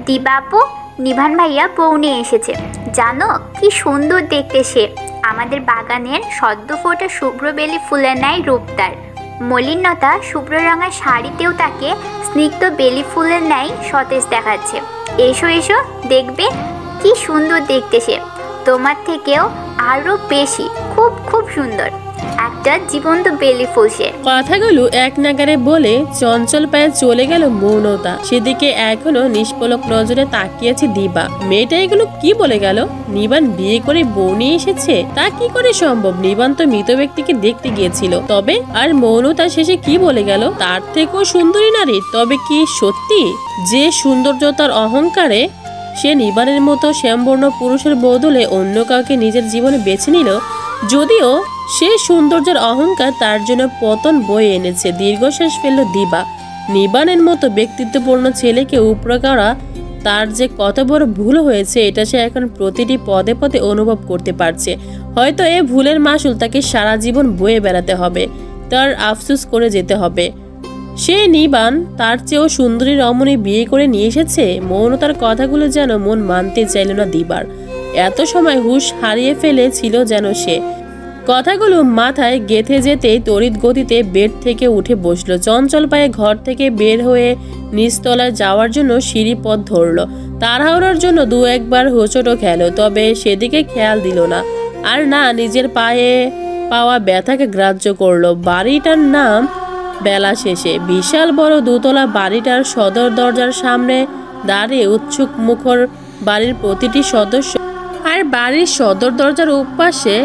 দিবাপু, নিভান ভাইয়া বউ নিয়ে এসেছে। জানো কি সুন্দর দেখতে সে, আমাদের বাগানের সদ্য ফোটা শুভ্র বেলি ফুলের ন্যায় রূপ তার। মলিনতা শুভ্র রঙের শাড়িতেও তাকে স্নিগ্ধ বেলি ফুলের ন্যায় সতেজ দেখাচ্ছে। এসো এসো, দেখবে কি সুন্দর দেখতে সে, তোমার থেকেও আরো বেশি, খুব খুব সুন্দর একটা জীবন্ত বেলি ফুল সে। কথাগুলো এক নাগারে বলে চঞ্চল পায়ে চলে গেল মৌনতা। সেদিকে এখনো নিষ্পলক নজরে তাকিয়েছে দিবা। মেয়েটা এগুলো কি বলে গেল? নিবান বিয়ে করে বউ নিয়ে এসেছে, তা কি করে সম্ভব? নিবান তো মৃত ব্যক্তিকে দেখতে গিয়েছিল। তবে আর মৌনতা শেষে কি বলে গেল? তার থেকেও সুন্দরী নারী? তবে কি সত্যি যে সৌন্দর্যতার অহংকারে সে নিবানের মতো শ্যামবর্ণ পুরুষের বদলে অন্য কাউকে নিজের জীবনে বেছে নিল? যদিও সে সৌন্দর্যের অহংকার তার জন্য পতন বয়ে এনেছে। দীর্ঘশ্বাস ফেলল দিবা। নিবানের মতো ব্যক্তিত্বপূর্ণ ছেলেকে উপড়ে করা তার যে কত বড় ভুল হয়েছে এটা সে এখন প্রতিটি পদে পদে অনুভব করতে পারছে। হয়তো এ ভুলের মাসুল তাকে সারা জীবন বয়ে বেড়াতে হবে, তার আফসোস করে যেতে হবে। সে নিবান তার চেয়েও সুন্দরী রমণী বিয়ে করে নিয়ে এসেছে। মৌনতার কথাগুলো যেন মন মানতে চাইল না দিবার। এত সময় হুঁশ হারিয়ে ফেলেছিল যেন সে। কথাগুলো মাথায় গেঁথে যেতেই তড়িৎ গতিতে বেড থেকে উঠে বসলো। চঞ্চল পায়ে ঘর থেকে বের হয়ে নিচতলায় যাওয়ার জন্য সিঁড়ি পথ ধরল। তাড়াহুড়োর জন্য দু একবার হোঁচটও খেল, তবে সেদিকে খেয়াল দিল না। আর না নিজের পায়ে পাওয়া ব্যথাকে গ্রাহ্য করলো। বাড়িটার নাম বেলা শেষে বিশাল বড় দোতলা বাড়িটার সদর দরজার সামনে দাঁড়িয়ে উৎসুক মুখর বাড়ির প্রতিটি সদস্য। আর বাড়ির সদর দরজার উপাশে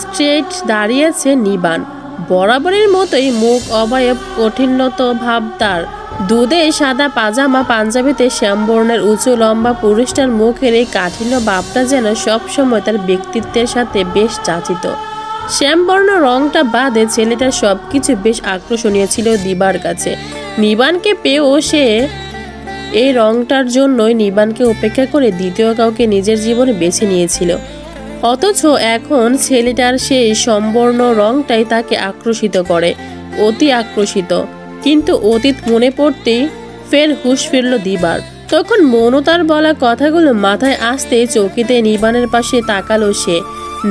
স্ট্রেট দাঁড়িয়েছে নিবান। বরাবরের মতোই মুখ অবয়ব কঠিনত ভাব তার। দুধে সাদা পাজামা পাঞ্জাবিতে শ্যামবর্ণের উঁচু লম্বা পুরুষটার মুখের এই কাঠিন্য ভাবটা যেন সবসময় তার ব্যক্তিত্বের সাথে বেশ চাচিত। শ্যামবর্ণ রংটা বাদে ছেলেটার সবকিছু বেশ আকর্ষণীয় ছিল দিবার কাছে। নিবানকে পেয়েও সে এই রংটার জন্যই নিবানকে উপেক্ষা করে দ্বিতীয় কাউকে নিজের জীবনে বেছে নিয়েছিল। অথচ এখন ছেলেটার সেই সম্বর্ণ রংটাই তাকে আকর্ষিত করে, অতি আকর্ষিত। কিন্তু অতীত মনে পড়তেই ফের হুঁশ ফিরল দিবার। তখন মৌনতার বলা কথাগুলো মাথায় আসতে চৌকিতে নিবানের পাশে তাকালো সে।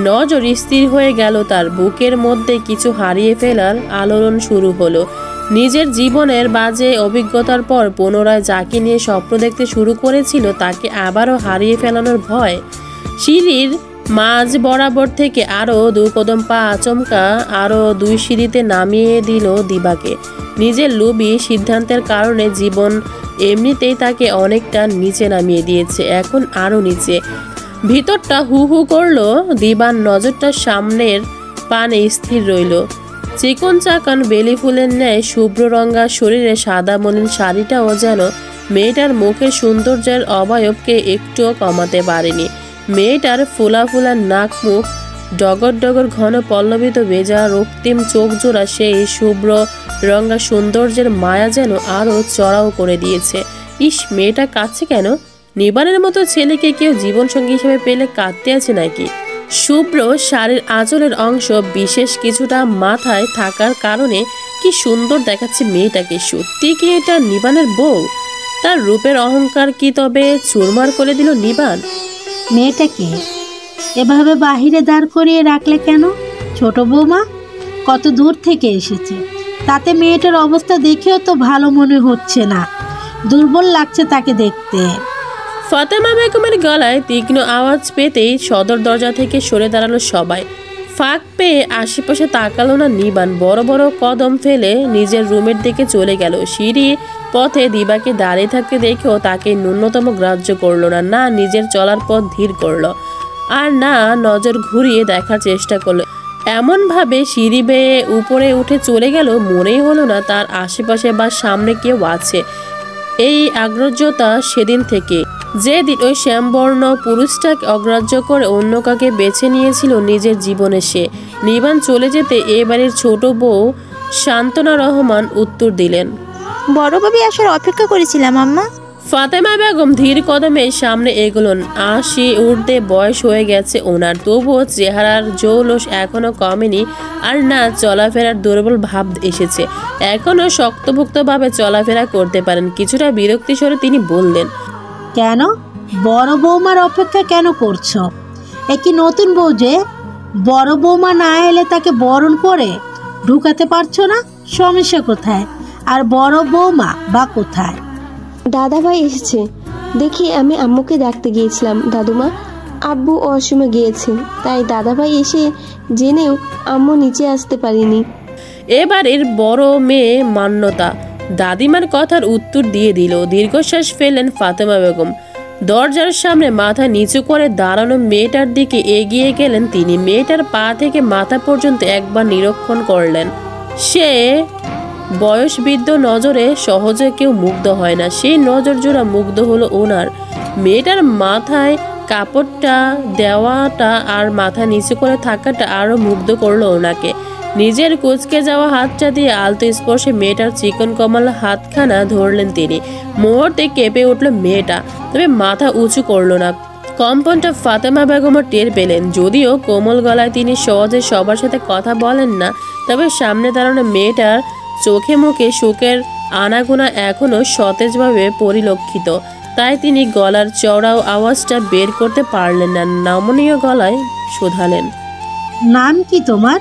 নজর স্থির হয়ে গেল তার। বুকের মধ্যে কিছু হারিয়ে ফেলার আলোড়ন শুরু হলো। নিজের জীবনের বাজে অভিজ্ঞতার পর পুনরায় যাকে নিয়ে স্বপ্ন দেখতে শুরু করেছিল তাকে আবারও হারিয়ে ফেলানোর ভয়। সিঁড়ির মাঝ বরাবর থেকে আরও 2 কদম পা আচমকা আরও 2 সিঁড়িতে নামিয়ে দিল দিবাকে। নিজের লোভী সিদ্ধান্তের কারণে জীবন এমনিতেই তাকে অনেকটা নিচে নামিয়ে দিয়েছে, এখন আরও নিচে। ভিতরটা হু হু করলো। দিবার নজরটা সামনের পানে স্থির রইল। চিকন চাকান বেলি ফুলের ন্যায় শুভ্র রঙা শরীরে সাদা মলিন শাড়িটাও যেন মেয়েটার মুখের সৌন্দর্যের অবয়বকে একটুও কমাতে পারেনি। মেয়েটার ফোলা ফোলা নাক মুখ, ডগর ডগর ঘন পল্লবিত ভেজা রক্তিম চোখ জোড়া সেই শুভ্র রঙা সৌন্দর্যের মায়া যেন আরও চড়াও করে দিয়েছে। ইস, মেয়েটা কাঁদছে কেন? নিবানের মতো ছেলেকে কেউ জীবনসঙ্গী হিসেবে পেলে কাঁদতে আছে নাকি? শুভ্র শাড়ির আঁচলের অংশ বিশেষ কিছুটা মাথায় থাকার কারণে কি সুন্দর দেখাচ্ছে মেয়েটাকে। সত্যি কি এটা নিবানের বউ? তার রূপের অহংকার কি তবে চুরমার করে দিল নিবান? মেয়েটাকে এভাবে বাহিরে দাঁড় করিয়ে রাখলে কেন? ছোট বৌমা কত দূর থেকে এসেছে, তাতে মেয়েটার অবস্থা দেখেও তো ভালো মনে হচ্ছে না, দুর্বল লাগছে তাকে দেখতে। ফাতেমা বেগমের গলায় তীক্ষ্ণ আওয়াজ পেতেই সদর দরজা থেকে সরে দাঁড়ালো সবাই। ফাঁক পেয়ে আশেপাশে তাকালো না নিবান। বড় বড় কদম ফেলে নিজের রুমের দিকে চলে গেল। সিঁড়ি পথে দিবাকে দাঁড়িয়ে থাকতে দেখেও তাকে ন্যূনতম গ্রাহ্য করলো না। না নিজের চলার পথ ধীর করলো, আর না নজর ঘুরিয়ে দেখার চেষ্টা করলো। এমনভাবে সিঁড়ি বেয়ে উপরে উঠে চলে গেল, মনেই হলো না তার আশেপাশে বা সামনে কেউ আছে। এই আগ্রহ্যতা সেদিন থেকে, যেদিন ওই শ্যামবর্ণ পুরুষটাকে অগ্রাহ্য করে অন্য কাকে বেছে নিয়েছিল নিজের জীবনে সে। নিবান চলে যেতে এ বাড়ির ছোট বউ শান্তনা রহমান উত্তর দিলেন, বড় ভাবি আসার অপেক্ষা করেছিলাম আম্মা। ফাতেমা বেগম ধীর কদমে সামনে এগোলেন। 80 ঊর্ধ্বে বয়স হয়ে গেছে ওনার, তবুও চেহারার জৌলস এখনো কমেনি। আর না চলাফেরার দুর্বল ভাব এসেছে, এখনো শক্তভুক্তভাবে চলাফেরা করতে পারেন। কিছুটা বিরক্তি স্বরে তিনি বললেন, কেন? বড় বৌমার অপেক্ষা কেন করছো? এ কি নতুন বউ যে বড় বৌমা না এলে তাকে বরণ করে ঢুকাতে পারছো না? সমস্যা কোথায়? আর বড় বৌমা বা কোথায়? দাদাভাই এসেছে দেখি আমি আম্মুকে ডাকতে গিয়েছিলাম দাদুমা। আব্বু অসময়ে গিয়েছে, তাই দাদাভাই এসে জেনেও আম্মু নিচে আসতে পারিনি। এবারের বড় মেয়ে মান্যতা দাদিমার কথার উত্তর দিয়ে দিল। দীর্ঘশ্বাস ফেললেন ফাতেমা বেগম। দরজার সামনে মাথা নিচু করে দাঁড়ানো মেয়েটার দিকে এগিয়ে গেলেন তিনি। মেয়েটার পা থেকে মাথা পর্যন্ত একবার নিরীক্ষণ করলেন। সে বয়সবৃদ্ধ নজরে সহজে কেউ মুগ্ধ হয় না, সেই নজর জোড়া মুগ্ধ হলো ওনার। মেয়েটার মাথায় কাপড়টা দেওয়াটা আর মাথা নিচু করে থাকাটা আরো মুগ্ধ করলো ওনাকে। নিজের কুচকে যাওয়া হাতটা দিয়ে আলতো স্পর্শে মেয়েটার চিকন কমল হাতখানা ধরলেন তিনি। মুহূর্তে কেঁপে উঠল মেয়েটা, তবে মাথা উঁচু করলো না। কম্পনটা ফাতেমা বেগমও টের পেলেন। যদিও কোমল গলায় তিনি সহজে সবার সাথে কথা বলেন না, তবে সামনে দাঁড়ানো মেয়েটার চোখে মুখে সুখের আনাগোনা এখনো সতেজভাবে পরিলক্ষিত। তাই তিনি গলার চওড়াও আওয়াজটা বের করতে পারলেন না। নমনীয় গলায় শোধালেন, নাম কি তোমার?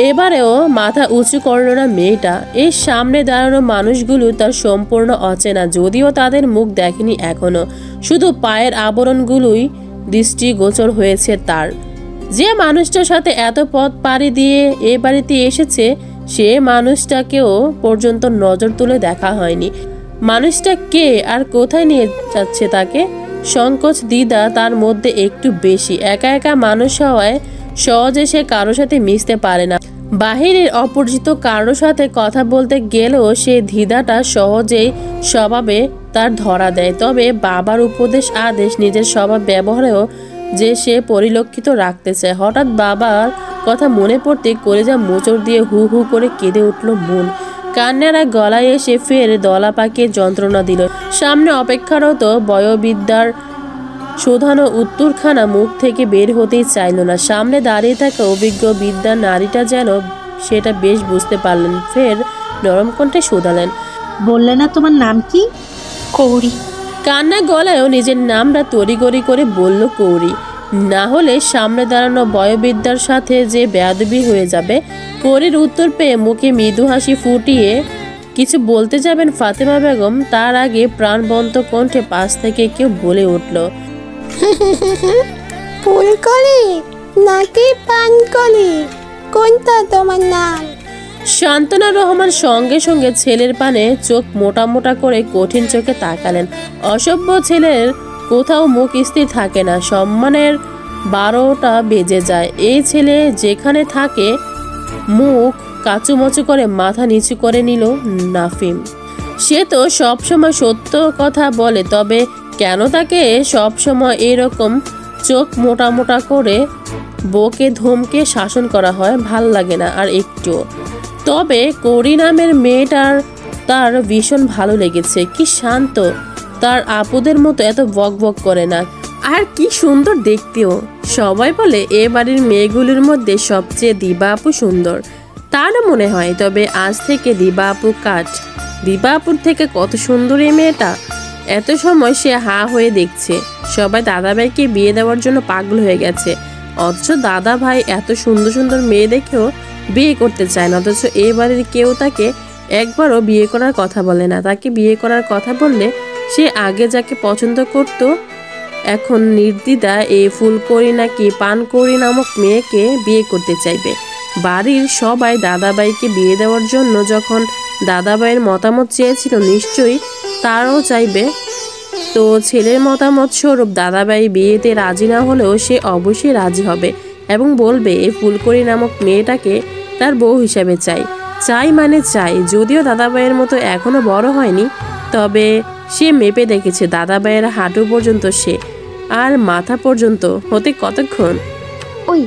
এবারেও মাথা উঁচু করল না মেয়েটা। এই সামনে দাঁড়ানো মানুষগুলো তার সম্পূর্ণ অচেনা, যদিও তাদের মুখ দেখেনি এখনো। শুধু পায়ের আবরণগুলোই দৃষ্টিগোচর হয়েছে তার। যে মানুষটার সাথে এত পথ পাড়ি দিয়ে এ বাড়িতে এসেছে, সে মানুষটাকেও পর্যন্ত নজর তুলে দেখা হয়নি। মানুষটা কে আর কোথায় নিয়ে যাচ্ছে তাকে? সংকোচ দ্বিধা তার মধ্যে একটু বেশি। একা একা মানুষ হওয়ায় সহজে সে কারোর সাথে মিশতে পারে না। বাহিরের অপরিচিত কারোর সাথে কথা বলতে গেলেও সে দ্বিধাটা সহজেই স্বভাবে তার ধরা দেয়। তবে বাবার উপদেশ আদেশ নিজের স্বভাব ব্যবহারেও যে সে পরিলক্ষিত রাখতে চায়। হঠাৎ বাবার কথা মনে পড়তে কলেজা মোচড় দিয়ে হু হু করে কেঁদে উঠল মন। কান্নারা গলায় এসে ফের দলা পাকিয়ে যন্ত্রণা দিল। সামনে অপেক্ষারত বয়োবিদ্যার শোধানো উত্তরখানা মুখ থেকে বের হতেই চাইল না। সামনে দাঁড়িয়ে থাকা অভিজ্ঞ বিদ্যার নারীটা যেন সেটা বেশ বুঝতে পারলেন। ফের নরম কণ্ঠে শোধালেন, বললে না তোমার নাম কি? কৌরি। কান্না গলায়ও নিজের নামটা তড়িগড়ি করে বলল কৌরি। না হলে সামনে দাঁড়ানো বয়োবিদ্যার সাথে যে বেয়াদবি হয়ে যাবে। কৌরির উত্তর পেয়ে মুখে মৃদু হাসি ফুটিয়ে কিছু বলতে যাবেন ফাতেমা বেগম, তার আগে প্রাণবন্ত কণ্ঠে পাশ থেকে কেউ বলে উঠল, ফুলকলি নাকি পানকলি, কোনটা তোমার নাম? শান্তনা রহমান সঙ্গে সঙ্গে ছেলের পানে চোখ মোটা মোটা করে কঠিন চোখে তাকালেন। অসভ্য ছেলের কোথাও মুখ স্থির থাকে না, সম্মানের 12টা বেজে যায়। এই ছেলে যেখানে থাকে মুখ কাচুমচু করে মাথা নিচু করে নিল নাফিম। সে তো সবসময় সত্য কথা বলে, তবে কেন তাকে সবসময় এরকম চোখ মোটা মোটা করে বকে ধমকে শাসন করা হয়? ভাল লাগে না আর একটু। তবে কৌরি নামের মেয়েটার তার ভীষণ ভালো লেগেছে। কি শান্ত, তার আপুদের মতো এত বক বক করে না, আর কি সুন্দর দেখতেও। সবাই বলে এ বাড়ির মেয়েগুলির মধ্যে সবচেয়ে দিবা আপু সুন্দর, তারও মনে হয়। তবে আজ থেকে দিবা আপু কাট। দিবা আপুর থেকে কত সুন্দর এই মেয়েটা। এত সময় সে হা হয়ে দেখছে। সবাই দাদাভাইকে বিয়ে দেওয়ার জন্য পাগল হয়ে গেছে, অথচ দাদা ভাই এত সুন্দর সুন্দর মেয়ে দেখেও বিয়ে করতে চায় না। অথচ এই বাড়ির কেউ তাকে একবারও বিয়ে করার কথা বলে না। তাকে বিয়ে করার কথা বললে সে আগে যাকে পছন্দ করত, এখন নির্দ্বিধা এই ফুলকড়ি নাকি পানকড়ি নামক মেয়েকে বিয়ে করতে চাইবে। বাড়ির সবাই দাদাভাইকে বিয়ে দেওয়ার জন্য যখন দাদাভাইয়ের মতামত চেয়েছিল, নিশ্চয়ই তারও চাইবে। তো ছেলের মতামত স্বরূপ দাদাভাই বিয়েতে রাজি না হলেও সে অবশ্যই রাজি হবে এবং বলবে এই ফুলকড়ি নামক মেয়েটাকে তার বউ হিসাবে চাই। চাই মানে চাই। যদিও দাদাভাইয়ের মতো এখনো বড় হয়নি, তবে সে মেপে দেখেছে দাদাভাইয়ের হাঁটু পর্যন্ত সে, আর মাথা পর্যন্ত হতে কতক্ষণ। ওই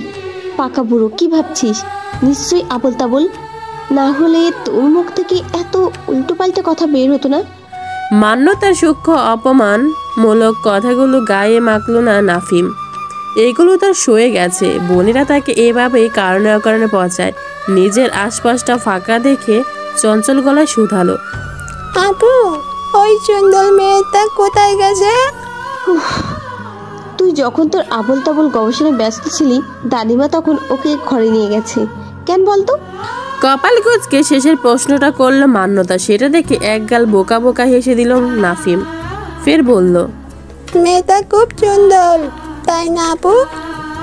পাকা বুড়ো, কি ভাবছিস? নিশ্চয়ই আবল তাবল, না হলে তোর মুখ থেকে এত উল্টোপাল্টা কথা বের হতো না। মান্যতার সূক্ষ্ম অপমানমূলক কথাগুলো গায়ে মাখল না নাফিম। এগুলো তার সয়ে গেছে। বোনেরা তাকে এভাবেই কারণে অকারণে পচায়। নিজের আশপাশটা ফাঁকা দেখে চঞ্চল গলায় শুধালো, আপু, ওই সুন্দর মেয়েটা কোথায় গেছে? তুই যখন তোর আবল তাবল গবেষণায় ব্যস্ত ছিলি, দাদিমা তখন ওকে ঘরে নিয়ে গেছে কেন বলতো? কপাল কুঁচকে শেষের প্রশ্নটা করলো মান্যতা। সেটা দেখে একগাল বোকা বোকা হেসে দিল নাফিম। ফের বলল, মেয়েটা খুব সুন্দর, তাই না আপু?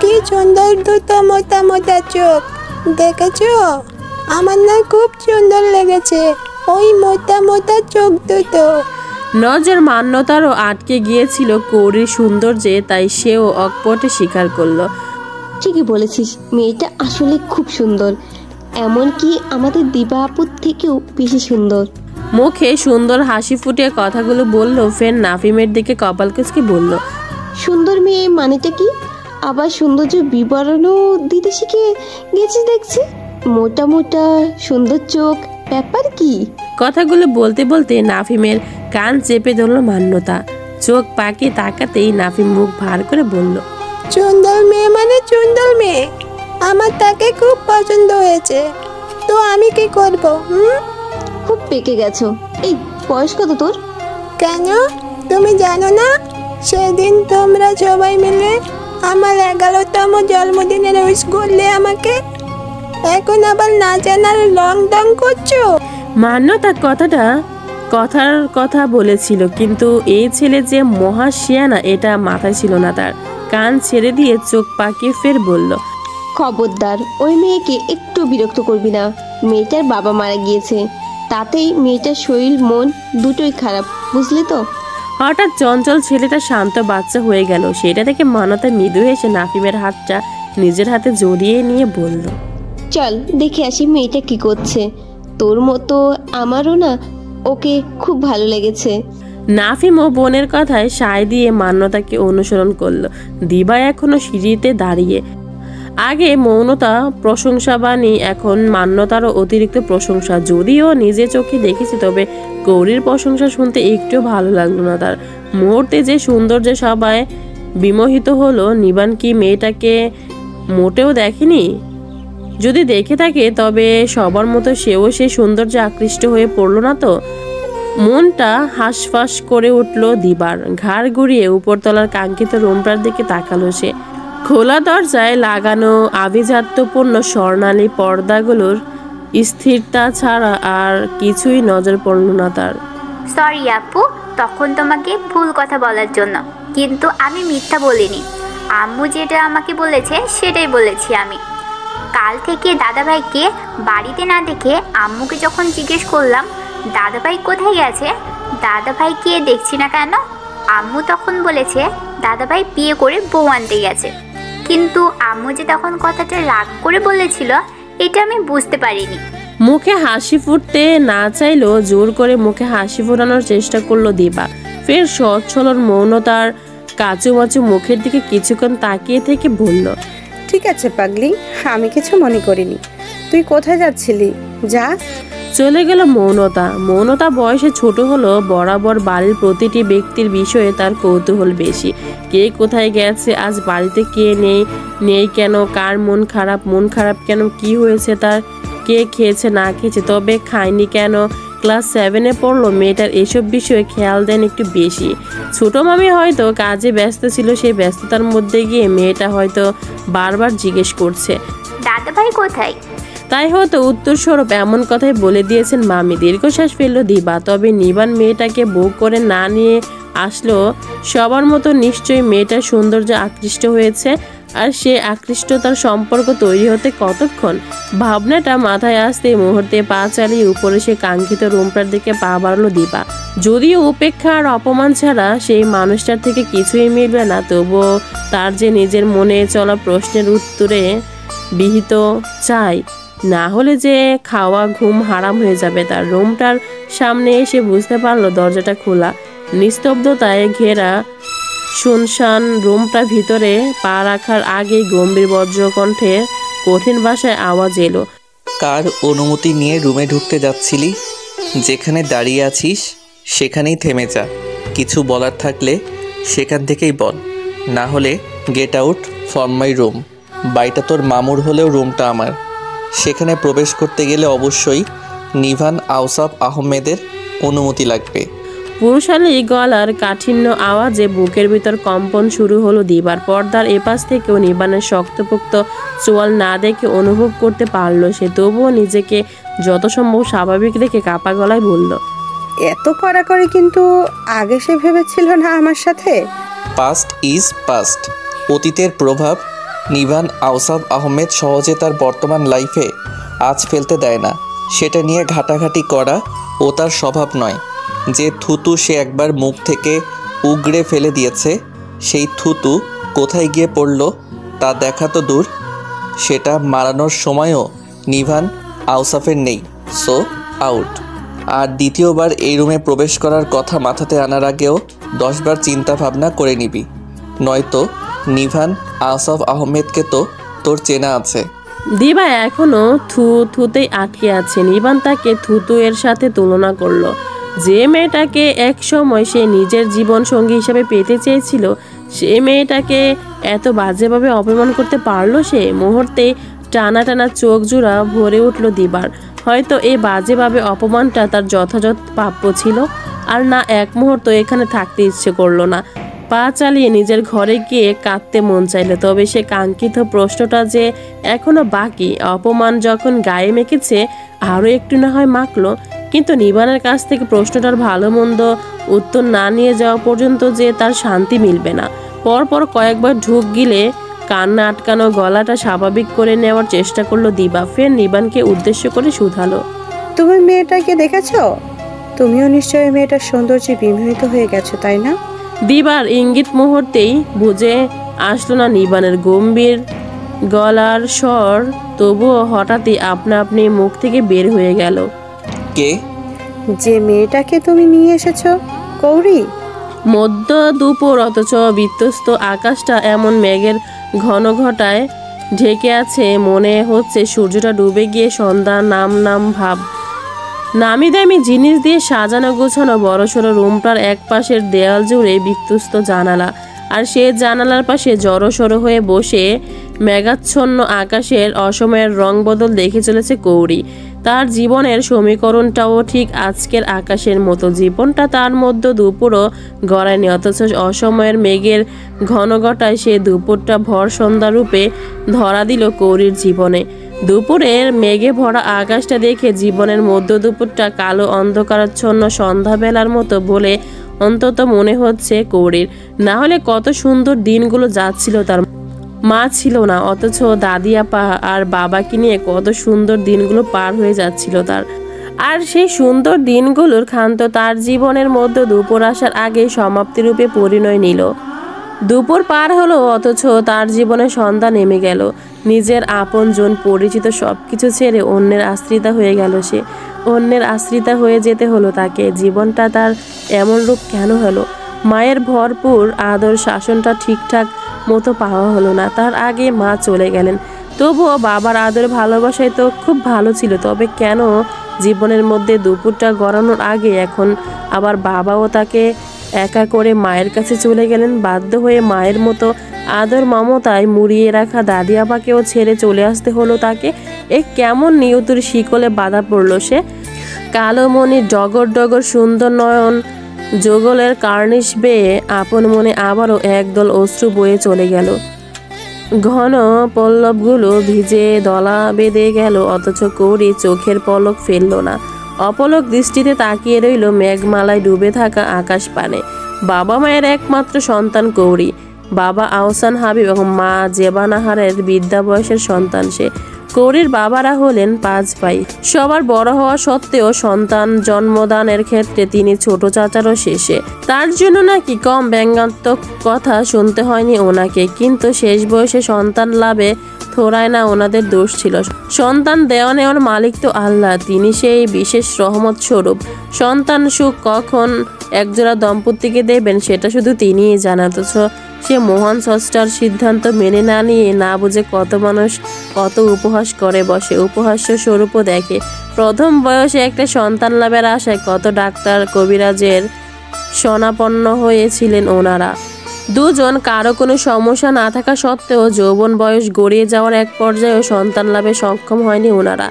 কি সুন্দর দুটো মোটা মোটা চোখ, দেখেছো? আমার না খুব সুন্দর লেগেছে ওই মোটা মোটা চোখ দুটো। নজর মান্যতারও আটকে গিয়েছিল কৌরির সৌন্দর্যে, তাই সেও অকপটে স্বীকার করলো। ঠিকই বলেছিস, মেয়েটা আসলে খুব সুন্দর, এমনকি আমাদের দিবা আপুর থেকেও বেশি সুন্দর। মুখে সুন্দর হাসি ফুটিয়ে কথাগুলো বলল। ফের নাফিমের দিকে কপাল কুঁচকে বলল, সুন্দর মেয়ে মানেটা কি? আবার সৌন্দর্য বিবরণও দিতে শিখে গেছিস দেখছি। মোটা মোটা সুন্দর চোখ, ব্যাপার কি? কথাগুলো বলতে বলতে নাফিমের কান চেপে ধরলো মান্যতা। চোখ পাকে তাকাতেই নাফিম মুখ ভার করে বলল, সুন্দর মেয়ে মানে সুন্দর মেয়ে, আমার তাকে খুব পছন্দ হয়েছে, তো আমি কি করব? খুব পেকে গেছো। এই বয়স কত তোর? কেন, তুমি জানো না? সেদিন তোমরা সবাই মিলে আমার 11তম জন্মদিনের উইশ করলে আমাকে, এখন আবার না জানার লং ডং করছো? মান্যতা কথার কথা বলেছিল, কিন্তু এই ছেলে যে মহা শিয়ানা এটা মাথায় ছিল না তার। কান ছেড়ে দিয়ে চোখ পাকিয়ে ফের বলল, খবরদার, ওই মেয়েকে একটু বিরক্ত করবি না। মেয়েটার বাবা মারা গিয়েছে, তাতেই মেয়েটার শরীর মন দুটোই খারাপ, বুঝলি তো? হঠাৎ চঞ্চল ছেলেটা শান্ত বাচ্চা হয়ে গেল। সেটা থেকে মান্যতা মৃদু হেসে নাফিমের হাতটা নিজের হাতে জড়িয়ে নিয়ে বলল, চল দেখে আসি মেয়েটা কি করছে। তোর মতো আমারও না ওকে খুব ভালো লেগেছে। নাফিম ও বোনের কথায় সায় দিয়ে মান্যতাকে অনুসরণ করলো। দিবা এখনো সিঁড়িতে দাঁড়িয়ে। আগে মৌনতা প্রশংসা বাণী, এখন মান্যতারও অতিরিক্ত প্রশংসা। যদিও নিজে চোখে দেখেছি, তবে গৌরীর প্রশংসা শুনতে একটু ভালো লাগলো না তার। মুহূর্তে যে সৌন্দর্যে সবাই বিমোহিত হলো, নিবান কি মেয়েটাকে মোটেও দেখেনি? যদি দেখে থাকে তবে সবার মতো সেও সেই সৌন্দর্যে আকৃষ্ট হয়ে পড়লো না তো? মনটা হাঁসফাঁস করে উঠল দিবার। ঘাড় ঘুরিয়ে উপরতলার কাঙ্ক্ষিত রুমটার দিকে তাকালো সে। খোলা দরজায় লাগানো আভিজাত্যপূর্ণ স্বর্ণালী পর্দাগুলোর স্থিরতা ছাড়া আর কিছুই নজর পড়ল না তার। সরি আপু, তখন তোমাকে ভুল কথা বলার জন্য, কিন্তু আমি মিথ্যা বলিনি। আম্মু যেটা আমাকে বলেছে সেটাই বলেছি আমি। কাল থেকে দাদাভাইকে বাড়িতে না দেখে আম্মুকে যখন জিজ্ঞেস করলাম দাদাভাই কোথায় গেছে, দাদাভাইকে দেখছি না কেন, আম্মু তখন বলেছে দাদাভাই বিয়ে করে বউ আনতে গেছে। কিন্তু আম্মু যে তখন কথাটা রাগ করে বলেছিল এটা আমি বুঝতে পারিনি। মুখে হাসি ফুটতে না চাইলেও জোর করে মুখে হাসি ফোটানোর চেষ্টা করলো দিবা। ফের সচ্ছলন মৌনতার কাচুমাচু মুখের দিকে কিছুক্ষণ তাকিয়ে থেকে বলল, ঠিক আছে পাগলি, আমি কিছু মনে করিনি। তুই কোথায় যাচ্ছিলি? যা। চলে গেল মৌনতা। মৌনতা বয়সে ছোট হলো, বরাবর বাড়ির প্রতিটি ব্যক্তির বিষয়ে তার কৌতূহল বেশি। কে কোথায় গেছে, আজ বাড়িতে কে নেই কেন, কার মন খারাপ কেন, কি হয়েছে তার, কে খেয়েছে না খেয়েছে, তবে খায়নি কেন, ক্লাস 7-এ পড়লো, মেয়েটার এসব বিষয়ে খেয়াল দেন একটু বেশি। ছোট মামি হয়তো কাজে ব্যস্ত ছিল, সেই ব্যস্ততার মধ্যে গিয়ে মেয়েটা হয়তো বারবার জিজ্ঞেস করছে দাদাভাই কোথায়। তাই হয়তো উত্তরস্বরূপ এমন কথাই বলে দিয়েছেন মামি। দীর্ঘশ্বাস ফেললো দিবা। তবে নিবান মেয়েটাকে বউ করে না নিয়ে আসলো সবার মতো নিশ্চয়ই মেয়েটার সৌন্দর্য আকৃষ্ট হয়েছে। আর সে আকৃষ্টতার সম্পর্ক তৈরি হতে কতক্ষণ? ভাবনাটা মাথায় আসতে মুহূর্তে পা চালিয়ে উপরে সে কাঙ্ক্ষিত রুমটার দিকে পা বাড়ালো দিবা। যদিও উপেক্ষা আর অপমান ছাড়া সেই মানুষটার থেকে কিছুই মিলবে না, তবুও তার যে নিজের মনে চলা প্রশ্নের উত্তরে বিহিত চাই, না হলে যে খাওয়া ঘুম হারাম হয়ে যাবে তার। রুমটার সামনে এসে বুঝতে পারলো দরজাটা খোলা। নিস্তব্ধতায় ঘেরা শুনশান রুমটার ভিতরে পা রাখার আগেই গম্ভীর বজ্রকণ্ঠে কঠিন ভাষায় আওয়াজ এলো, কার অনুমতি নিয়ে রুমে ঢুকতে যাচ্ছিলি? যেখানে দাঁড়িয়ে আছিস সেখানেই থেমে যা। কিছু বলার থাকলে সেখান থেকেই বল, না হলে get out from my room. বাড়িটা তোর মামুর হলেও রুমটা আমার। সেখানে প্রবেশ করতে গেলে অবশ্যই নিভান আউসাফ আহমেদের অনুমতি লাগবে। পুরুষালী গলার কাঠিন্য আওয়াজে বুকের ভিতর কম্পন শুরু হলো দিবার। পর্দার এপাশ থেকেও নিবানের শক্তপোক্ত চোয়াল না দেখে অনুভব করতে পারলো সে, তবুও নিজেকে যত সম্ভব স্বাভাবিক রেখে কাপা গলায় বলল, এত কড়াকড়ি কিন্তু আগে সে ভেবেছিল না আমার সাথে। Past is past. অতীতের প্রভাব নিভান আওসাফ আহমেদ সহজে তার বর্তমান লাইফে আঁচ ফেলতে দেয় না। সেটা নিয়ে ঘাটাঘাটি করা ও তার স্বভাব নয়। যে থুতু সে একবার মুখ থেকে উগড়ে ফেলে দিয়েছে, সেই থুতু কোথায় গিয়ে পড়ল তা দেখা তো দূর, সেটা মারানোর সময়ও নিভান আওসাফের নেই। So out. আর দ্বিতীয়বার এই রুমে প্রবেশ করার কথা মাথাতে আনার আগেও 10 বার চিন্তা ভাবনা করে নিবি, নয়তো নিভান আওসাফ আহমেদকে তো তোর চেনা আছে। দিবা এখনো থুতেই আটকে আছে। নিবান তাকে থুতু এর সাথে তুলনা করলো। যে মেয়েটাকে এক সময় সে নিজের জীবন সঙ্গী হিসেবে পেতে চেয়েছিল, সে মেয়েটাকে এত বাজেভাবে অপমান করতে পারলো সে। মুহূর্তে টানা টানা চোখ জোড়া ভরে উঠল দিবার। হয়তো এই বাজেভাবে অপমানটা তার যথাযথ প্রাপ্য ছিল। আর না এক মুহূর্ত এখানে থাকতে ইচ্ছে করলো না। পা চালিয়ে নিজের ঘরে গিয়ে কাঁদতে মন চাইল। তবে সে কাঙ্ক্ষিত প্রশ্নটা যে এখনো বাকি। অপমান যখন গায়ে মেখেছে, আরও একটু না হয় মাখলো, কিন্তু নিবানের কাছ থেকে প্রশ্নটার ভালো মন্দ উত্তর না নিয়ে যাওয়া পর্যন্ত যে তার শান্তি মিলবে না। পরপর কয়েকবার ঢুক গিলে কান্না আটকানো গলাটা স্বাভাবিক করে নেওয়ার চেষ্টা করলো দিবা। ফের নিবানকে উদ্দেশ্য করে শুধালো, তুমি মেয়েটাকে দেখেছ? তুমিও নিশ্চয়ই মেয়েটার সৌন্দর্যে বিমোহিত হয়ে গেছো, তাই না? দিবার ইঙ্গিত মুহূর্তেই বুঝে আসলো না নিবানের গম্ভীর গলার স্বর, তবুও হঠাৎই আপনা আপনি মুখ থেকে বের হয়ে গেল, কে? যে মেয়েটাকে তুমি নিয়ে এসেছো, কৌরি। মধ্য দুপুর, অথচ বিধ্বস্ত আকাশটা এমন মেঘের ঘন ঘটায় ঢেকে আছে, মনে হচ্ছে সূর্যটা ডুবে গিয়ে সন্ধ্যা নাম নাম ভাব। নামি দামি জিনিস দিয়ে সাজানো গোছানো বড়সড় রুমটার এক পাশের দেয়াল জুড়ে বিধ্বস্ত জানালা, আর সে জানালার পাশে জড়সড় হয়ে বসে মেঘাচ্ছন্ন আকাশের অসময়ের রং বদল দেখে চলেছে কৌরি। তার জীবনের সমীকরণটাও ঠিক আজকের আকাশের মতো। জীবনটা তার মধ্যে দুপুরও গড়ায়নি, অথচ অসময়ের মেঘের ঘনঘটায় সে দুপুরটা ভর সন্ধ্যা রূপে ধরা দিল কৌরির জীবনে। দুপুরের মেঘে ভরা আকাশটা দেখে জীবনের মধ্য দুপুরটা কালো অন্ধকারাচ্ছন্ন সন্ধ্যাবেলার মতো বলে অন্তত মনে হচ্ছে কৌরির। না হলে কত সুন্দর দিনগুলো যাচ্ছিল তার। মা ছিল না, অথচ দাদি আপা আর বাবাকে নিয়ে কত সুন্দর দিনগুলো পার হয়ে যাচ্ছিল তার। আর সেই সুন্দর দিনগুলোর ক্ষান্ত তার জীবনের মধ্যে দুপুর আসার আগে সমাপ্তিরূপে পরিণয় নিল। দুপুর পার হলো, অথচ তার জীবনে সন্ধ্যা নেমে গেল। নিজের আপনজন পরিচিত সবকিছু ছেড়ে অন্যের আশ্রিতা হয়ে গেল সে। অন্যের আশ্রিতা হয়ে যেতে হলো তাকে। জীবনটা তার এমন রূপ কেন হলো? মায়ের ভরপুর আদর শাসনটা ঠিকঠাক মতো পাওয়া হলো না। তার আগে মা চলে গেলেন, তবুও বাবার আদর ভালোবাসায় তো খুব ভালো ছিল। তবে কেন জীবনের মধ্যে দুপুরটা গড়ানোর আগে এখন আবার বাবাও তাকে একা করে মায়ের কাছে চলে গেলেন? বাধ্য হয়ে মায়ের মতো আদর মমতায় মুড়িয়ে রাখা দাদি আপাকেও ছেড়ে চলে আসতে হলো তাকে। এ কেমন নিয়তির শিকলে বাধা পড়ল সে। কালো মনির ডগর ডগর সুন্দর নয়ন যোগলের কার্নিশ বেয়ে আপন মনে আবারও একদল অশ্রু বয়ে চলে গেল। ঘন পল্লবগুলো ভিজে দলা বেঁধে গেল, অথচ কৌরি চোখের পলক ফেলল না। অপলক দৃষ্টিতে তাকিয়ে রইল মেঘমালায় ডুবে থাকা আকাশ পানে। বাবা মায়ের একমাত্র সন্তান কৌরি। বাবা আহসান হাবিব এবং মা জেবানাহারের বিদ্যা বয়সের সন্তান সে। কৌরির বাবারা হলেন 5 ভাই। সবার বড় হওয়া সত্ত্বেও সন্তান জন্মদানের ক্ষেত্রে তিনি ছোট চাচারও শেষে। তার জন্য নাকি কম ব্যঙ্গাত্মক কথা শুনতে হয়নি ওনাকে। কিন্তু শেষ বয়সে সন্তান লাভে থোড়ায় না ওনাদের দোষ ছিল। সন্তান দেওয়া নেওয়ার মালিক তো আল্লাহ, তিনি সেই বিশেষ রহমত স্বরূপ। সন্তান সুখ কখন একজোড়া দম্পতিকে দেবেন সেটা শুধু তিনিই জানেন। অথচ সে মহান স্রষ্টার সিদ্ধান্ত মেনে না নিয়ে না বুঝে কত মানুষ কত উপহাস করে বসে, উপহাস্য স্বরূপও দেখে। প্রথম বয়সে একটা সন্তান লাভের আশায় কত ডাক্তার কবিরাজের শরণাপন্ন হয়েছিলেন ওনারা। দুজন কারো কোনো সমস্যা না থাকা সত্ত্বেও যৌবন বয়স গড়িয়ে যাওয়ার এক পর্যায়েও সন্তান লাভে সক্ষম হয়নি ওনারা।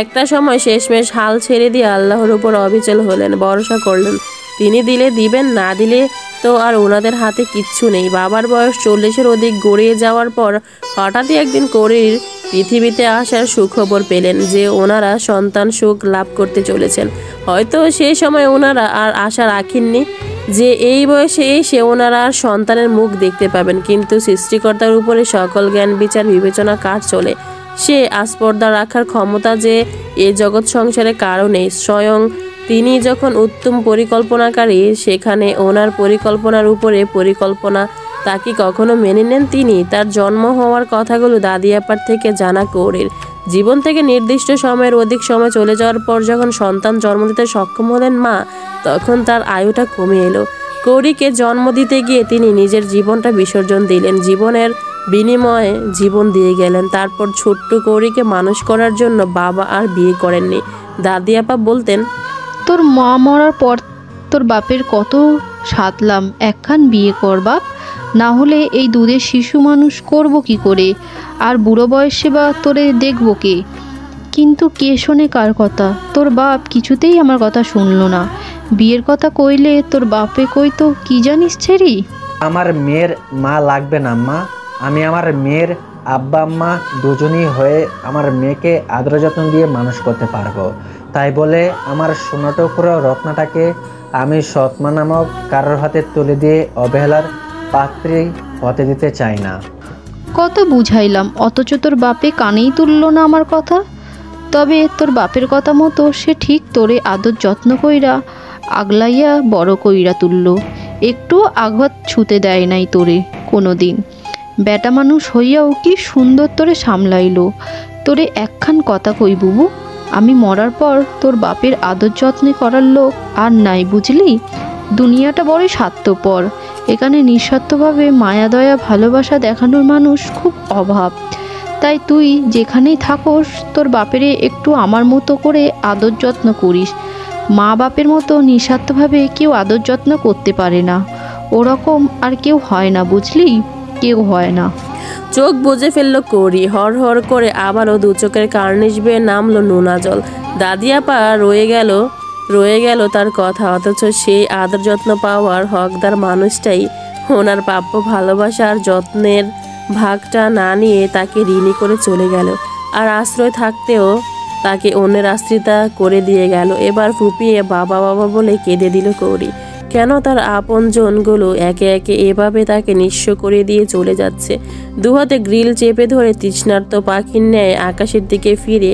একটা সময় শেষমেশ হাল ছেড়ে দিয়ে আল্লাহর উপর অবিচল হলেন, ভরসা করলেন তিনি দিলে দিবেন, না দিলে তো আর ওনাদের হাতে কিচ্ছু নেই। বাবার বয়স 40-এর অধিক গড়িয়ে যাওয়ার পর হঠাৎই একদিন কৌরির পৃথিবীতে আসার সুখবর পেলেন যে ওনারা সন্তান সুখ লাভ করতে চলেছেন। হয়তো সেই সময় ওনারা আর আশা রাখেননি যে এই বয়সে এসে ওনারা আর সন্তানের মুখ দেখতে পাবেন, কিন্তু সৃষ্টিকর্তার উপরে সকল জ্ঞান বিচার বিবেচনা কার চলে, সে আস্পর্ধা রাখার ক্ষমতা যে এ জগৎ সংসারে কারো নেই। স্বয়ং তিনি যখন উত্তম পরিকল্পনাকারী, সেখানে ওনার পরিকল্পনার উপরে পরিকল্পনা তাকে কখনো মেনে নেন তিনি? তার জন্ম হওয়ার কথাগুলো দাদি আপার থেকে জানা কৌরির। জীবন থেকে নির্দিষ্ট সময়ের অধিক সময় চলে যাওয়ার পর যখন সন্তান জন্ম দিতে সক্ষম হলেন মা, তখন তার আয়ুটা কমে এলো। কৌরিকে জন্ম দিতে গিয়ে তিনি নিজের জীবনটা বিসর্জন দিলেন, জীবনের বিনিময়ে জীবন দিয়ে গেলেন। তারপর ছোট্ট কৌরিকে মানুষ করার জন্য বাবা আর বিয়ে করেননি। দাদি আপা বলতেন, তোর মা মরার পর তোর বাপের কত সাধলাম, একখান বিয়ে কর বাপ, না হলে এই দুধের শিশু মানুষ করব কি করে, আর বুড়ো বয়সে বা তোরে দেখবো কে? কিন্তু কে শোনে কার কথা? তোর বাপ কিছুতেই আমার কথা শুনলো না। বিয়ের কথা কইলে তোর বাপে কইতো কি জানিস ছেড়ি? আমার মেয়ের মা লাগবে না মা, আমি আমার মেয়ের আব্বা আম্মা দুজনই হয়ে আমার মেয়েকে আদর যত্ন দিয়ে মানুষ করতে পারবো। তাই বলে আমার সোনাটুকরো রত্নাটাকে আমি সৎমা নামক কারোর হাতে তুলে দিয়ে অবহেলার পাত্রী হতে দিতে চাই না। কত বুঝাইলাম, অথচ তোর বাপে কানেই তুললো না আমার কথা। তবে তোর বাপের কথা মতো সে ঠিক তোরে আদর যত্ন কইরা আগলাইয়া বড় কইরা তুললো, একটু আঘাত ছুতে দেয় নাই তোরে কোনো দিন। বেটা মানুষ হইয়াও কি সুন্দর তোরে সামলাইলো। তোরে একখান কথা কই বুবু, আমি মরার পর তোর বাপের আদর যত্নে করার লোক আর নাই, বুঝলি? দুনিয়াটা বড়ই স্বার্থপর, এখানে নিঃস্বার্থভাবে মায়া দয়া ভালোবাসা দেখানোর মানুষ খুব অভাব। তাই তুই যেখানেই থাকোস তোর বাপেরে একটু আমার মতো করে আদর যত্ন করিস। মা বাপের মতো নিঃস্বার্থভাবে কেউ আদর যত্ন করতে পারে না, ওরকম আর কেউ হয় না, বুঝলি? কেউ হয় না। চোখ বুজে ফেললো কৌরি, হর হর করে আবারও দু চোখের কার্নিশ বেয়ে নামলো নোনা জল। দাদি আপা রয়ে গেল তার কথা, অথচ সেই আদর যত্ন পাওয়ার হকদার মানুষটাই ওনার প্রাপ্য ভালোবাসা আর যত্নের ভাগটা না নিয়ে তাকে ঋণী করে চলে গেল, আর আশ্রয় থাকতেও তাকে অন্যের আশ্রিতা করে দিয়ে গেল। এবার ফুপিয়ে বাবা বাবা বলে কেঁদে দিল কৌরি। কেন তার আপনজনগুলো একে একে এভাবে তাকে নিঃস্ব করে দিয়ে চলে যাচ্ছে? দুহাতে গ্রিল চেপে ধরে তৃষ্ণার্ত পাখির ন্যায় আকাশের দিকে ফিরে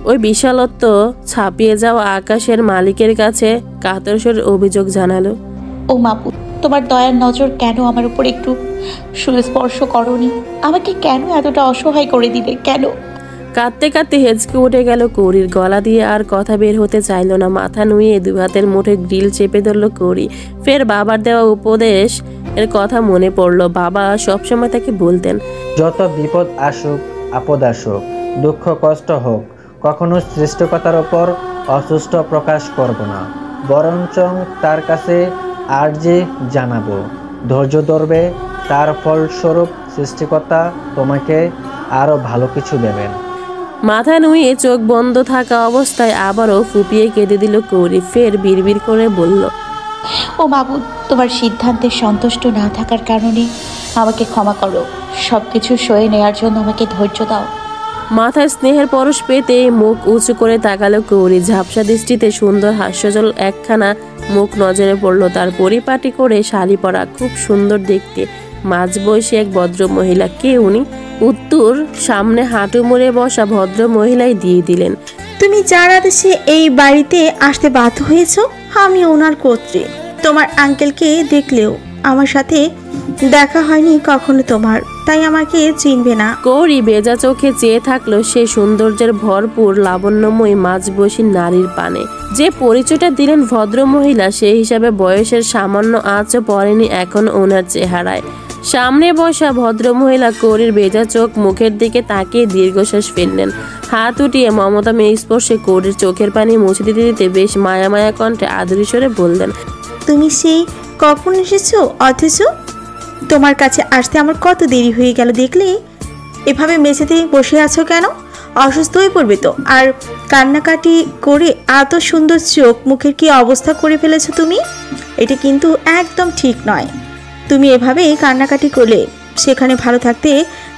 ওই বিশালত্ব ছাপিয়ে যাওয়া আকাশের মালিকের কাছে কাতর স্বরে অভিযোগ জানালো, ও মাপু, তোমার দয়ার নজর কেন আমার উপর একটু সুস্পর্শ করনি? আমাকে কেন এতটা অসহায় করে দিলে? কেন? কাঁদতে কাঁদতে হেঁচকে উঠে গেল কৌরির, গলা দিয়ে আর কথা বের হতে চাইল না। মাথা নুয়ে দু হাতের মুঠে গ্রিল চেপে ধরল কৌরি। ফের বাবার দেওয়া উপদেশ এর কথা মনে পড়লো। বাবা সবসময় তাকে বলতেন, যত বিপদ আসুক আপদ আসুক দুঃখ কষ্ট হোক, কখনো সৃষ্টিকর্তার ওপর অসুস্থ প্রকাশ করব না, বরঞ্চ তার কাছে আর্জি জানাবো, ধৈর্য ধরবে, তার ফলস্বরূপ সৃষ্টিকর্তা তোমাকে আরো ভালো কিছু দেবেন। মাথা নুয়ে চোখ বন্ধ থাকা অবস্থায় আবারও ফুপিয়ে কেঁদে দিল কৌরি। ফের বিড়বিড় করে বলল, ও মাবুদ, তোমার সিদ্ধান্তে সন্তুষ্ট না থাকার কারণে আমাকে ক্ষমা করো। সব কিছু সয়ে নেওয়ার জন্য আমাকে ধৈর্য দাও। মাথায় স্নেহের পরশ পেতে মুখ উঁচু করে তাকালো কৌরি। ঝাপসা দৃষ্টিতে সুন্দর হাস্যজল একখানা মুখ নজরে পড়লো তার। পরিপাটি করে শাড়ি পরা, খুব সুন্দর দেখতে, মাঝবয়সী এক ভদ্র মহিলা। কে উনি? উত্তর সামনে হাঁটু মুড়ে বসা ভদ্র মহিলাই দিয়ে দিলেন, তুমি যার আদেশে এই বাড়িতে আসতে বাধ্য হয়েছ, আমি ওনার কর্ত্রী। তোমার আঙ্কেলকে দেখলেও আমার সাথে দেখা হয়নি কখনো তোমার, তাই আমাকে চিনবে না। কৌরি বেজা চোখে চেয়ে থাকলো সে সৌন্দর্যের ভরপুর লাবণ্যময়ী মাঝবয়সী নারীর পানে। যে পরিচয়টা দিলেন ভদ্র মহিলা, সেই হিসাবে বয়সের সামান্য আঁচও পড়েনি এখন ওনার চেহারায়। সামনে বসা ভদ্র মহিলা কৌরির বেজা চোখ মুখের দিকে তাকিয়ে দীর্ঘশ্বাস ফেললেন। হাত উঠিয়ে মমতা মেয়ে স্পর্শে কৌরির চোখের পানি মুছে দিতে দিতে বেশ মায়া মায়া কণ্ঠে আদুরি স্বরে বললেন, তুমি সেই কখন এসেছো, অথচ তোমার কাছে আসতে আমার কত দেরি হয়ে গেল দেখলে? এভাবে মেঝেতে বসে আছো কেন? অসুস্থ হয়ে পড়বে তো। আর কান্নাকাটি করে এত সুন্দর চোখ মুখের কি অবস্থা করে ফেলেছো তুমি, এটা কিন্তু একদম ঠিক নয়। তুমি এভাবে কান্নাকাটি করলে সেখানে ভালো থাকতে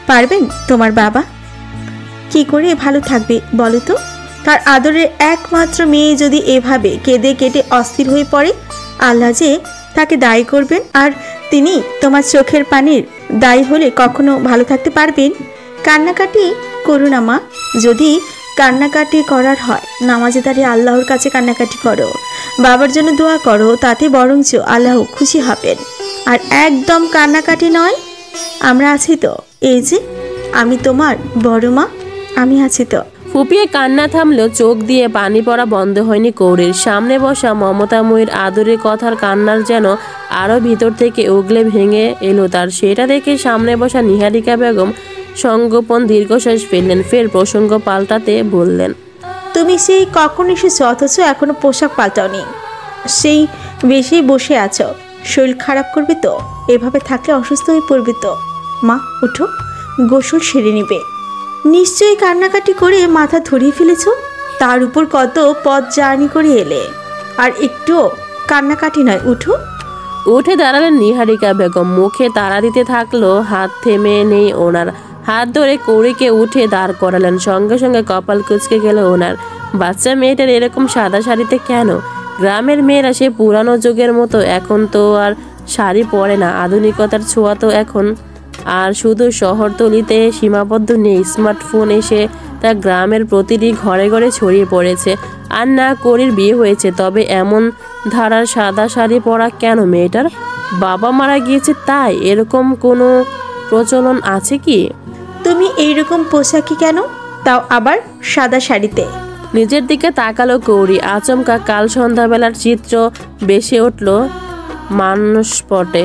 পারবেন তোমার বাবা? কি করে ভালো থাকবে বলো তো? তার আদরের একমাত্র মেয়ে যদি এভাবে কেঁদে কেটে অস্থির হয়ে পড়ে, আল্লাহ যে তাকে দায়ী করবেন, আর তিনি তোমার চোখের পানির দায়ী হলে কখনো ভালো থাকতে পারবেন? কান্নাকাটি করো না মা, যদি কান্নাকাটি করার হয় নামাজে দাঁড়িয়ে আল্লাহর কাছে কান্নাকাটি করো, বাবার জন্য দোয়া করো, তাতে বরঞ্চ আল্লাহ খুশি হবেন। আর একদম কান্নাকাটি নয়, আমরা আছি তো, এই যে আমি তোমার বড় মা, আমি আছি তো। ফুপিয়ে কান্না থামলেও চোখ দিয়ে পানি পড়া বন্ধ হয়নি কৌরির। সামনে বসা মমতাময়ীর আদরের কথার কান্নার যেন আরও ভিতর থেকে উগলে ভেঙে এলো তার। সেটা দেখে সামনে বসা নিহারিকা বেগম সঙ্গোপন দীর্ঘশ্বাস ফেললেন, ফের প্রসঙ্গ পাল্টাতে বললেন, তুমি সেই কখন এসেছো অথচ এখনো পোশাক পাল্টাওনি, সেই বেশি বসে আছো। শরীর খারাপ করবে তো, এভাবে থাকলে অসুস্থ হয়ে পড়বে তো। মা উঠো, গোসল সেরে নিবে। নিশ্চয়ই কান্নাকাটি করে মাথা ধরিয়ে ফেলেছো, তার উপর কত পথ জার্নি করে এলে, আর একটুও কান্নাকাটি নয়, উঠো। উঠে দাঁড়ালেন নিহারিকা বেগম, মুখে তাড়া দিতে থাকলো, হাত থেমে নেই ওনার। হাত ধরে কৌরিকে উঠে দাঁড় করালেন, সঙ্গে সঙ্গে কপাল কুঁচকে গেল ওনার। বাচ্চা মেয়েটার এরকম সাদা শাড়িতে কেন? গ্রামের মেয়েরা সে পুরানো যুগের মতো এখন তো আর শাড়ি পরে না, আধুনিকতার ছোঁয়া তো এখন আর শুধু শহরতলিতে সীমাবদ্ধ নেই, স্মার্টফোন এসে তা গ্রামের প্রতিটি ঘরে ঘরে ছড়িয়ে পড়েছে। আর না কৌরির বিয়ে হয়েছে, তবে এমন ধারার সাদা শাড়ি পরা কেন মেয়েটার? বাবা মারা গিয়েছে তাই এরকম কোনো প্রচলন আছে কি? তুমি এইরকম পোশাকি কেন, তাও আবার সাদা শাড়িতে? নিজের দিকে তাকালো কৌরি, আচমকা কাল সন্ধ্যাবেলার চিত্র বেসে উঠল মানসপটে।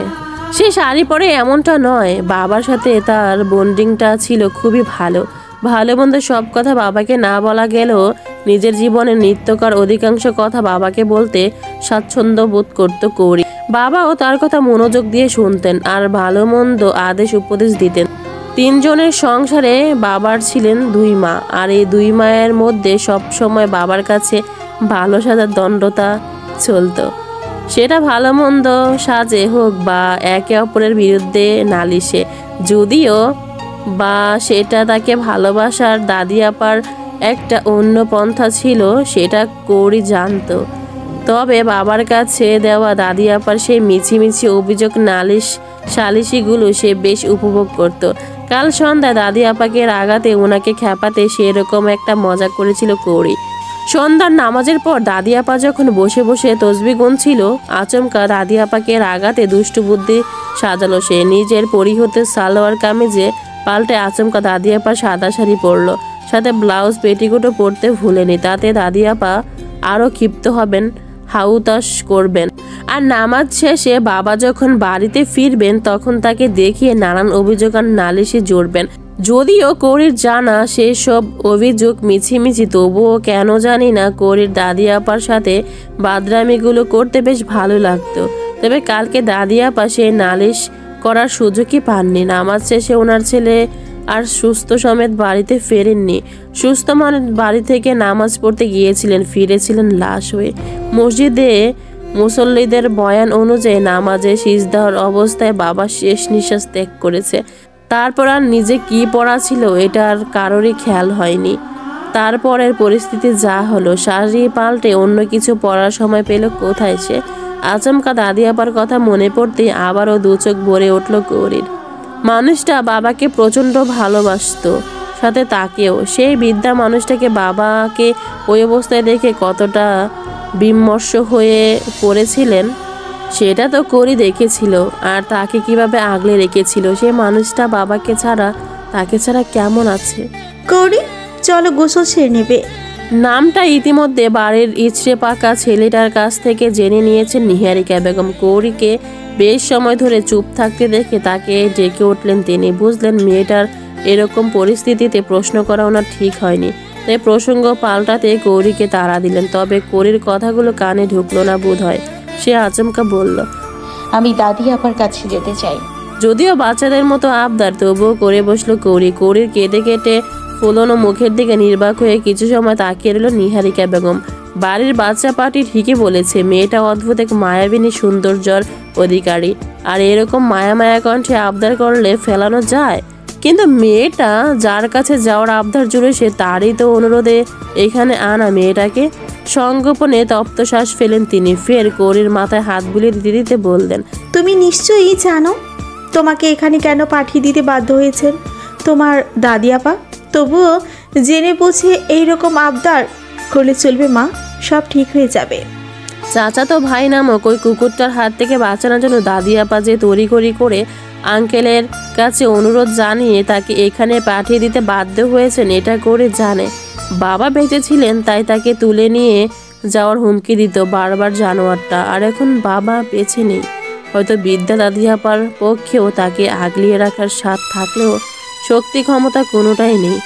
সে শাড়ি পরে এমনটা নয়, বাবার সাথে তার বন্ডিংটা ছিল খুবই ভালো। ভালো মন্দ সব কথা বাবাকে না বলা গেলেও নিজের জীবনের নিত্যকার অধিকাংশ কথা বাবাকে বলতে স্বাচ্ছন্দ্য বোধ করত কৌরি। বাবাও তার কথা মনোযোগ দিয়ে শুনতেন আর ভালো মন্দ আদেশ উপদেশ দিতেন। তিনজনের সংসারে বাবার ছিলেন দুই মা, আর এই দুই মায়ের মধ্যে সবসময় বাবার কাছে ভালো সাজার দণ্ডতা চলতো। সেটা ভালো মন্দ সাজে হোক বা একে অপরের বিরুদ্ধে নালিশে, যদিও বা সেটা তাকে ভালোবাসার দাদি আপার একটা অন্য পন্থা ছিল, সেটা কৌরি জানতো। তবে বাবার কাছে দেওয়া দাদি আপার সেই মিছিমিছি অভিযোগ নালিশ সালিশিগুলো সে বেশ উপভোগ করত। কাল সন্ধ্যায় দাদি আপাকে রাগাতে ওনাকে খেপাতে সেরকম একটা মজা করেছিল কৌরি। সন্ধ্যার নামাজের পর দাদি আপা যখন বসে বসে তসবি গুনছিল, আচমকা দাদি আপাকে রাগাতে দুষ্টু বুদ্ধি সাজালো সে। নিজের পরিহিত সালোয়ার কামিজে পাল্টে আচমকা দাদি আপা সাদা শাড়ি পরলো, সাথে ব্লাউজ পেটিকোটও পরতে ভুলেনি। তাতে দাদি আপা আরও ক্ষিপ্ত হবেন, হাউতাস করবেন। আর নামাজ শেষে বাবা যখন বাড়িতে ফিরবেন তখন তাকে দেখিয়ে নানান অভিযোগ আর নালিশে জড়বেন। যদিও কৌরির জানা সেসব অভিযোগ মিছিমিছি, তবুও কেন জানি না কৌরির দাদি আপার সাথে বাদরামিগুলো করতে বেশ ভালো লাগতো। তবে কালকে দাদি আপা সে নালিশ করার সুযোগই পাননি। নামাজ শেষে ওনার ছেলে আর সুস্থ সমেত বাড়িতে ফেরেননি। সুস্থ মানে বাড়ি থেকে নামাজ পড়তে গিয়েছিলেন, ফিরেছিলেন লাশ হয়ে। মসজিদে মুসল্লিদের বয়ান অনুযায়ী নামাজে সিজদার অবস্থায় বাবা শেষ নিঃশ্বাস ত্যাগ করেছে। তারপর আর নিজে কি পড়া ছিল এটা আর কারোরই খেয়াল হয়নি। তারপরের পরিস্থিতি যা হলো, শাড়ি পাল্টে অন্য কিছু পড়ার সময় পেল কোথায় সে? আচমকা দাদি আপার কথা মনে পড়তে আবারও দু চোখ ভরে উঠল কৌরির। মানুষটা বাবাকে প্রচণ্ড ভালোবাসতো, সাথে তাকেও। সেই বৃদ্ধা মানুষটাকে বাবাকে ওই অবস্থায় দেখে কতটা বিমর্ষ হয়ে পড়েছিলেন সেটা তো কৌরি দেখেছিল। আর তাকে কিভাবে আগলে রেখেছিল সে মানুষটা বাবাকে ছাড়া, তাকে ছাড়া কেমন আছে? কৌরি চলো গোসল সেরে নেবে। নামটা ইতিমধ্যে বাড়ির ইচড়ে পাকা ছেলেটার কাছ থেকে জেনে নিয়েছেন নিহারিকা বেগম। কৌরিকে বেশ সময় ধরে চুপ থাকতে দেখে তাকে ডেকে উঠলেন তিনি। বুঝলেন মেয়েটার এরকম পরিস্থিতিতে প্রশ্ন করা ওনার ঠিক হয়নি, তাই প্রসঙ্গ পাল্টাতে কৌরিকে তাড়া দিলেন। তবে কৌরির কথাগুলো কানে ঢুকলো না বোধ হয়। সে আচমকা বলল, আমি দাদি আপার কাছে যেতে চাই। যদিও বাচ্চাদের মতো আবদার, তবুও করে বসলো কৌরি। কৌরির কেঁদে কেটে ফুলনো মুখের দিকে নির্বাক হয়ে কিছু সময় তাকিয়ে রইল নিহারিকা বেগম। বাড়ির বাচ্চা পার্টি ঠিকই বলেছে, মেয়েটা অদ্ভুত এক মায়াবিনী সৌন্দর্যর অধিকারী, আর এরকম মায়া মায়া কণ্ঠে আবদার করলে ফেলানো যায়? কিন্তু মেয়েটা যার কাছে যাওয়ার আবদার জুড়েছে তারই তো অনুরোধে এখানে আনা মেয়েটাকে। সংগোপনে তপ্তশ্বাস ফেলেন তিনি। ফের কৌরির মাথায় হাত বুলিয়ে দিতে দিতে বললেন, তুমি নিশ্চয়ই জানো তোমাকে এখানে কেন পাঠিয়ে দিতে বাধ্য হয়েছেন তোমার দাদি আপা। তবুও জেনে বুঝে এইরকম আবদার করলে চলবে মা, সব ঠিক হয়ে যাবে। চাচাতো ভাই নামক ওই কুকুরটার হাত থেকে বাঁচানোর জন্য দাদি আপা যে তড়িঘড়ি করে আঙ্কেলের কাছে অনুরোধ জানিয়ে তাকে এখানে পাঠিয়ে দিতে বাধ্য হয়েছেন, এটা করে জানে। বাবা বেঁচে ছিলেন তাই তাকে তুলে নিয়ে যাওয়ার হুমকি দিত বারবার জানোয়ারটা, আর এখন বাবা বেঁচে নেই। হয়তো বিদ্যা দাদি আপার পক্ষেও তাকে আগলিয়ে রাখার স্বাদ থাকলেও শক্তি ক্ষমতা কোনোটাই নেই।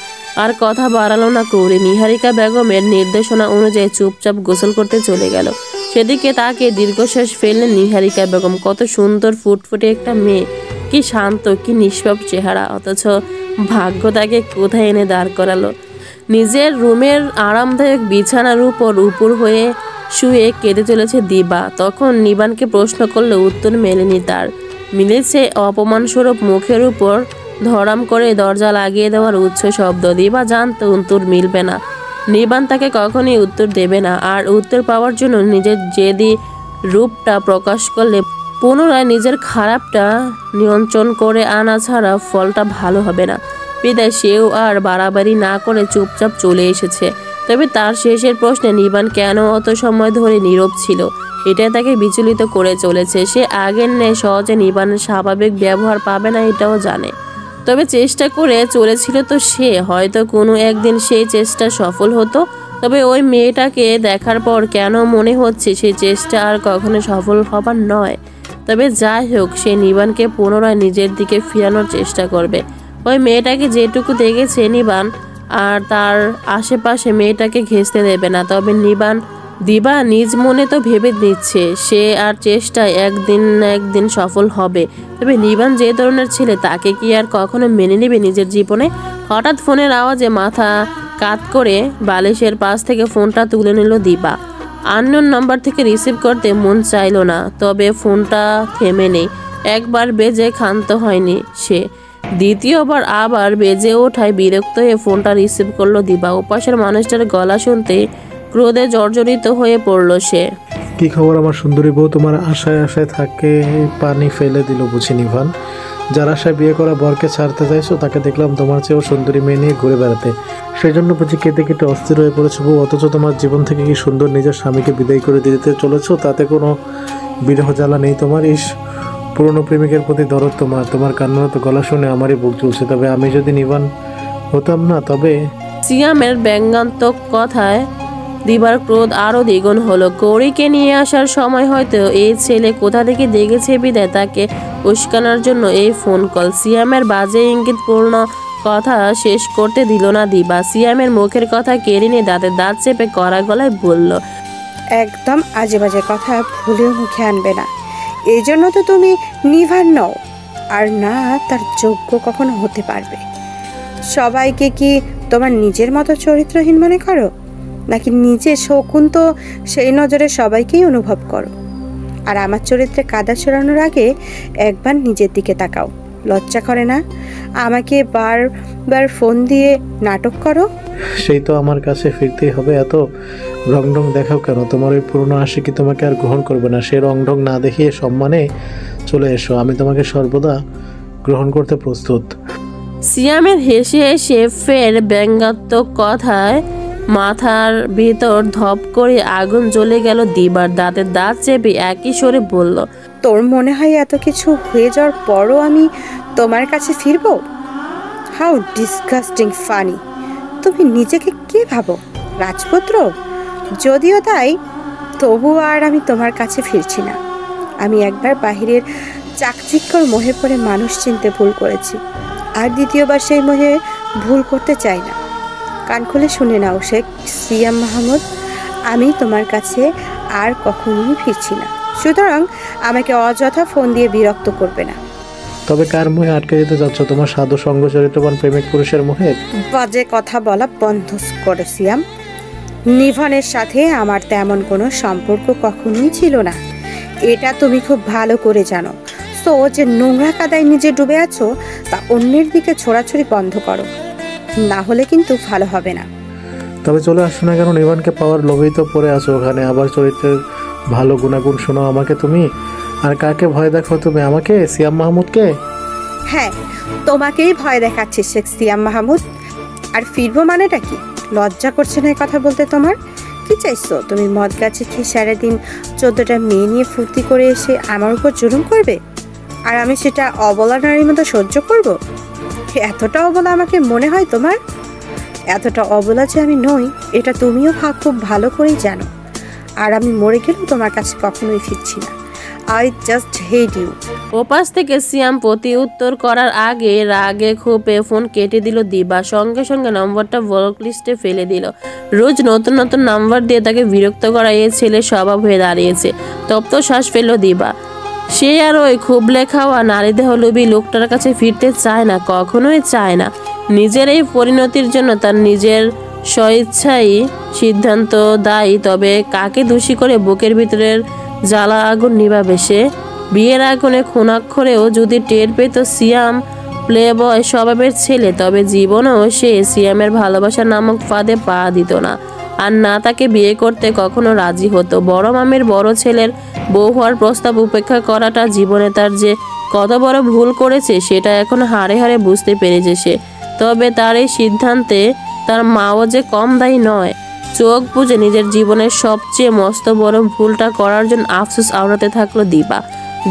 আর কথা বাড়ালো না কৌরি। নিহারিকা বেগমের নির্দেশনা অনুযায়ী চুপচাপ গোসল করতে চলে গেল। সেদিকে তাকে দীর্ঘশ্বাস ফেললেন নিহারিকা বেগম। কত সুন্দর ফুটফুটে একটা মেয়ে, কি শান্ত, কি নিষ্পাপ চেহারা, অথচ ভাগ্য তাকে কোথায় এনে দাঁড় করালো। নিজের রুমের আরামদায়ক বিছানার উপর হয়ে শুয়ে কেঁদে চলেছে দিবা। তখন নিবানকে প্রশ্ন করলে উত্তর মেলেনি তার। মিলেছে অপমানস্বরূপ মুখের উপর ধরাম করে দরজা লাগিয়ে দেওয়ার উচ্চ শব্দ। দিবা জানতো উত্তর মিলবে না, নিবান তাকে কখনই উত্তর দেবে না। আর উত্তর পাওয়ার জন্য নিজের জেদি রূপটা প্রকাশ করলে পুনরায় নিজের খারাপটা নিয়ন্ত্রণ করে আনা ছাড়া ফলটা ভালো হবে না। বিদায় সেও আর বাড়াবাড়ি না করে চুপচাপ চলে এসেছে। তবে তার শেষের প্রশ্নে নিবান কেন অত সময় ধরে নীরব ছিল, এটাই তাকে বিচলিত করে চলেছে। সে আগের ন্যায় সহজে নিবানের স্বাভাবিক ব্যবহার পাবে না এটাও জানে। তবে চেষ্টা করে চলেছিল তো সে, হয়তো কোনো একদিন সেই চেষ্টা সফল হতো। তবে ওই মেয়েটাকে দেখার পর কেন মনে হচ্ছে সেই চেষ্টা আর কখনো সফল হবার নয়। তবে যাই হোক, সে নিবানকে পুনরায় নিজের দিকে ফিরানোর চেষ্টা করবে। ওই মেয়েটাকে যেটুকু দেখেছে নিবান, আর তার আশেপাশে মেয়েটাকে ঘেঁষতে দেবে না। তবে দিবা নিজ মনে তো ভেবে নিচ্ছে সে আর চেষ্টায় একদিন না একদিন সফল হবে। তবে নিবান যে ধরনের ছেলে, তাকে কি আর কখনো মেনে নেবে নিজের জীবনে? হঠাৎ ফোনের আওয়াজে মাথা কাত করে বালিশের পাশ থেকে ফোনটা তুলে নিল দিবা। আননোন নাম্বার থেকে রিসিভ করতে মন চাইল না, তবে ফোনটা থেমে নেই। একবার বেজে ক্ষান্ত হয়নি সে, দ্বিতীয়বার আবার বেজে ওঠায় বিরক্ত হয়ে ফোনটা রিসিভ করলো দিবা। ওপাশের মানুষটার গলা শুনতে ক্রোধে জর্জরিত হয়ে পড়ল সে। কি খবর আমার সুন্দরী বউ? তোমার আশায় আশায় থাকে পানি ফেলে দিল বুঝি নিভান? যার আশায় বিয়ে করা বরকে ছাড়তে চাইছো তাকে দেখলাম তোমার চেয়েও সুন্দরী মেয়ে নিয়ে ঘুরে বেড়াতে। সেই জন্য বুঝি কেটে কেটে অস্থির হয়ে পড়েছো বউ। অথচ তোমার জীবন থেকে কি সুন্দর নিজের স্বামীকে বিদায় করে দিতে চলেছো, তাতে কোনো বিরহ জ্বালা নেই তোমার? পুরনো প্রেমিকের প্রতি দরদ তোমার কান্নার তো গলা শুনে আমারই বুক জ্বলছে। তবে আমি যদি নিবান হতাম না, তবে সিয়ামের ব্যঙ্গাত্মক কথায় দিবার ক্রোধ আরো দ্বিগুণ হলো। গৌরীকে নিয়ে আসার সময় হয়তো এই ছেলে কোথা থেকে দেখেছে বিদায় তাকে উস্কানোর জন্য এই ফোন কল। সিয়ামের বাজে ইঙ্গিতপূর্ণ কথা শেষ করতে দিল না দিবা। সিয়ামের মুখের কথা কেড়ে নিয়ে দাঁতে দাঁত চেপে কড়া গলায় বলল, একদম আজে বাজে কথা ভুলেও মুখে আনবে না। এই জন্য তো তুমি নিভান নও, আর না তার যোগ্য কখনো হতে পারবে। সবাইকে কি তোমার নিজের মতো চরিত্রহীন মনে করো, নাকি নিজে শকুন তো সেই নজরে সবাইকেই অনুভব করো? আর আমার চরিত্রে কাদা ছড়ানোর আগে একবার নিজের দিকে তাকাও। লজ্জা করে না আমাকে বারবার ফোন দিয়ে নাটক করো? সেই তো আমার কাছে ফিরতেই হবে। এত রংঢং দেখাও কেন? তোমার ওই পুরনো আশিকি তোমাকে আর গ্রহণ করবে না। সে রংঢং না দেখিয়ে সম্মানে চলে এসো, আমি তোমাকে সর্বদা গ্রহণ করতে প্রস্তুত। সিয়ামের হেসে হেসে ফের ব্যঙ্গাত্মক কথায় মাথার ভিতর ধপ করে আগুন জ্বলে গেল দিবার। দাঁতের দাঁত চেপে একই সরে বলল, তোর মনে হয় এত কিছু হয়ে যাওয়ার পরও আমি তোমার কাছে ফিরবো? How disgusting funny! তুমি নিজেকে কি ভাবো, রাজপুত্র? যদিও তাই, তবুও আর আমি তোমার কাছে ফিরছি না। আমি একবার বাহিরের চাকচিক্যর মোহে পড়ে মানুষ চিনতে ভুল করেছি, আর দ্বিতীয়বার সেই মোহে ভুল করতে চাই না। কান খুলে শুনে নাও শেখ সিয়াম মাহমুদ, আমি তোমার কাছে আর কখনোই ফিরছি না। সুতরাং আমাকে অযথা ফোন দিয়ে বিরক্ত করবে না। তবে কার মোহে আটকে যেতে যাচ্ছ? তোমার সাধু সঙ্গ চরিত্রবান প্রেমিক পুরুষের মোহে? বাজে কথা বলা বন্ধ করো সিয়াম। নিভানের সাথে আমার তেমন কোনো সম্পর্ক কখনোই ছিল না, এটা তুমি খুব ভালো করে জানো। তো যে নোংরা কাদায় নিজে ডুবে আছো তা অন্যের দিকে ছোড়াছড়ি বন্ধ করো, না হলে কিন্তু ভালো হবে না। তবে চলে আসছো না কেন? নিভানকে পাওয়ার লোভেই তো পড়ে আছো ওখানে। আবার চরিত্রের ভালো গুণাগুণ শোনো আমাকে তুমি। আর কাকে ভয় দেখো তুমি? আমাকে, সিয়াম মাহমুদকে? হ্যাঁ, তোমাকেই ভয় দেখাচ্ছে শেখ সিয়াম মাহমুদ। আর ফিরবো মানেটা কি? লজ্জা করছে না কথা বলতে তোমার? কি চাইছো তুমি? মদ গাছে খেয়ে সারাদিন 14টা মেয়ে নিয়ে ফুর্তি করে এসে আমার উপর জুলুম করবে, আর আমি সেটা অবলা নারীর মতো সহ্য করব? এতটা অবলা আমাকে মনে হয় তোমার? এতটা অবলা যে আমি নই এটা তুমিও খুব ভালো করেই জানো। আর আমি মরে গেলেও তোমার কাছে কখনোই ফিরছি না। I just hate you. ওপাশ থেকে সিয়াম প্রতি উত্তর করার আগে রাগে ক্ষোভে ফোন কেটে দিল দিবা। সঙ্গে সঙ্গে নম্বরটা ব্লক লিস্টে ফেলে দিল। রোজ নতুন নতুন নাম্বার দিয়ে তাকে বিরক্ত করা এই ছেলে স্বভাব হয়ে দাঁড়িয়েছে। তপ্ত শ্বাস ফেলল দিবা। সে আর ওই খুবলে খাওয়া নারীদেহ লোভী লোকটার কাছে ফিরতে চায় না, কখনোই চায় না। নিজের এই পরিণতির জন্য তার নিজের স্বইচ্ছাই সিদ্ধান্ত দায়ী। তবে কাকে দোষী করে বুকের ভিতরের জ্বালা আগুন নিভাবে সে? বিয়ের আগুনে খুনাক্ষরেও যদি টের পেত সিয়াম প্লে বয় স্বভাবের ছেলে, তবে জীবনেও সে সিয়ামের ভালোবাসা নামক ফাঁদে পা দিত না, আর না তাকে বিয়ে করতে কখনো রাজি হতো। বড় মামের বড় ছেলের বউ হওয়ার প্রস্তাব উপেক্ষা করাটা জীবনে তার যে কত বড় ভুল করেছে সেটা এখন হাড়ে হাড়ে বুঝতে পেরেছে সে। তবে তার এই সিদ্ধান্তে তার মাও যে কম দায়ী নয়। চোখ বুজে নিজের জীবনের সবচেয়ে মস্ত বড় ভুলটা করার জন্য আফসোস আওড়াতে থাকলো দিবা।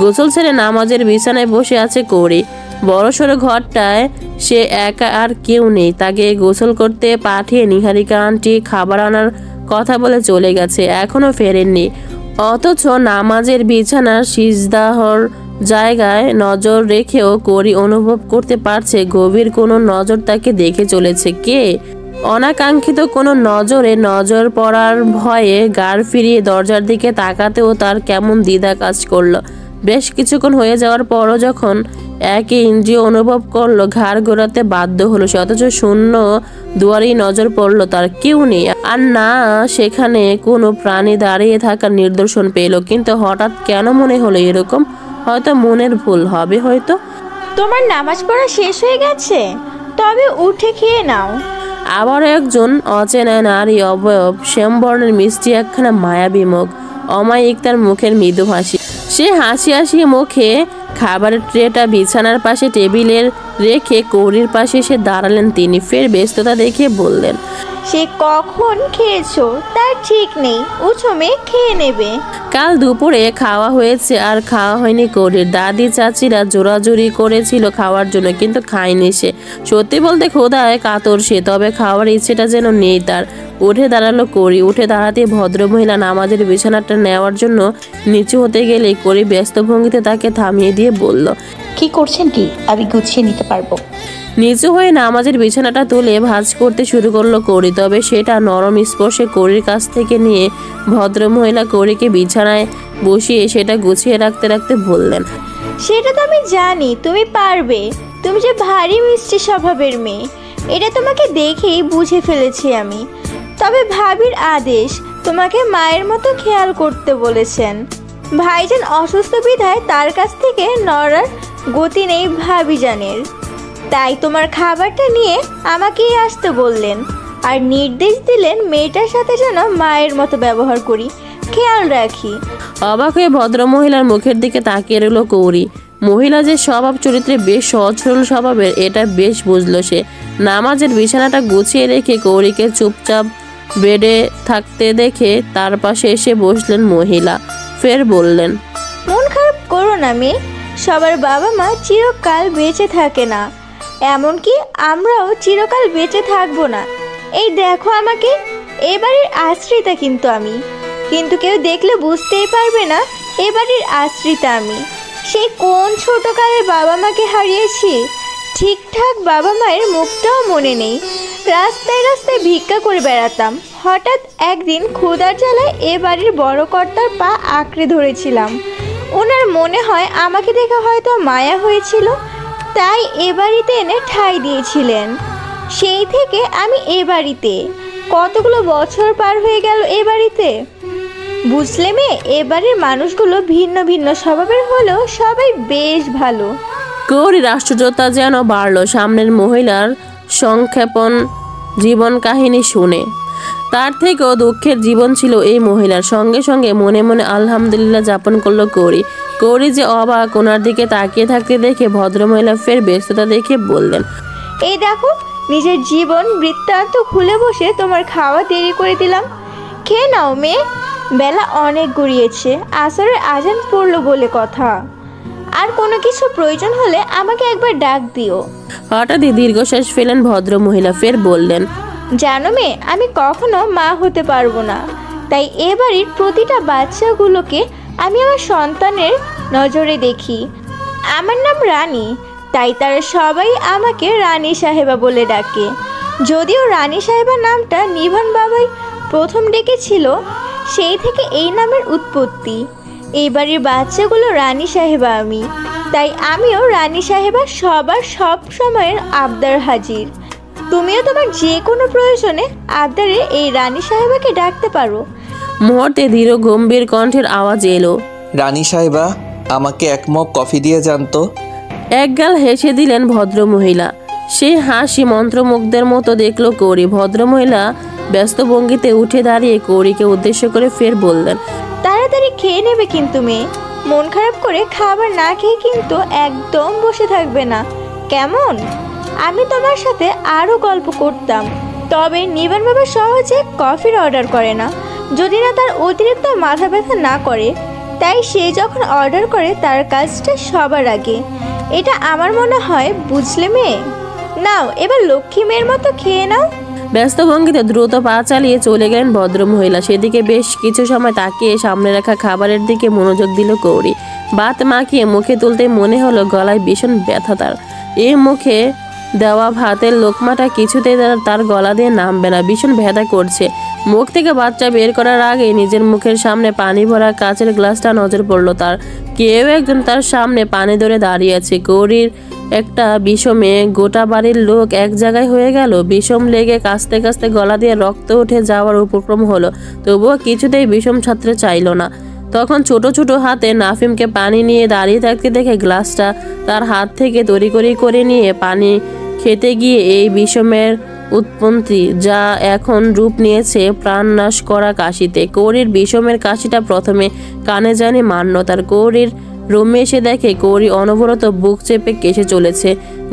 গোসল ছেড়ে নামাজের বিছানায় বসে আছে কৌরি। বড়সড় ঘরটায় সে একা, আর কেউ নেই। তাকে গোসল করতে পাঠিয়ে নিহারিকা আন্টি খাবার আনার কথা বলে চলে গেছে, এখনো ফেরেননি। অথচ নামাজের বিছানার সিজদাহর জায়গায় নজর রেখেও কৌরি অনুভব করতে পারছে গভীর কোনো নজর তাকে দেখে চলেছে। কে? অনাকাঙ্ক্ষিত কোনো নজর পড়ার ভয়ে গাড় ফিরিয়ে দরজার দিকে তাকাতেও তার কেমন দ্বিধা কাজ করলো। বেশ কিছুক্ষণ হয়ে যাওয়ার পরও যখন একই ইন্দ্রিয় অনুভব করলো, ঘাড় ঘোরাতে বাধ্য হলো সে। অথচ শূন্য দুয়ারেই নজর পড়লো, তার কেউ নেই, আর না সেখানে কোনো প্রাণী দাঁড়িয়ে থাকার নিদর্শন পেল। কিন্তু হঠাৎ কেন মনে হলো এরকম? হয়তো মনের ভুল হবে, হয়তো। তোমার নামাজ পড়া শেষ হয়ে গেছে? তবে উঠে খেয়ে নাও। আবার একজন অচেনা নারী অবয়ব, শ্যামবর্ণের মিষ্টি একখানা মায়াবী মুখ, অমায়িক তার মুখের মৃদু হাসি। সে হাসি হাসি মুখে খাবারের ট্রেটা বিছানার পাশে টেবিলের রেখে কৌরির পাশে এসে দাঁড়ালেন তিনি। ফের ব্যস্ততা দেখে বললেন, সে কখন খেয়েছো তার ঠিক নেই, উঠো মেয়ে, খেয়ে নেবে। কাল দুপুরে খাওয়া হয়েছে আর খাওয়া হয়নি কৌরির। দাদি চাচিরা জোরাজুরি করেছিল খাওয়ার জন্য, কিন্তু খায়নি সে। সত্যি বলতে ক্ষুধায় কাতর সে, তবে খাওয়ার ইচ্ছেটা যেন নেই তার। উঠে দাঁড়ালো কৌরি। উঠে দাঁড়াতে ভদ্রমহিলা নামাজের বিছানাটা নেওয়ার জন্য নিচু হতে গেলে কৌরি ব্যস্ত ভঙ্গিতে তাকে থামিয়ে দিয়ে বলল, কি করছেন কি? আমি গুছিয়ে নিতে পারবো। নিচু হয়ে নামাজের বিছানাটা তুলে ভাঁজ করতে শুরু করলো কৌরি। তবে সেটা নরম স্পর্শে কৌরির কাছ থেকে নিয়ে ভদ্রমহিলা কৌরিকে বিছানায় বসিয়ে সেটা গুছিয়ে রাখতে রাখতে বললেন, সেটা তো আমি জানি তুমি পারবে। তুমি যে ভারী মিষ্টি স্বভাবের মেয়ে, এটা তোমাকে দেখেই বুঝে ফেলেছি আমি। তবে ভাবির আদেশ, তোমাকে মায়ের মতো খেয়াল করতে বলেছেন। ভাইজান অসুস্থ বিধায় তার কাছ থেকে নড়ার গতি নেই ভাবিজানের। তাই তোমার খাবারটা নিয়ে আমাকেই আসতে বললেন, আর নির্দেশ দিলেন মেয়েটার সাথে যেন মায়ের মতো ব্যবহার করি, খেয়াল রাখি। অবাক হয়ে ভদ্রমহিলার মুখের দিকে তাকিয়ে রইল কৌরি। মহিলা যে স্বভাব চরিত্রে বেশ সহজ সরল স্বভাবের, এটা বেশ বুঝলো সে। নামাজের বিছানাটা গুছিয়ে রেখে কৌরিকে চুপচাপ বেডে থাকতে দেখে তার পাশে এসে বসলেন মহিলা। ফের বললেন, মন খারাপ করো না মেয়ে, সবার বাবা মা চিরকাল বেঁচে থাকে না, এমনকি আমরাও চিরকাল বেঁচে থাকবো না। এই দেখো আমাকে, এবারের আশ্রিতা কিন্তু আমি, কিন্তু কেউ দেখলে বুঝতেই পারবে না এবারের আশ্রিতা আমি। সেই কোন ছোটকালে বাবা মাকে হারিয়েছি, ঠিকঠাক বাবা মায়ের মুখটাও মনে নেই। রাস্তায় রাস্তায় ভিক্ষা করে বেড়াতাম। হঠাৎ একদিন ক্ষুধার জ্বালায় এ বাড়ির বড় কর্তার পা আঁকড়ে ধরেছিলাম। ওনার মনে হয় আমাকে দেখে হয়তো মায়া হয়েছিল, তাই এ বাড়িতে এনে ঠাঁই দিয়েছিলেন। সেই থেকে আমি এ বাড়িতে, কতগুলো বছর পার হয়ে গেল এ বাড়িতে। বুঝলে মেয়ে, এ বাড়ির মানুষগুলো ভিন্ন ভিন্ন স্বভাবের হলেও সবাই বেশ ভালো। গৌরীর আশ্চর্যতা যেন বাড়ল সামনের মহিলার সংক্ষেপণ জীবন কাহিনী শুনে। তার থেকেও দুঃখের জীবন ছিল এই মহিলার। সঙ্গে সঙ্গে মনে মনে আলহামদুলিল্লাহ যাপন করলো গৌরী। গৌরী যে অবাক, ওনার দিকে তাকিয়ে থাকতে দেখে ভদ্রমহিলা ফের ব্যস্ততা দেখে বললেন, এই দেখো, নিজের জীবন বৃত্তান্ত খুলে বসে তোমার খাওয়া দেরি করে দিলাম। খেয়ে নাও মেয়ে, বেলা অনেক গড়িয়েছে, আসরের আজান পড়লো বলে কথা। আর কোনো কিছু প্রয়োজন হলে আমাকে একবার ডাক দিও। হঠাৎই দীর্ঘশ্বাস ফেলেন ভদ্রমহিলা, ফের বললেন, জানো মেয়ে, আমি কখনো মা হতে পারবো না, তাই এ বাড়ির প্রতিটা বাচ্চাগুলোকে আমি আমার সন্তানের নজরে দেখি। আমার নাম রানী, তাই তারা সবাই আমাকে রানী সাহেবা বলে ডাকে। যদিও রানী সাহেবা নামটা নিভান বাবাই প্রথম ডেকেছিল, সেই থেকে এই নামের উৎপত্তি। এই বাড়ির বাচ্চাগুলো রানী সাহেবা আমি, তাই আমিও রানী সাহেবা সবার সব সময়ের আবদার হাজির। তুমিও তোমার যে কোনো প্রয়োজনে আবদারে এই রানী সাহেবাকে ডাকতে পারো। মুহূর্তে ধীর গম্ভীর কণ্ঠের আওয়াজ এলো, রানী সাহেবা, আমাকে এক মগ কফি দিয়ে জানতো। একগাল হেসে দিলেন ভদ্রমহিলা। সেই হাসি মন্ত্রমুগ্ধের মতো দেখলো গৌরী। ভদ্রমহিলা ব্যস্ত ভঙ্গিতে উঠে দাঁড়িয়ে গৌরীকে উদ্দেশ্য করে ফের বললেন, তাড়াতাড়ি খেয়ে নেবে কিন্তু মেয়ে, মন খারাপ করে খাবার না খেয়ে কিন্তু একদম বসে থাকবে না, কেমন? আমি তোমার সাথে আরও গল্প করতাম, তবে নিবান বাবা সহজে কফির অর্ডার করে না, যদি না তার অতিরিক্ত মাথা ব্যথা না করে। তাই সে যখন অর্ডার করে তার কাজটা সবার আগে, এটা আমার মনে হয়, বুঝলে মেয়ে? নাও এবার লক্ষ্মী মেয়ের মতো খেয়ে নাও। ব্যস্ত ভঙ্গিতে দ্রুত পা চালিয়ে চলে গেলেন ভদ্রমহিলা। সেদিকে বেশ কিছু সময় তাকিয়ে সামনে রাখা খাবারের দিকে মনোযোগ দিল গৌরী। ভাত মাখিয়ে মুখে তুলতে মনে হলো গলায় ভীষণ ব্যথা তার। এই মুখে দেওয়া ভাতের লোকমাটা কিছুতেই তার গলা দিয়ে নামবে না, ভীষণ ব্যথা করছে। মুখ থেকে বাচ্চা বের করার আগে নিজের মুখের সামনে পানি ভরা কাচের গ্লাসটা নজর পড়ল তার। কেউ একজন তার সামনে পানি ধরে দাঁড়িয়ে আছে। গৌরীর একটা বিষমে গোটা বাড়ির লোক এক জায়গায় হয়ে গেল। বিষম লেগে কাঁচতে কাঁচতে গলা দিয়ে রক্ত উঠে যাওয়ার উপক্রম হলো, তবুও কিছুতেই বিষম ছাত্রে চাইল না। তখন ছোট ছোট হাতে নাফিমকে পানি নিয়ে দাঁড়িয়ে থাকতে দেখে গ্লাসটা তার হাত থেকে তড়িঘড়ি করে নিয়ে পানি খেতে গিয়ে এই বিষমের উৎপত্তি, যা এখন রূপ নিয়েছে প্রাণনাশ করা কাশিতে। গৌরীর বিষমের কাশিটা প্রথমে কানে জানে মান্যতার। গৌরীর রুমে এসে দেখে গৌরী অনবরত বুক চেপে কেসে চলেছে।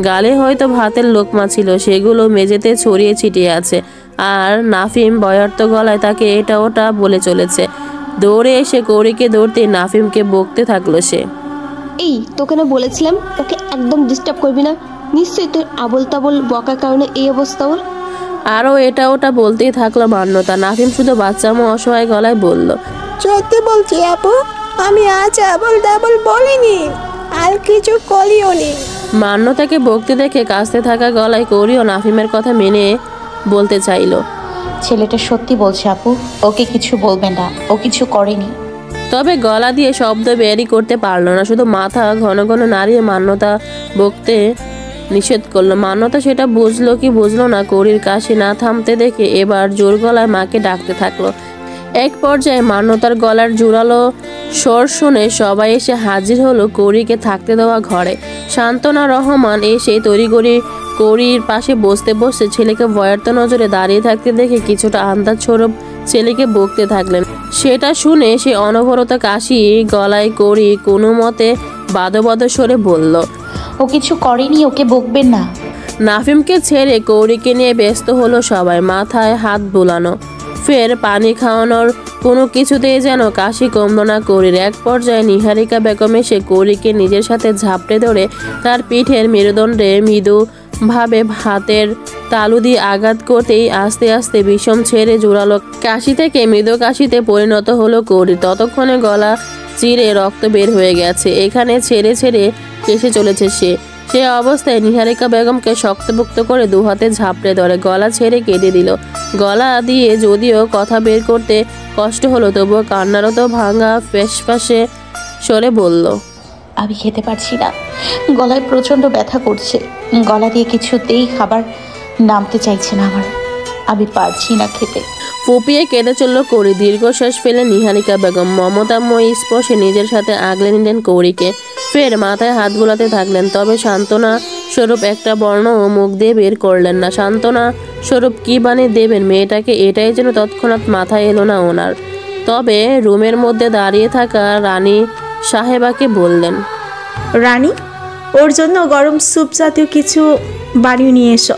গালে হয়তো ভাতের লোকমা ছিল, সেগুলো মেঝেতে ছড়িয়ে ছিটিয়ে আছে। আর নাফিম বয়ার্ত গলায় তাকে এটা ওটা বলে চলেছে। দৌড়ে এসে গৌরীকে ধরতে নাফিমকে বকতে থাকলো সে, এই তোকে না বলেছিলাম ওকে একদম ডিস্টার্ব করবি না, নিশ্চয়ই তোর আবল তাবল বকার কারণে এই অবস্থা ওর। আরও এটা ওটা বলতেই থাকলো মান্যতা। নাফিম শুধু বাচ্চামো অসহায় গলায় বলল, সত্যি বলছি আপু, আমি আজ আবল ডাবল বলিনি, আর কিছু করিও নি। মান্যতাকে বকতে দেখে কাঁচতে থাকা গলায় গৌরীও নাফিমের কথা মেনে বলতে চাইল, ছেলেটা সত্যি বলছে আপু, ওকে কিছু বলবেন না, ও কিছু করেনি। তবে গলা দিয়ে শব্দ বেরই করতে পারলো না, শুধু মাথা ঘন ঘন নাড়িয়ে মান্যতা বকতে নিষেধ করলো। মান্যতা সেটা বুঝলো কি বুঝলো না, গৌরীর কাশি না থামতে দেখে এবার জোর গলায় মাকে ডাকতে থাকলো। এক পর্যায়ে মান্যতার গলার জোরালো স্বর শুনে সবাই এসে হাজির হলো গৌরীকে থাকতে দেওয়া ঘরে। শান্তনা রহমান এসে তড়িঘড়ি গৌরীর পাশে বসতে বসতে ছেলেকে ভয়ার্ত নজরে দাঁড়িয়ে থাকতে দেখে কিছুটা আন্দাজ স্বরূপ ছেলেকে বকতে থাকলেন। সেটা শুনে সে অনবরত কাশি গলায় গৌরী কোনো মতে বাদো স্বরে বলল, ও কিছু করেনি, ওকে বকবেন না। নাফিমকে ছেড়ে গৌরীকে নিয়ে ব্যস্ত হলো সবাই, মাথায় হাত বোলানো, ফের পানি খাওয়ানোর, কোনো কিছুতেই যেন কাশি কমল না গৌরীর। এক পর্যায়ে নিহারিকা বেগম এসে গৌরীকে নিজের সাথে ঝাপটে ধরে তার পিঠের মেরুদণ্ডে মৃদুভাবে হাতের তালু দিয়ে আঘাত করতেই আস্তে আস্তে বিষম ছেড়ে জোরালো কাশি থেকে মৃদু কাশিতে পরিণত হলো গৌরী। ততক্ষণে গলা চিরে রক্ত বের হয়ে গেছে, এখানে ছেড়ে ছেড়ে কেসে চলেছে সে অবস্থায় নিহারিকা বেগমকে শক্তপোক্ত করে দুহাতে ঝাপড়ে ধরে গলা ছেড়ে কেঁদে দিল। গলা দিয়ে যদিও কথা বের করতে কষ্ট হলো, তবুও কান্নারত ভাঙা ফেসফাসে সরে বলল, আমি খেতে পারছি না, গলায় প্রচণ্ড ব্যথা করছে, গলা দিয়ে কিছুতেই খাবার নামতে চাইছে না আমার, আমি পারছি না খেতে। ফুপিয়ে কেঁদে চলল কৌরি। দীর্ঘশ্বাস ফেলে নিহারিকা বেগম মমতাময় স্পর্শে নিজের সাথে আগলে নিলেন কৌরিকে। ফের মাথায় হাত বোলাতে থাকলেন। তবে সান্ত্বনা স্বরূপ একটা বর্ণও মুখ দিয়ে বের করলেন না। সান্ত্বনা স্বরূপ কি বানিয়ে দেবেন মেয়েটাকে, এটাই যেন তৎক্ষণাৎ মাথায় এলো না ওনার। তবে রুমের মধ্যে দাঁড়িয়ে থাকা রানী সাহেবাকে বললেন, রানী, ওর জন্য গরম স্যুপ জাতীয় কিছু বানিয়ে নিয়ে এসো,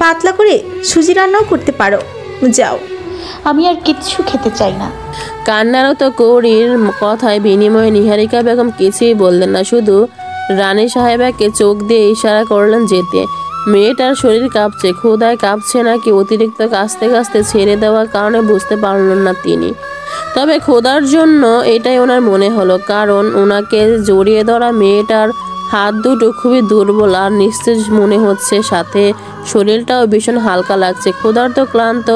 পাতলা করে সুজি রান্নাও করতে পারো, যাও। আমি আর কিচ্ছু খেতে চাই না। কান্নারত কৌরির কথায় বিনিময়ে নিহারিকা বেগম কিছুই বললেন না, শুধু রানী সাহেবাকে চোখ দিয়ে ইশারা করলেন যেতে। মেয়েটার শরীর কাঁপছে, ক্ষুধায় কাঁপছে নাকি অতিরিক্ত কাঁচতে কাঁচতে ছেড়ে দেওয়ার কারণে বুঝতে পারলেন না তিনি। তবে ক্ষুধার জন্য এটাই ওনার মনে হলো, কারণ ওনাকে জড়িয়ে ধরা মেয়েটার হাত দুটো খুবই দুর্বল আর নিস্তেজ মনে হচ্ছে, সাথে শরীরটাও ভীষণ হালকা লাগছে। ক্ষুধার্ত ক্লান্ত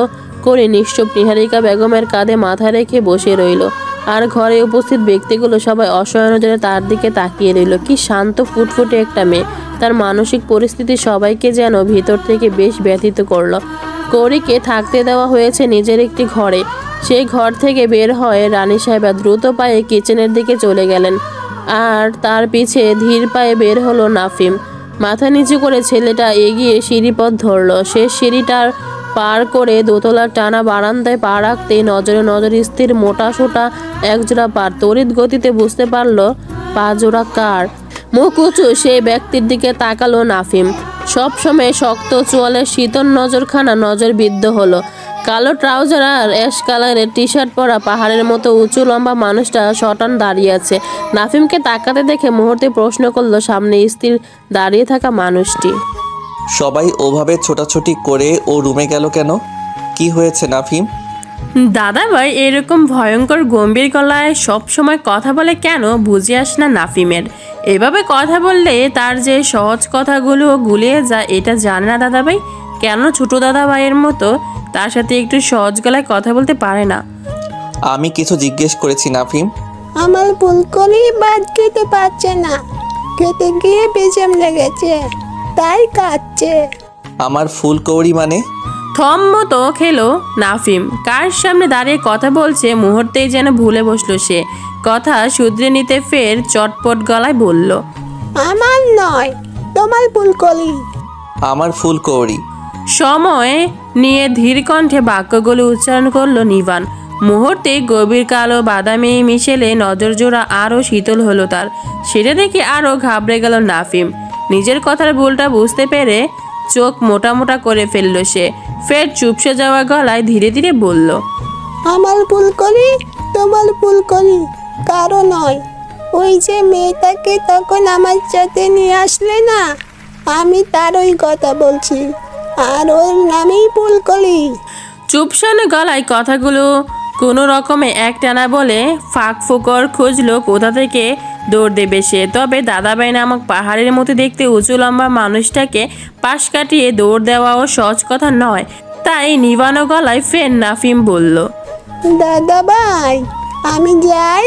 করে নিশ্চুপ নিহারিকা বেগমের কাঁধে মাথা রেখে বসে রইল। আর ঘরে উপস্থিত ব্যক্তিগুলো সবাই অসহায় নজরে তার দিকে তাকিয়ে রইল। কি শান্ত ফুটফুটে একটা মেয়ে, তার মানসিক পরিস্থিতি সবাইকে যেন ভিতর থেকে বেশ ব্যথিত করলো। কৌরিকে থাকতে দেওয়া হয়েছে নিজের একটি ঘরে। সেই ঘর থেকে বের হয়ে রানী সাহেবা দ্রুত পায়ে কিচেনের দিকে চলে গেলেন, আর তার পিছে ধীর পায়ে বের হলো নাফিম। মাথা নিচু করে ছেলেটা এগিয়ে সিঁড়িপথ ধরল। সে সিঁড়িটার পার করে দোতলার টানা বারান্দায় পা রাখতেই নজরে নজর স্থির মোটা সোটা একজোড়া পার। তড়িৎ গতিতে বুঝতে পারল পা জোড়া কার। মুখ উঁচু সেই ব্যক্তির দিকে তাকালো নাফিম। সবসময় শক্ত চোয়ালের শীতল নজরখানা নজর বিদ্ধ হলো। কালো ট্রাউজার আর অ্যাশ কালারের টি শার্ট পরা পাহাড়ের মতো উঁচু লম্বা মানুষটা শটান দাঁড়িয়ে আছে। নাফিমকে তাকাতে দেখে মুহূর্তে প্রশ্ন করলো সামনে স্থির দাঁড়িয়ে থাকা মানুষটি। সবাই ওভাবে ছোটাছুটি করে ও রুমে গেল কেন? কি হয়েছে নাফিম? দাদাভাই এরকম ভয়ঙ্কর গম্ভীর গলায় সব সময় কথা বলে কেন বুঝে আসে না নাফিমের। এভাবে কথা বললে তার যে সহজ কথাগুলো গুলিয়ে যায় এটা জানে না দাদাভাই। কেন ছোট দাদাভাইয়ের মতো তার সাথে একটু সহজ গলায় কথা বলতে পারে না? আমি কিছু জিজ্ঞেস করেছি নাফিম। আমার ফুলকলি ভাত খেতে পারছে না, খেতে গিয়ে বেজাম লেগেছে তাই কাঁদছে। আমার ফুলকৌড়ি মানে? থম মতো খেলো নাফিম। কার সামনে দাঁড়িয়ে কথা বলছে মুহূর্তেই যেন ভুলে বসলো সে। কথা শুধরে নিতে ফের চটপট গলায় বলল, আমার নয়, তোমার ফুলকলি। আমার ফুলকৌড়ি। সময় নিয়ে ধীর কণ্ঠে বাক্যগুলো উচ্চারণ করলো নিভান। মুহূর্তে গভীর কালো বাদামি মিশেলে নজর জোড়া আরও শীতল হলো তার। সেটা দেখে আরও ঘাবড়ে গেল নাফিম। নিজের কথার ভুলটা বুঝতে পেরে চোখ মোটা মোটা করে ফেলল সে। ফের চুপসে যাওয়া গলায় ধীরে ধীরে বলল, আমার ফুলকলি, তোমার ফুলকলি কারো নয়। ওই যে মেয়েটাকে তখন আমার সাথে নিয়ে আসলে না, আমি তারই কথা বলছি, আর ওর নামেই ফুলকলি। চুপসানো গলায় কথাগুলো কোনো রকমে একটানা বলে ফাঁক ফোকর খুঁজলো কোথা থেকে দৌড় দেবে সে। তবে দাদাভাই নামক পাহাড়ের মতো দেখতে উঁচু লম্বা মানুষটাকে পাশ কাটিয়ে দৌড় দেওয়াও সহজ কথা নয়। তাই নিবানো গলায় ফের নাফিম বলল, দাদাভাই আমি যাই।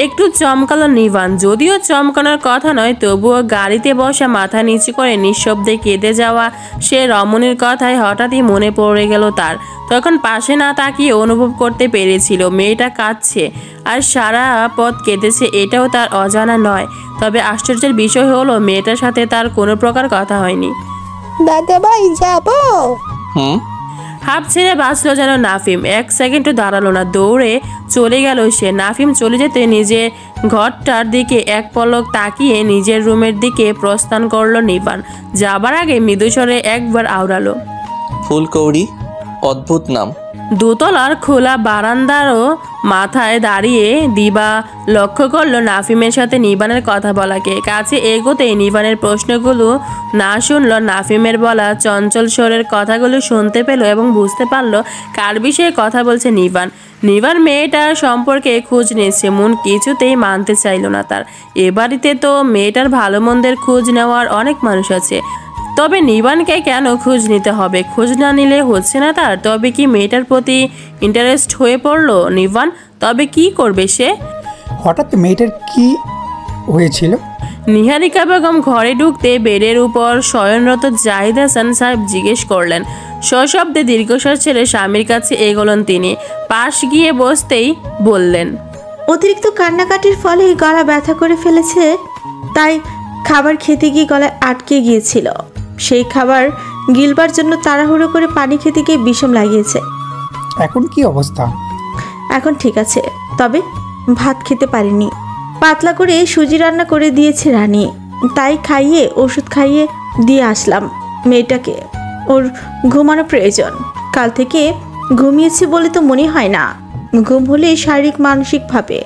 একটু চমকালো নিভান। যদিও চমকানোর কথা নয়, তবুও গাড়িতে বসা মাথা নিচু করে নিঃশব্দে কেঁদে যাওয়া সে রমণীর কথায় হঠাৎই মনে পড়ে গেল তার। তখন পাশে না তাকিয়ে অনুভব করতে পেরেছিল মেয়েটা কাঁদছে আর সারা পথ কেঁদেছে, এটাও তার অজানা নয়। তবে আশ্চর্যের বিষয় হলো মেয়েটার সাথে তার কোনো প্রকার কথা হয়নি। দাদাভাই যাবো। হাফ ছেড়ে বাঁচলো যেন নাফিম। এক সেকেন্ডও দাঁড়ালো না, দৌড়ে চলে গেল সে। নাফিম চলে যেতে নিজের ঘরটার দিকে এক পলক তাকিয়ে নিজের রুমের দিকে প্রস্থান করলো নিবান। যাবার আগে মৃদুস্বরে একবার আওড়ালো, ফুলকৌড়ি, অদ্ভুত নাম। দোতলার খোলা বারান্দারও মাথায় দাঁড়িয়ে দিবা লক্ষ্য করলো নাফিমের সাথে নিবানের কথা বলাকে। কাছে এগোতেই নিবানের প্রশ্নগুলো না শুনলো, নাফিমের বলা চঞ্চল স্বরের কথাগুলো শুনতে পেল এবং বুঝতে পারলো কার বিষয়ে কথা বলছে নিবান। নিবান মেয়েটার সম্পর্কে খোঁজ নিয়েছে, মন কিছুতেই মানতে চাইল না তার। এ বাড়িতে তো মেয়েটার ভালো মন্দের খোঁজ নেওয়ার অনেক মানুষ আছে, তবে নিবানকে কেন খোঁজ নিতে হবে? খোঁজ না নিলে হচ্ছে না তার? তবে কি মেয়েটার প্রতি ইন্টারেস্ট হয়ে পড়লো নিবান? তবে কি করবে সে? হঠাৎ মেয়েটার কি হয়েছিল? নিহারিকা বেগম ঘরে ঢুকতে বেডের উপর শয়নরত জাহিদ হাসান সাহেব জিজ্ঞেস করলেন। সশব্দে দীর্ঘশ্বাস ছেড়ে স্বামীর কাছে এগোলেন তিনি। পাশ গিয়ে বসতেই বললেন, অতিরিক্ত কান্নাকাটির ফলে গলা ব্যথা করে ফেলেছে, তাই খাবার খেতে গিয়ে গলায় আটকে গিয়েছিল। সেই খাবার গিলবার জন্য তাড়াহুড়ো করে পানি খেতে গিয়ে বিষম লাগিয়েছে। এখন কি অবস্থা? এখন ঠিক আছে, তবে ভাত খেতে পারিনি। পাতলা করে সুজি রান্না করে দিয়েছে রানী, তাই খাইয়ে ওষুধ খাইয়ে দিয়ে আসলাম মেয়েটাকে। ওর ঘুমানো প্রয়োজন। কাল থেকে ঘুমিয়েছে বলে তো মনে হয় না। ঘুম হলে শারীরিক মানসিকভাবে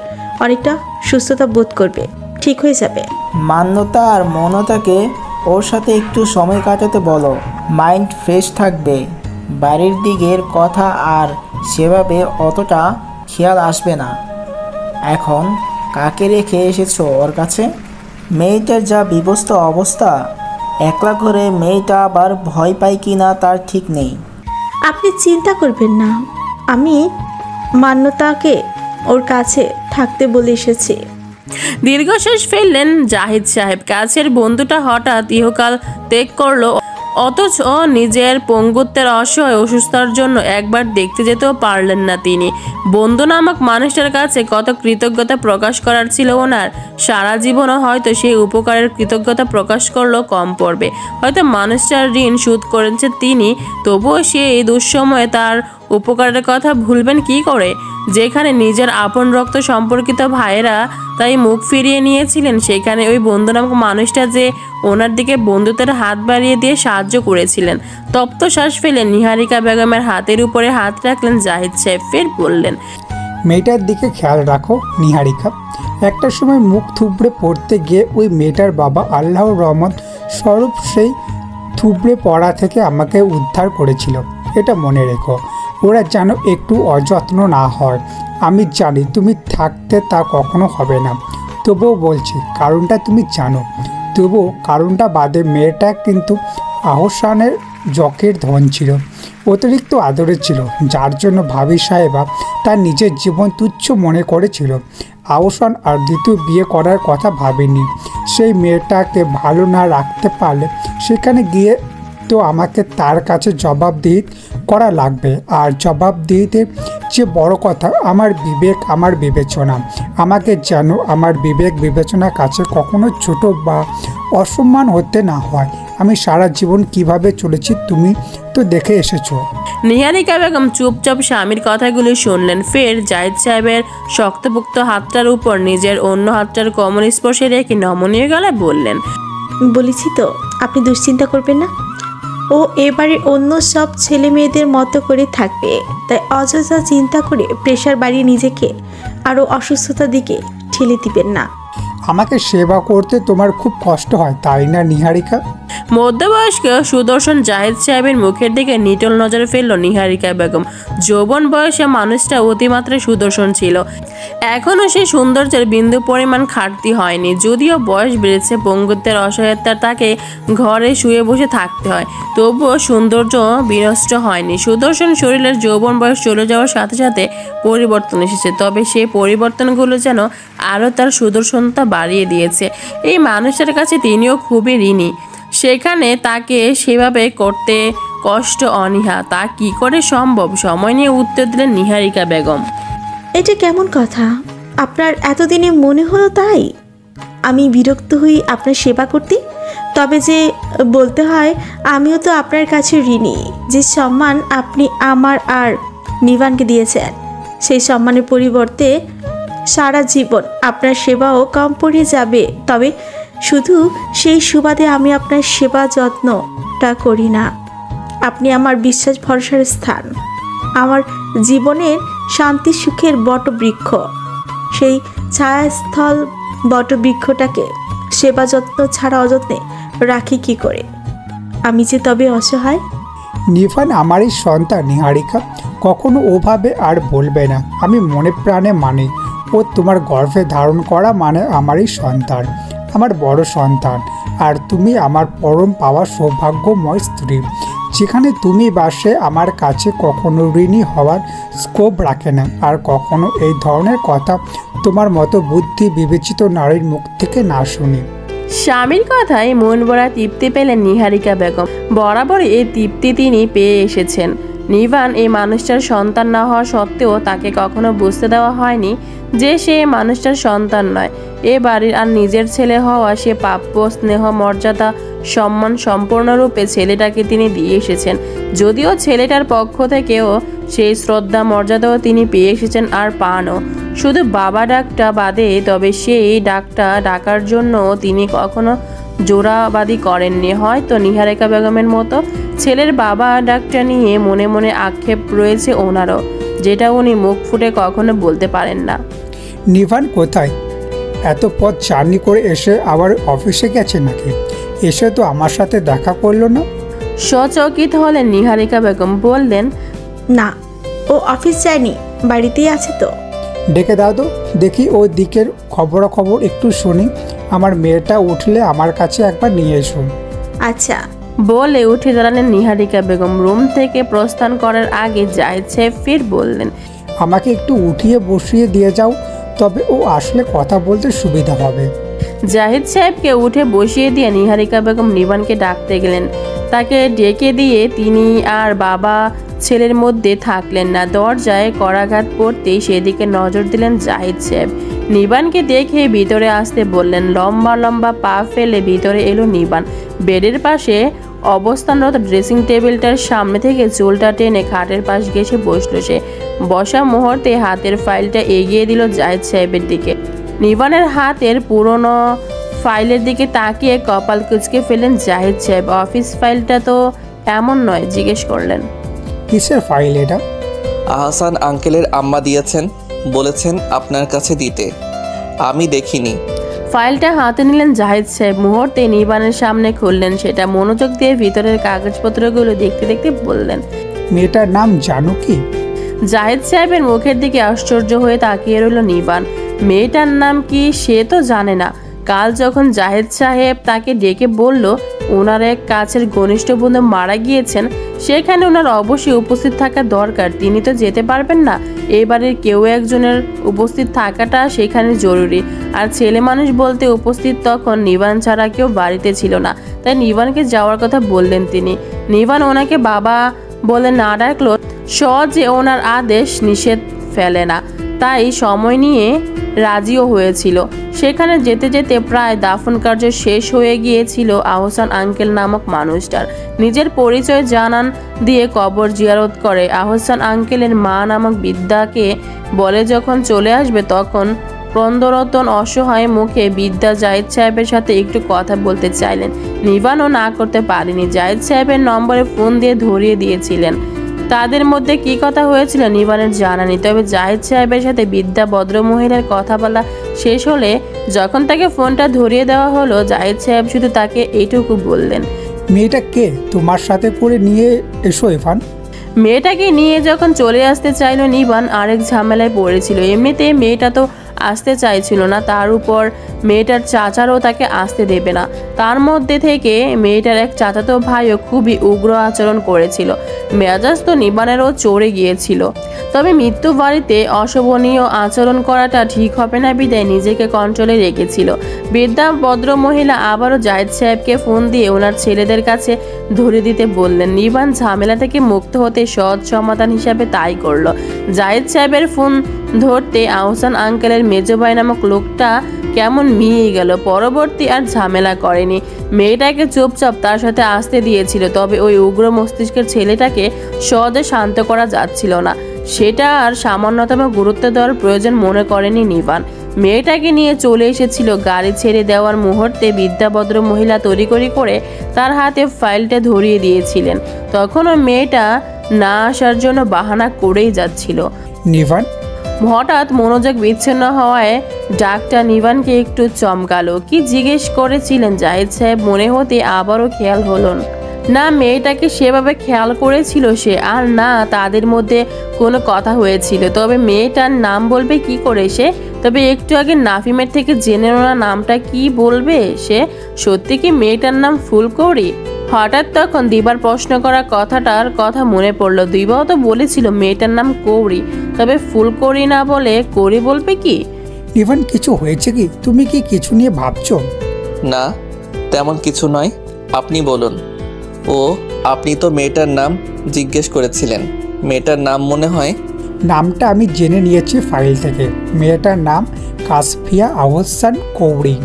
অনেকটা সুস্থতা বোধ করবে, ঠিক হয়ে যাবে। মান্যতা আর মনতাকে ওর সাথে একটু সময় কাটাতে বলো, মাইন্ড ফ্রেশ থাকবে। বাড়ির দিকের কথা আর সেভাবে অতটা খেয়াল আসবে না। এখন কাকে রেখে এসেছো ওর কাছে? মেয়েটার যা বিবস্ত অবস্থা, একলা করে মেয়েটা আবার ভয় পায় কি না তার ঠিক নেই। আপনি চিন্তা করবেন না, আমি মান্যতাকে ওর কাছে থাকতে বলে এসেছি। দীর্ঘশ্বাস ফেললেন জাহিদ সাহেব। কাছের বন্ধুটা হঠাৎ ইহকাল ত্যাগ করলো, অথচ নিজের পঙ্গুত্বের অসহায় অসুস্থতার জন্য একবার দেখতে যেতেও পারলেন না তিনি। বন্ধু নামক মানুষটার কাছে কত কৃতজ্ঞতা প্রকাশ করার ছিল ওনার। সারা জীবনও হয়তো সেই উপকারের কৃতজ্ঞতা প্রকাশ করলেও কম পড়বে। হয়তো মানুষটার ঋণ শোধ করেছে তিনি, তবুও সে এই দুঃসময়ে তার উপকারের কথা ভুলবেন কি করে? যেখানে নিজের আপন রক্ত সম্পর্কিত ভাইয়েরা তাই মুখ ফিরিয়ে নিয়েছিলেন, সেখানে ওই বন্ধু নামক মানুষটা যে ওনার দিকে বন্ধুত্বের হাত বাড়িয়ে দিয়ে সাহায্য করেছিলেন। তপ্ত শ্বাস ফেলে নিহারিকা বেগমের হাতের উপরে হাত রাখলেন জাহিদ সাহেব। ফের বললেন, মেয়েটার দিকে খেয়াল রাখো নিহারিকা। একটা সময় মুখ থুবড়ে পড়তে গিয়ে ওই মেয়েটার বাবা আল্লাহর রহমত স্বরূপ সেই থুবড়ে পড়া থেকে আমাকে উদ্ধার করেছিল, এটা মনে রেখো। ওরা যেন একটু অযত্ন না হয়। আমি জানি তুমি থাকতে তা কখনো হবে না, তবুও বলছি কারণটা তুমি জানো। তবুও কারণটা বাদে মেয়েটা কিন্তু আহসানের জকের ধন ছিল, অতিরিক্ত আদরের ছিল, যার জন্য ভাবি সাহেবা তার নিজের জীবন তুচ্ছ মনে করেছিল। আহসান আর দ্বিতীয় বিয়ে করার কথা ভাবেনি। সেই মেয়েটাকে ভালো না রাখতে পারলে সেখানে গিয়ে তো আমাকে তার কাছে জবাবদিহি করা লাগবে। আর জবাবদিহিতে যে বড় কথা আমার বিবেক, আমার বিবেচনা। আমাকে যেন আমার বিবেক বিবেচনার কাছে কখনো ছোট বা অসম্মান হতে না হয়। আমি সারা জীবন কিভাবে চলেছি তুমি তো দেখে এসেছো। নিহারিকা বেগম চুপচাপ স্বামীর কথাগুলি শুনলেন। ফের জাহিদ সাহেবের শক্তপোক্ত হাতটার উপর নিজের অন্য হাতটার কোমল স্পর্শে রেখে নমনীয় গলায় বললেন, বলেছি তো আপনি দুশ্চিন্তা করবেন না। ও এবারে অন্য সব ছেলে মেয়েদের মতো করে থাকবে, তাই অযথা চিন্তা করে প্রেশার বাড়িয়ে নিজেকে আরও অসুস্থতার দিকে ঠেলে দিবেন না। আমাকে সেবা করতে তোমার খুব কষ্ট হয় তাই না নিহারিকা? মধ্যবয়স্ক সুদর্শন জাহিদ সাহেবের মুখের দিকে নিটল নজরে ফেলল নিহারিকা বেগম। যৌবন বয়সে মানুষটা অতিমাত্রায় সুদর্শন ছিল। এখনও সে সৌন্দর্যের বিন্দু পরিমাণ ঘাটতি হয়নি। যদিও বয়স বেড়েছে, পঙ্গুত্বের অসহায়তা তাকে ঘরে শুয়ে বসে থাকতে হয়, তবুও সৌন্দর্য বিনষ্ট হয়নি। সুদর্শন শরীরের যৌবন বয়স চলে যাওয়ার সাথে সাথে পরিবর্তন এসেছে, তবে সেই পরিবর্তনগুলো যেন আরও তার সুদর্শনতা বাড়িয়ে দিয়েছে। এই মানুষটার কাছে তিনিও খুবই ঋণী। সেখানে তাকে সেভাবে করতে কষ্ট অনীহা, তা কি করে সম্ভব? সময় নিয়ে উত্তর দিলেন নিহারিকা বেগম। এটা কেমন কথা? আপনার এতদিনে মনে হলো তাই? আমি বিরক্ত হই আপনার সেবা করতে। তবে যে বলতে হয়, আমিও তো আপনার কাছে ঋণী। যে সম্মান আপনি আমার আর নিভানকে দিয়েছেন, সেই সম্মানের পরিবর্তে সারা জীবন আপনার সেবাও কম পড়ে যাবে। তবে শুধু সেই সুবাদে আমি আপনার সেবা যত্নটা করি না। আপনি আমার বিশ্বাস ভরসার স্থান, আমার জীবনের শান্তি সুখের বটবৃক্ষ। সেই ছায়াস্থল বটবৃক্ষটাকে সেবা যত্ন ছাড়া অযত্নে রাখি কি করে? আমি যে তবে অসহায়। নিভান আমারই সন্তান নিহারিকা, কখনো ওভাবে আর বলবে না। আমি মনে প্রাণে মানি ও তোমার গর্ভে ধারণ করা মানে আমারই সন্তান, আমার বড় সন্তান। আর তুমি আমার পরম পাওয়া সৌভাগ্যময় স্ত্রী। যেখানে তুমি বাসে আমার কাছে কখনো ঋণী হওয়ার স্কোপ রাখে না, আর কখনো এই ধরনের কথা তোমার মতো বুদ্ধি বিবেচিত নারীর মুখ থেকে না শুনি। স্বামীর কথায় মন ভরা তৃপ্তি পেলেন নিহারিকা বেগম। বরাবরই এই তৃপ্তি তিনি পেয়ে এসেছেন। নিভান এই মানুষটার সন্তান না হওয়া সত্ত্বেও তাকে কখনো বুঝতে দেওয়া হয়নি যে সে মানুষটার সন্তান নয়। এ বাড়ির আর নিজের ছেলে হওয়া সে প্রাপ্য স্নেহ মর্যাদা সম্মান সম্পূর্ণরূপে ছেলেটাকে তিনি দিয়ে এসেছেন। যদিও ছেলেটার পক্ষ থেকেও সেই শ্রদ্ধা মর্যাদাও তিনি পেয়ে এসেছেন আর পানও, শুধু বাবা ডাকটা বাদে। তবে সেই ডাকটা ডাকার জন্য তিনি কখনো জোরাবাদি করেননি। হয়তো নিহারিকা বেগমের মতো ছেলের বাবা ডাকটা নিয়ে মনে মনে আক্ষেপ রয়েছে ওনারও, যেটা উনি মুখ ফুটে কখনো বলতে পারেন না। নিভান কোথায়? এত পথ জার্নি করে এসে আবার অফিসে গেছে নাকি? এসে তো আমার সাথে দেখা করলো না। সচকিত হলেন নিহারিকা বেগম। বললেন, না, ও অফিস যায়নি, বাড়িতেই আছে তো। ডেকে দাও তো দেখি ওই দিকের খবরাখবর একটু শুনি। আমার মেয়েটা উঠলে আমার কাছে একবার নিয়ে এসো। আচ্ছা বলে উঠে দাঁড়ালেন নিহারিকা বেগম। রুম থেকে প্রস্থান করার আগে জাহিদ সাহেব ফির বললেন, আমাকে একটু উঠিয়ে বসিয়ে দিয়ে যাও, তবে ও আসলে কথা বলতে সুবিধা হবে। জাহিদ সাহেবকে উঠে বসিয়ে দিয়ে নিহারিকা বেগম নিবানকে ডাকতে গেলেন। তাকে ডেকে দিয়ে তিনি আর বাবা ছেলের মধ্যে থাকলেন না। দরজায় করাঘাত পড়তেই সেদিকে নজর দিলেন জাহিদ সাহেব। নিবানকে দেখে ভিতরে আসতে বললেন। লম্বা লম্বা পা ফেলে ভিতরে এলো নিবান। বেডের পাশে অবস্থানরত ড্রেসিং টেবিলটার সামনে থেকে চুলটা টেনে খাটের পাশ ঘেঁষে বসলো সে। বসা মুহূর্তে হাতের ফাইলটা এগিয়ে দিল জাহিদ সাহেবের দিকে। নিবানের হাতের পুরনো ফাইলের দিকে তাকিয়ে কপাল কুঁচকে ফেলেন জাহিদ সাহেব। অফিস ফাইলটা তো এমন নয়, জিজ্ঞেস করলেন, কিসের ফাইল এটা? আহসান আঙ্কেলের আম্মা দিয়েছেন, বলেছেন আপনার কাছে দিতে। আমি দেখিনি। ফাইলটা হাতে নিলেন জাহিদ সাহেব। মুহূর্তে নিবানের সামনে খুললেন সেটা। মনোযোগ দিয়ে ভিতরের কাগজপত্রগুলো দেখতে দেখতে বললেন, মেয়েটার নাম জানো কি? জাহিদ সাহেবের মুখের দিকে আশ্চর্য হয়ে তাকিয়ে রইল নিবান। মেয়েটার নাম কি সে তো জানে না। কাল যখন জাহিদ সাহেব তাকে ডেকে বলল ওনার এক কাছের ঘনিষ্ঠ বন্ধু মারা গিয়েছেন, সেখানে ওনার অবশ্যই উপস্থিত থাকা দরকার। তিনি তো যেতে পারবেন না। এই বাড়ির কেউ একজনের উপস্থিত থাকাটা সেখানে জরুরি। আর ছেলে মানুষ বলতে উপস্থিত তখন নিবান ছাড়া কেউ বাড়িতে ছিল না। তাই নিবানকে যাওয়ার কথা বললেন তিনি। নিবান ওনাকে বাবা বলে না ডাকলো সহজে ওনার আদেশ নিষেধ ফেলে না, তাই সময় নিয়ে রাজিও হয়েছিল। সেখানে যেতে যেতে প্রায় দাফন কার্য শেষ হয়ে গিয়েছিল আহসান আঙ্কেল নামক মানুষটার। নিজের পরিচয় জানান দিয়ে কবর জিয়ারত করে আহসান আঙ্কেলের মা নামক বিদ্যাকে বলে যখন চলে আসবে, তখন ক্রন্দরতন অসহায় মুখে বিদ্যা জাহিদ সাহেবের সাথে একটু কথা বলতে চাইলেন। নিবানও না করতে পারেনি। জাহিদ সাহেবের নম্বরে ফোন দিয়ে ধরিয়ে দিয়েছিলেন। তাদের মধ্যে কি কথা হয়েছিল নিবানের জানা নেই। তবে জাহিদ সাহেবের সাথে বিদ্যা ভদ্রমহিলার কথা বলা শেষ হলে যখন তাকে ফোনটা ধরিয়ে দেওয়া হলো, জাহিদ সাহেব শুধু তাকে এইটুকু বললেন, মেয়েটা কে? তোমার সাথে করে নিয়ে এসো ইরফান। মেয়েটাকে নিয়ে যখন চলে আসতে চাইলো নিবান আরেক ঝামেলায় পড়েছিল। এমনিতে মেয়েটা তো আসতে চাইছিল না, তার উপর মেয়েটার চাচারও তাকে আসতে দেবে না। তার মধ্যে থেকে মেয়েটার এক চাচাতো ভাইও খুবই উগ্র আচরণ করেছিল। মেজাজ তো নিবানেরও চড়ে গিয়েছিল। তবে মৃত্যু বাড়িতে অশোভনীয় আচরণ করাটা ঠিক হবে না বিদায় নিজেকে কন্ট্রোলে রেখেছিল। বৃদ্ধা ভদ্র মহিলা আবারও জাহিদ সাহেবকে ফোন দিয়ে ওনার ছেলেদের কাছে ধরে দিতে বললেন। নিবান ঝামেলা থেকে মুক্ত হতে সহজ সমাধান হিসাবে তাই করলো। জাহিদ সাহেবের ফোন ধরতে আহসান আঙ্কেলের মেজো ভাই নামক লোকটা কেমন মিয়ে গেল। পরবর্তী আর ঝামেলা করেনি, মেয়েটাকে চুপচাপ তার সাথে আসতে দিয়েছিল। তবে ওই উগ্র মস্তিষ্কের ছেলেটাকে সহজে শান্ত করা যাচ্ছিল না। সেটা আর সামান্যতম গুরুত্ব দেওয়ার প্রয়োজন মনে করেনি নিবান। মেয়েটাকে নিয়ে চলে এসেছিল। গাড়ি ছেড়ে দেওয়ার মুহূর্তে বিদ্যাভদ্র মহিলা তড়িঘড়ি করে তার হাতে ফাইলটা ধরিয়ে দিয়েছিলেন। তখনও মেয়েটা না আসার জন্য বাহানা করেই যাচ্ছিল। নিবান হঠাৎ মনোযোগ বিচ্ছিন্ন হওয়ায় ডাকটা নিবানকে একটু চমকালো। কি জিজ্ঞেস করেছিলেন জাহিদ সাহেব মনে হতে আবারও খেয়াল হলো না। মেয়েটাকে সেভাবে খেয়াল করেছিল সে, আর না তাদের মধ্যে কোনো কথা হয়েছিল। তবে মেয়েটার নাম বলবে কি করে সে? তবে একটু আগে নাফিমের থেকে জেনে না নামটা কি বলবে সে? সত্যি কি মেয়েটার নাম ফুলকৌরি? হঠাৎ তখন দিবার প্রশ্ন করা কথাটার কথা মনে পড়লো। দিবাও তো বলেছিল মেয়েটার নাম কৌরি, তবে ফুলকৌরি না বলে কৌরি বলবে কি? নিভান, কিছু হয়েছে কি? তুমি কি কিছু নিয়ে ভাবছো? না, তেমন কিছু নয়। আপনি বলুন। ও, আপনি তো মেয়েটার নাম জিজ্ঞেস করেছিলেন। মেয়েটার নাম মনে হয়? নামটা আমি জেনে নিয়েছি ফাইল থেকে। মেয়েটার নাম কাসফিয়া আহসান কৌরি।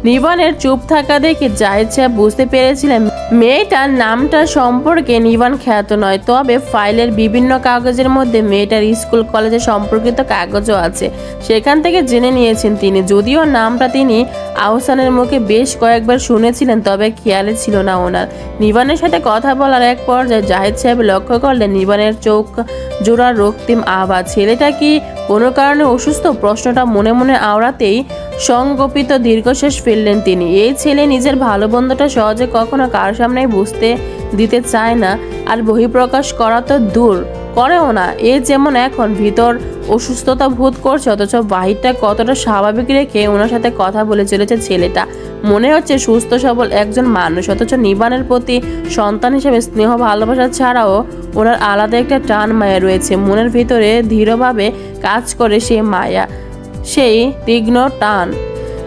নিবানের চুপ থাকা দেখে জাহিদ সাহেব বুঝতে পেরেছিলেন মেয়েটার নামটা সম্পর্কে নিবান খ্যাত নয়, তবে ফাইলের বিভিন্ন কাগজের মধ্যে মেয়েটার স্কুল কলেজে সম্পর্কিত কাগজও আছে, সেখান থেকে জেনে নিয়েছেন তিনি। যদিও নামটা তিনি আহসানের মুখে বেশ কয়েকবার শুনেছিলেন, তবে খেয়ালে ছিল না ওনার। নিবানের সাথে কথা বলার এক পর্যায়ে জাহিদ সাহেব লক্ষ্য করলেন নিবানের চোখ জোড়ার রক্তিম আভা। ছেলেটা কি কোনো কারণে অসুস্থ? প্রশ্নটা মনে মনে আওড়াতেই সংগোপিত দীর্ঘশ্বাস ফেললেন তিনি। এই ছেলে নিজের ভালো বন্ধুটা সহজে কখনো কার সামনে বুঝতে দিতে চায় না, আর বহিঃপ্রকাশ করা তো দূর করেও না। এ যেমন এখন ভিতর অসুস্থতা বোধ করছে, অথচ বাহিরটা কতটা স্বাভাবিক রেখে ওনার সাথে কথা বলে চলেছে ছেলেটা। মনে হচ্ছে সুস্থ সবল একজন মানুষ, অথচ নিবানের প্রতি সন্তান হিসেবে স্নেহ ভালোবাসা ছাড়াও ওনার আলাদা একটা টান মায়া রয়েছে। মনের ভিতরে দৃঢ়ভাবে কাজ করে সেই মায়া, সেই তীক্ষ্ণ টান।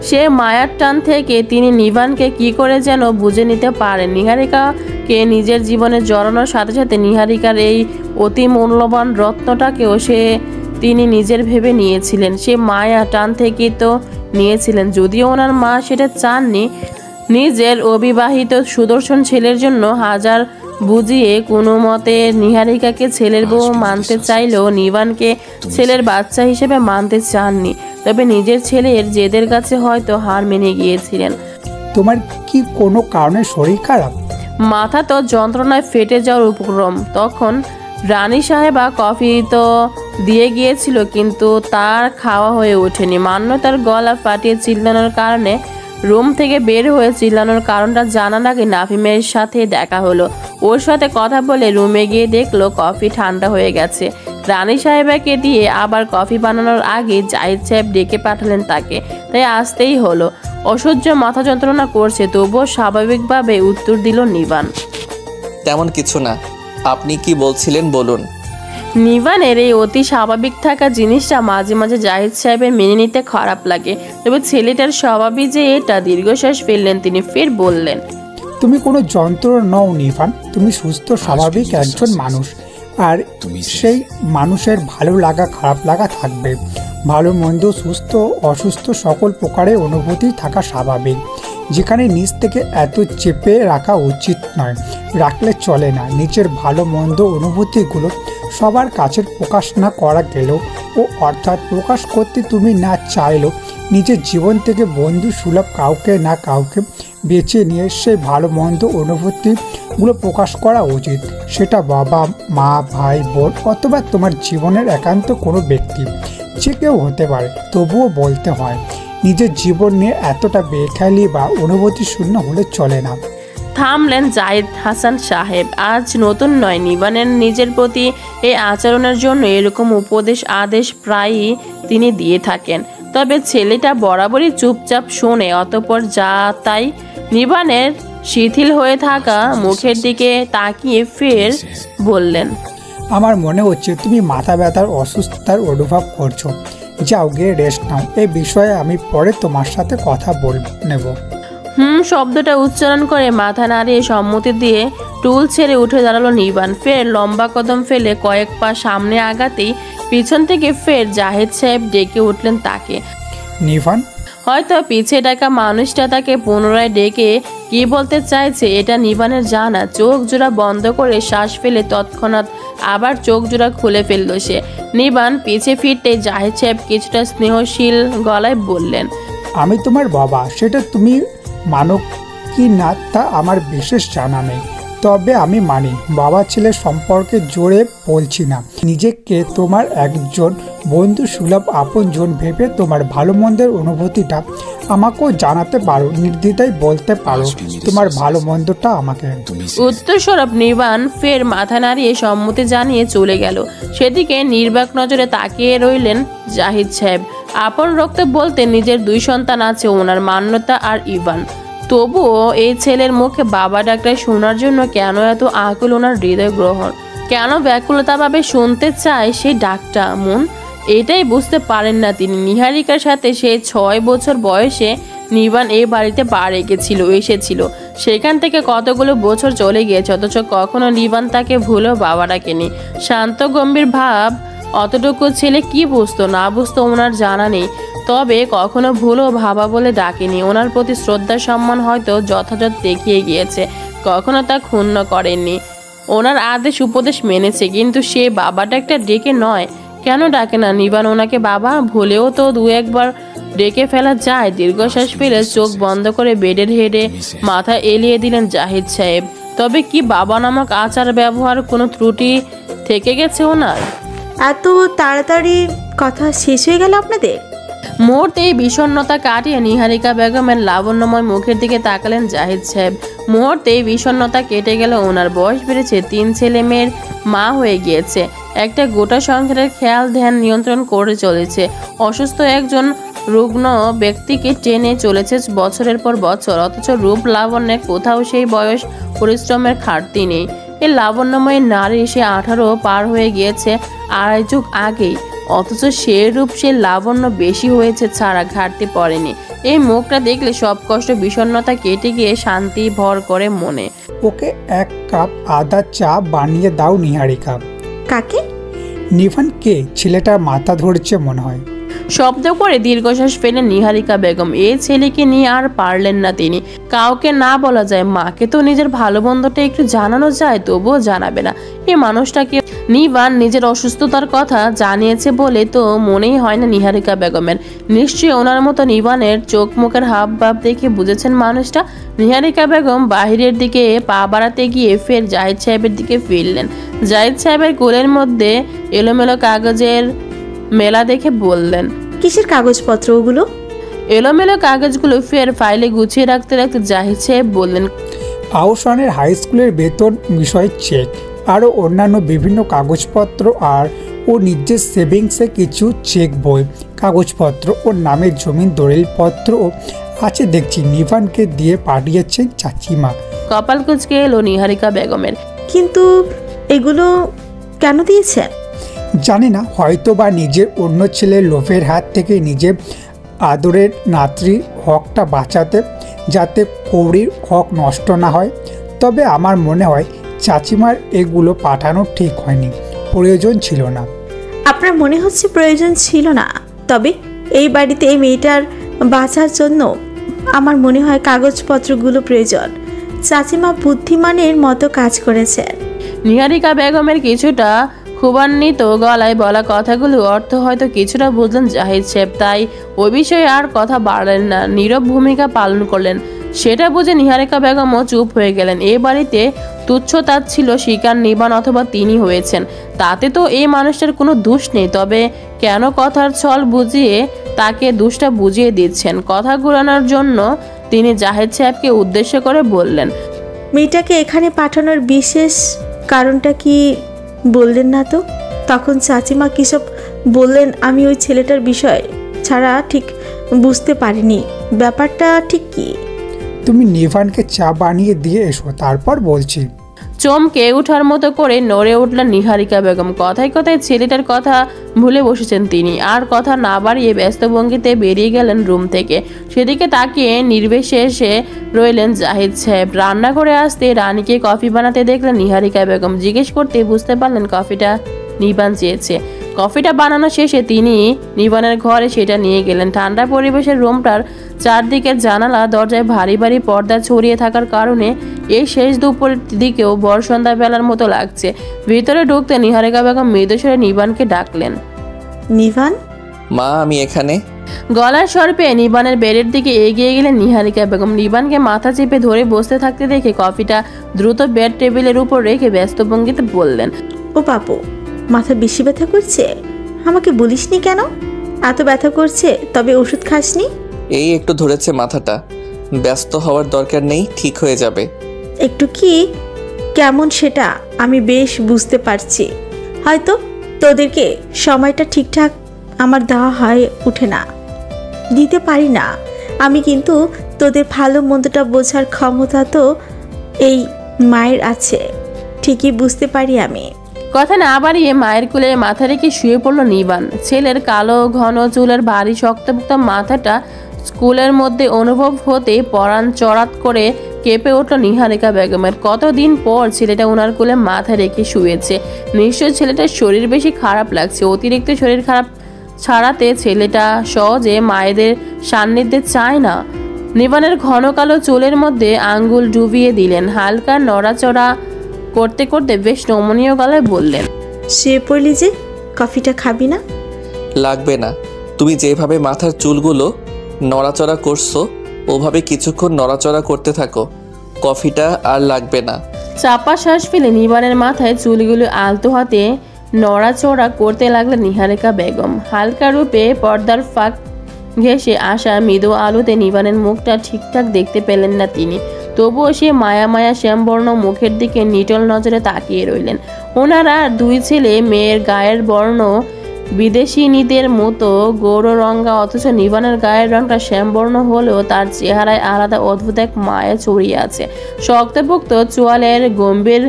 সে মায়ার টান থেকে তিনি নিবানকে কি করে যেন বুঝে নিতে পারেন। নিহারিকাকে নিজের জীবনে জড়ানোর সাথে সাথে নিহারিকার এই অতি মূল্যবান রত্নটাকেও তিনি নিজের ভেবে নিয়েছিলেন। সে মায়া টান থেকেই তো নিয়েছিলেন, যদিও ওনার মা সেটা চাননি। নিজের অবিবাহিত সুদর্শন ছেলের জন্য হাজার বুঝিয়ে কোনো মতে নিহারিকাকে ছেলের বউ মানতে চাইলেও নিবানকে ছেলের বাচ্চা হিসেবে মানতে চাননি। তবে নিজের ছেলের জেদের কাছে হয়তো হার মেনে গিয়েছিলেন। তোমার কি কোনো কারণে শরীর খারাপ? মাথা তো যন্ত্রণায় ফেটে যাওয়ার উপক্রম। তখন রানী সাহেবা কফি তো দিয়ে গিয়েছিল, কিন্তু তার খাওয়া হয়ে ওঠেনি। মান্য তার গলা ফাটিয়ে চিল্লানোর কারণে রুম থেকে বের হয়ে চিল্লানোর কারণটা জানার আগে নাফিমের সাথে দেখা হলো। ওর সাথে কথা বলে রুমে গিয়ে দেখলো কফি ঠান্ডা হয়ে গেছে। রানী সাহেবাকে দিয়ে আবার কফি বানানোর আগে জাহিদ সাহেব ডেকে পাঠালেন তাকে, তাই আসতেই হলো। অসহ্য মাথা যন্ত্রণা করছে, তবুও স্বাভাবিকভাবে উত্তর দিল নিবান। তেমন কিছু না, আপনি কি বলছিলেন বলুন। নিবানের এই অতি স্বাভাবিক থাকা জিনিসটা মাঝে মাঝে জাহিদ সাহেবের মেনে নিতে খারাপ লাগে, তবে ছেলেটার স্বভাবই যে এটা। দীর্ঘশ্বাস ফেললেন তিনি, ফের বললেন, তুমি কোনো যন্ত্র নও নিভান, তুমি সুস্থ স্বাভাবিক একজন মানুষ। আর সেই মানুষের ভালো লাগা খারাপ লাগা থাকবে, ভালো মন্দ সুস্থ অসুস্থ সকল প্রকারের অনুভূতি থাকা স্বাভাবিক। যেখানে নিজ থেকে এত চেপে রাখা উচিত নয়, রাখলে চলে না। নিজের ভালো মন্দ অনুভূতিগুলো সবার কাছে প্রকাশ না করা গেলেও অর্থাৎ প্রকাশ করতে তুমি না চাইলেও নিজের জীবন থেকে বন্ধু সুলভ কাউকে না কাউকে বেছে নিয়ে সেই ভালো মন্দ অনুভূতিগুলো প্রকাশ করা উচিত। সেটা বাবা মা ভাই বোন অথবা তোমার জীবনের একান্ত কোনো ব্যক্তি, যে কেউ হতে পারে। তবুও বলতে হয়, নিজের জীবন নিয়ে এতটা বেখেয়ালি বা অনুভূতি শূন্য হলে চলে না। থামলেন জাহিদ হাসান সাহেব। আজ নতুন নয়, নিবানের নিজের প্রতি এই আচরণের জন্য এরকম উপদেশ আদেশ প্রায়ই তিনি দিয়ে থাকেন। তবে ছেলেটা বরাবরই চুপচাপ শোনে, অতঃপর যা তাই। নিবানের শিথিল হয়ে থাকা মুখের দিকে তাকিয়ে ফের বললেন, আমার মনে হচ্ছে তুমি মাথা ব্যথার অসুস্থতার অনুভব করছো, যাও গিয়ে রেস্ট নাও। এই বিষয়ে আমি পরে তোমার সাথে কথা নেব। শব্দটা উচ্চারণ করে মাথা নাড়িয়ে সম্মতি দিয়ে টুল ছেড়ে উঠে দাঁড়ালো নিবান। ফের লম্বা কদম ফেলে কয়েক পা সামনে আগাতেই পিছন থেকে ফের জাহিদ সাহেব ডেকে উঠলেন তাকে। নিবান। হয়তো পিছে ডাকা মানুষটা তাকে পুনরায় ডেকে কি বলতে চাইছে এটা নিবানের জানা। চোখ জোড়া বন্ধ করে শ্বাস ফেলে তৎক্ষণাৎ আবার চোখ জোড়া খুলে ফেলল সে। নিবান পিছে ফিরতে জাহিদ সাহেব কিছুটা স্নেহশীল গলায় বললেন, আমি তোমার বাবা, সেটা তুমি মানো কি না তা আমার বিশেষ জানা নেই, তবে আমি মানি। বাবা ছেলের সম্পর্কে জোরে বলছি না, নিজেকে তোমার একজন বন্ধু সুলভ আপনজন ভেবে তোমার ভালো মন্দের অনুভূতিটা আমাকেও জানাতে পারো, নির্দ্বিধায় বলতে পারো তোমার ভালো মন্দটা আমাকে। উত্তরস্বরূপ নিবান ফের মাথা নাড়িয়ে সম্মতি জানিয়ে চলে গেল। সেদিকে নির্বাক নজরে তাকিয়ে রইলেন জাহিদ সাহেব। আপন রক্ত বলতে নিজের দুই সন্তান আছে ওনার, মান্যতা আর ইভান। তবুও এই ছেলের মুখে বাবা ডাকটাই শোনার জন্য কেন এত আকুল ওনার হৃদয় গ্রহণ, কেন ব্যাকুলতা ভাবে শুনতে চায় সেই ডাকটা মন। এটাই বুঝতে পারেন না তিনি। নিহারিকার সাথে সে 6 বছর বয়সে নিবান এই বাড়িতে পা রেখেছিল, এসেছিল। সেখান থেকে কতগুলো বছর চলে গিয়েছে, অথচ কখনো নিবান তাকে ভুলেও বাবা ডাকেনি। শান্ত গম্ভীর ভাব, অতটুকু ছেলে কি বুঝতো না বুঝতো ওনার জানা নেই, তবে কখনো ভুলও ভাবা বলে ডাকেনি। ওনার প্রতি শ্রদ্ধা সম্মান হয়তো যথাযথ দেখিয়ে গিয়েছে, কখনো তা ক্ষুণ্ণ করেননি। ওনার আদেশ উপদেশ মেনেছে, কিন্তু সে বাবাটা একটা ডেকে নয়। কেন ডাকে না নিবান ওনাকে বাবা? ভুলেও তো 2-1 বার ডেকে ফেলা যায়। দীর্ঘশ্বাস ফেলে চোখ বন্ধ করে বেডের হেডে মাথা এলিয়ে দিলেন জাহিদ সাহেব। তবে কি বাবা নামক আচার ব্যবহার কোনো ত্রুটি থেকে গেছে ওনার? এত তাড়াতাড়ি কথা শেষ হয়ে গেল আপনাদের? মুহূর্তে এই বিষণ্ণতা কাটিয়ে নিহারিকা বেগমের লাবণ্যময় মুখের দিকে তাকালেন জাহিদ সাহেব। মুহূর্তে এই বিষণ্ণতা কেটে গেল ওনার। বয়স বেড়েছে, 3 ছেলে মেয়ের মা হয়ে গিয়েছে, একটা গোটা সংসারের খেয়াল ধ্যান নিয়ন্ত্রণ করে চলেছে। অসুস্থ একজন রুগ্ন ব্যক্তিকে টেনে চলেছে বছরের পর বছর, অথচ রূপ লাবণ্যে কোথাও সেই বয়স পরিশ্রমের ঘাটতি নেই। এই লাবণ্যময় নারী সে 18 পার হয়ে গিয়েছে 2.5 যুগ আগেই, অথচ সে রূপ সে লাবণ্য বেশি হয়েছে ছাড়া ঘাটতি পড়েনি। এই মুখটা দেখলে সব কষ্ট বিষণ্ণতা কেটে গিয়ে শান্তি ভর করে মনে। ওকে 1 কাপ আদা চা বানিয়ে দাও নিহারিকা। কাকে? নিভানকে। ছেলেটা মাথা ধরছে মনে হয়। শব্দ করে দীর্ঘশ্বাস ফেলেন নিহারিকা বেগম। এই ছেলেকে নিয়ে আর পারলেন না তিনি। কাউকে না বলা যায়, মাকে তো নিজের ভালো মন্দটা একটু জানানো যায়, তবুও জানাবে না। এই মানুষটাকে নিবান নিজের অসুস্থতার কথা জানিয়েছে বলে তো মনেই হয় না নিহারিকা বেগমের। নিশ্চয়ই ওনার মতো নিবানের চোখ মুখের হাব ভাব দেখে বুঝেছেন মানুষটা। নিহারিকা বেগম বাহিরের দিকে পা বাড়াতে গিয়ে ফের জাহিদ সাহেবের দিকে ফিরলেন। জাহিদ সাহেবের কোলের মধ্যে এলোমেলো কাগজের মেলা দেখে বললেন, কিসের কাগজপত্র ওগুলো? এলোমেলো কাগজগুলো ফের ফাইলে গুছিয়ে রাখতে রাখতে জাহিদ সাহেব বললেন, আহসানের হাই স্কুলের বেতন বিষয় চেক, আরও অন্যান্য বিভিন্ন কাগজপত্র, আর ও নিজের সেভিংসে কিছু চেক বই, কাগজপত্র, ওর নামের জমির দলিলপত্র আছে দেখছি। নিভানকে দিয়ে পাঠিয়েছেন চাচিমা। কপাল কুঁচকে এলো নিহারিকা বেগমের। কিন্তু এগুলো কেন দিয়েছেন? জানি না, হয়তো বা নিজের অন্য ছেলের লোভের হাত থেকে নিজের আদরের নাতরির হকটা বাঁচাতে, যাতে কৌড়ির হক নষ্ট না হয়। তবে আমার মনে হয় চাচিমার এগুলো পাঠানো ঠিক হয়নি, প্রয়োজন ছিল না। আপনার মনে হচ্ছে প্রয়োজন ছিল না? তবে এই বাড়িতে এই মেয়েটার বাঁচার জন্য আমার মনে হয় কাগজপত্রগুলো প্রয়োজন। চাচিমা বুদ্ধিমানের মতো কাজ করেছেন। নিহারিকা বেগমের কিছুটা ক্ষুবান্বিত গলায় বলা কথাগুলো অর্থ হয়তো কিছুটা বুঝলেন জাহিদ সাহেব, তাই ওই বিষয়ে আর কথা বাড়লেন না, নীরব ভূমিকা পালন করলেন। সেটা বুঝে নিহারিকা বেগমও চুপ হয়ে গেলেন। এ বাড়িতে তুচ্ছ-তাচ্ছিল্য শিকার নিবান অথবা তিনি হয়েছেন, তাতে তো এই মানুষটার কোনো দোষ নেই। তবে কেন কথার ছল বুঝিয়ে তাকে দোষটা বুঝিয়ে দিচ্ছেন? কথা ঘুরানোর জন্য তিনি জাহিদ সাহেবকে উদ্দেশ্য করে বললেন, মেয়েটাকে এখানে পাঠানোর বিশেষ কারণটা কি বললেন না তো? তখন চাচিমা কিসব বললেন আমি ওই ছেলেটার বিষয় ছাড়া ঠিক বুঝতে পারিনি। ব্যাপারটা ঠিক কি? তুমি নিভানকে চা বানিয়ে দিয়ে এসো, তারপর বলছি। চমকে উঠার মতো করে নড়ে উঠলেন নিহারিকা বেগম। কথায় কথায় ছেলেটার কথা ভুলে বসেছেন তিনি। আর কথা না বাড়িয়ে ব্যস্ত ভঙ্গিতে বেরিয়ে গেলেন রুম থেকে। সেদিকে তাকিয়ে নির্বিশেষে রইলেন জাহিদ সাহেব। রান্না করে আসতে রানীকে কফি বানাতে দেখলেন নিহারিকা বেগম। জিজ্ঞেস করতে বুঝতে পারলেন কফিটা নিবান চেয়েছে। কফিটা বানানো শেষে তিনি নিবানের ঘরে সেটা নিয়ে গেলেন। ঠান্ডা পরিবেশের রুমটার চারদিকের জানালা দরজায় ভারী ভারী পর্দা ছড়িয়ে থাকার কারণে এই শেষ দুপুরের দিকেও বর সন্ধ্যাবেলার মতো লাগছে। ভিতরে ঢুকতে নিহারিকা বেগম মৃদুস্বরে নিবানকে ডাকলেন, নিবান। মা, আমি এখানে। গলার স্বর পেয়ে নিবানের বেডের দিকে এগিয়ে গেলেন নিহারিকা বেগম। নিবানকে মাথা চেপে ধরে বসতে থাকতে দেখে কফিটা দ্রুত বেড টেবিলের উপর রেখে ব্যস্ত ভঙ্গিতে বললেন, ও বাপু, মাথা বেশি ব্যথা করছে? আমাকে বলিসনি কেন? এত ব্যথা করছে তবে ওষুধ খাসনি? এই একটু ধরেছে মাথাটা, ব্যস্ত হওয়ার দরকার নেই, ঠিক হয়ে যাবে। একটু কি কেমন সেটা আমি বেশ বুঝতে পারছি। হয়তো তোদেরকে সময়টা ঠিকঠাক আমার দেওয়া হয়ে ওঠে না, দিতে পারি না আমি, কিন্তু তোদের ভালো মন্দটা বোঝার ক্ষমতা তো এই মায়ের আছে, ঠিকই বুঝতে পারি আমি। কথা না বাড়িয়ে মায়ের কোলে মাথা রেখে শুয়ে পড়ল নিবান। ছেলের কালো ঘন চুলের ভারী শক্তপোক্ত মাথাটা স্কুলের মধ্যে অনুভব হতে পরাণ চড়াত করে কেঁপে উঠল নিহারিকা বেগমের। কতদিন পর ছেলেটা ওনার কোলে মাথা রেখে শুয়েছে। নিশ্চয় ছেলেটার শরীর বেশি খারাপ লাগছে। অতিরিক্ত শরীর খারাপ ছাড়াতে ছেলেটা সহজে মায়েদের সান্নিধ্যে চায় না। নিবানের ঘন কালো চুলের মধ্যে আঙ্গুল ডুবিয়ে দিলেন। হালকা নড়াচড়া করতে করতে বেশ নমনীয় গলায় বললেন, শুয়ে পড়লি যে, কফিটা খাবি না? লাগবে না। তুমি যেভাবে মাথার চুলগুলো নড়াচড়া করছো ওভাবে কিছুক্ষণ নড়াচড়া করতে থাকো, কফিটা আর লাগবে না। চাপা শ্বাস ফেলে নিবানের মাথায় চুলগুলো আলতো হাতে নড়াচড়া করতে লাগলেন নিহারিকা বেগম। হালকা রূপে পর্দার ফাঁক ঘেঁষে আসা মৃদু আলোতে নিবানের মুখটা ঠিকঠাক দেখতে পেলেন না তিনি। তবুও সে মায়া মায়া শ্যামবর্ণ মুখের দিকে নিটল নজরে তাকিয়ে রইলেন। ওনারা দুই ছেলে মেয়ের গায়ের বর্ণ বিদেশিনীদের মতো গৌর রঙা, অথচ নিবানের গায়ের রঙটা শ্যামবর্ণ হলেও তার চেহারায় আলাদা অদ্ভুত এক মায়া ছড়িয়ে আছে। শক্তপোক্ত চোয়ালের গম্ভীর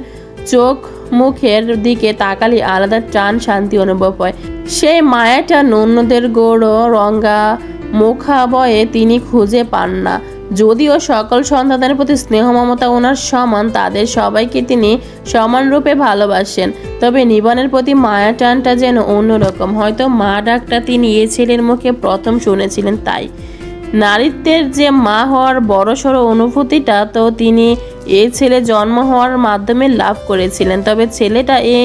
চোখ মুখের দিকে তাকালে আলাদা টান শান্তি অনুভব হয়। সেই মায়াটা নন্যদের গৌর রঙা মুখাবয়ে তিনি খুঁজে পান না। যদিও সকল সন্তানের প্রতি স্নেহ মমতা ওনার সমান, তাদের সবাইকে তিনি সমানরূপে ভালোবাসেন, তবে নিবানের প্রতি মায়া টানটা যেন অন্যরকম। হয়তো মা ডাকটা তিনি এ ছেলের মুখে প্রথম শুনেছিলেন, তাই নারীত্বের যে মা হওয়ার বড়সড় অনুভূতিটা তো তিনি এ ছেলে জন্ম হওয়ার মাধ্যমে লাভ করেছিলেন। তবে ছেলেটা এ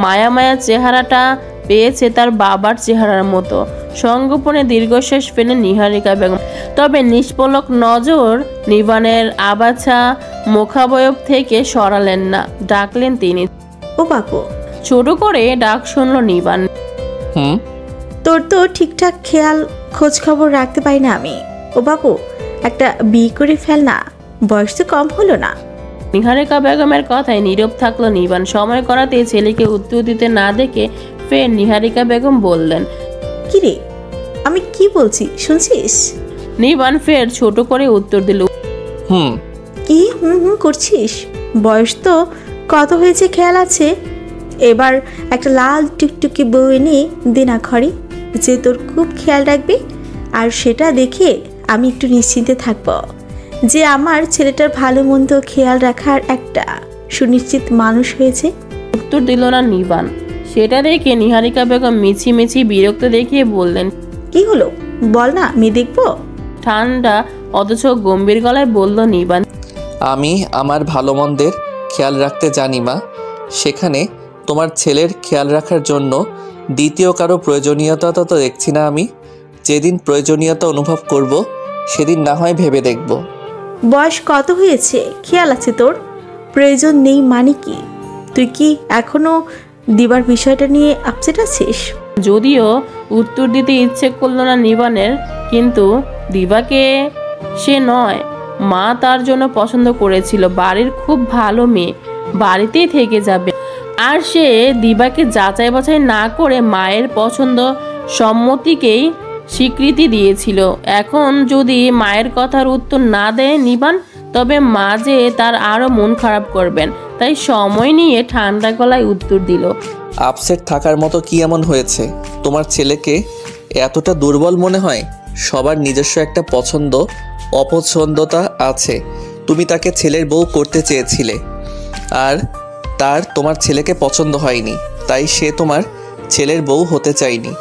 মায়া মায়া চেহারাটা পেয়েছে তার বাবার চেহারার মতো। সংগোপনে দীর্ঘশ্বাস ফেলেন নিহারিকা বেগম, তবে নিষ্পলক নজর নিবানের আবাছা মুখাবয়ব থেকে সরালেন না। ডাকলেন তিনি, ও বাপু। ছোট করে ডাক শুনল নিবান। তোর তো ঠিকঠাক খেয়াল খোঁজ খবর রাখতে পারি না আমি। ও বাপু, একটা বিয়ে করে ফেল না, বয়স তো কম হলো না। নিহারিকা বেগমের কথায় নীরব থাকলো নিবান। সময় করাতে ছেলেকে উত্তর দিতে না দেখে ফের নিহারিকা বেগম বললেন, কিরে, আমি কি বলছি শুনছিস? নিবান ফের ছোট করে উত্তর দিল, কি হুম হুম করছিস? বয়স তো কত হয়েছে খেয়াল আছে? এবার একটা লাল টুকটুকি বউ এনে দে না ঘরে, যে তোর খুব খেয়াল রাখবে। আর সেটা দেখে আমি একটু নিশ্চিন্তে থাকব যে আমার ছেলেটার ভালো মন্দ খেয়াল রাখার একটা সুনিশ্চিত মানুষ হয়েছে। উত্তর দিল না নিবান। সেটা দেখে নিহারিকা বেগম মিছি মিছি বিরক্ত দেখিয়ে বললেন, কি হলো বল না, আমি দেখবো। ঠান্ডা অথচ গম্ভীর গলায় বলল নিবান, আমি আমার ভালো মন্দের খেয়াল রাখতে জানি মা। সেখানে তোমার ছেলের খেয়াল রাখার জন্য দ্বিতীয় কারো প্রয়োজনীয়তা তো দেখছি না আমি। যেদিন প্রয়োজনীয়তা অনুভব করব সেদিন না হয় ভেবে দেখব। বয়স কত হয়েছে খেয়াল আছে তোর? প্রয়োজন নেই মানে কি? তুই কি এখনো দিবার বিষয়টা নিয়ে আপসেট আছিস? যদিও উত্তর দিতে ইচ্ছে করলো না নিবানের, কিন্তু দিবাকে সে নয়, মা তার জন্য পছন্দ করেছিল। বাড়ির খুব ভালো মেয়ে, বাড়িতেই থেকে যাবে। আর সে দিবাকে যাচাই বাছাই না করে মায়ের পছন্দ সম্মতিকেই স্বীকৃতি দিয়েছিল। এখন যদি মায়ের কথার উত্তর না দেয় নিবান, তবে মা যে তার আরও মন খারাপ করবেন। তাই সময় নিয়ে ঠান্ডা গলায় উত্তর দিল, আপসেট থাকার মতো কি এমন হয়েছে? তোমার ছেলেকে এতটা দুর্বল মনে হয়? সবার নিজস্ব একটা পছন্দ অপছন্দতা আছে। তুমি তাকে ছেলের বউ করতে চেয়েছিলে, আর তার তোমার ছেলেকে পছন্দ হয়নি, তাই সে তোমার ছেলের বউ হতে চায়নি,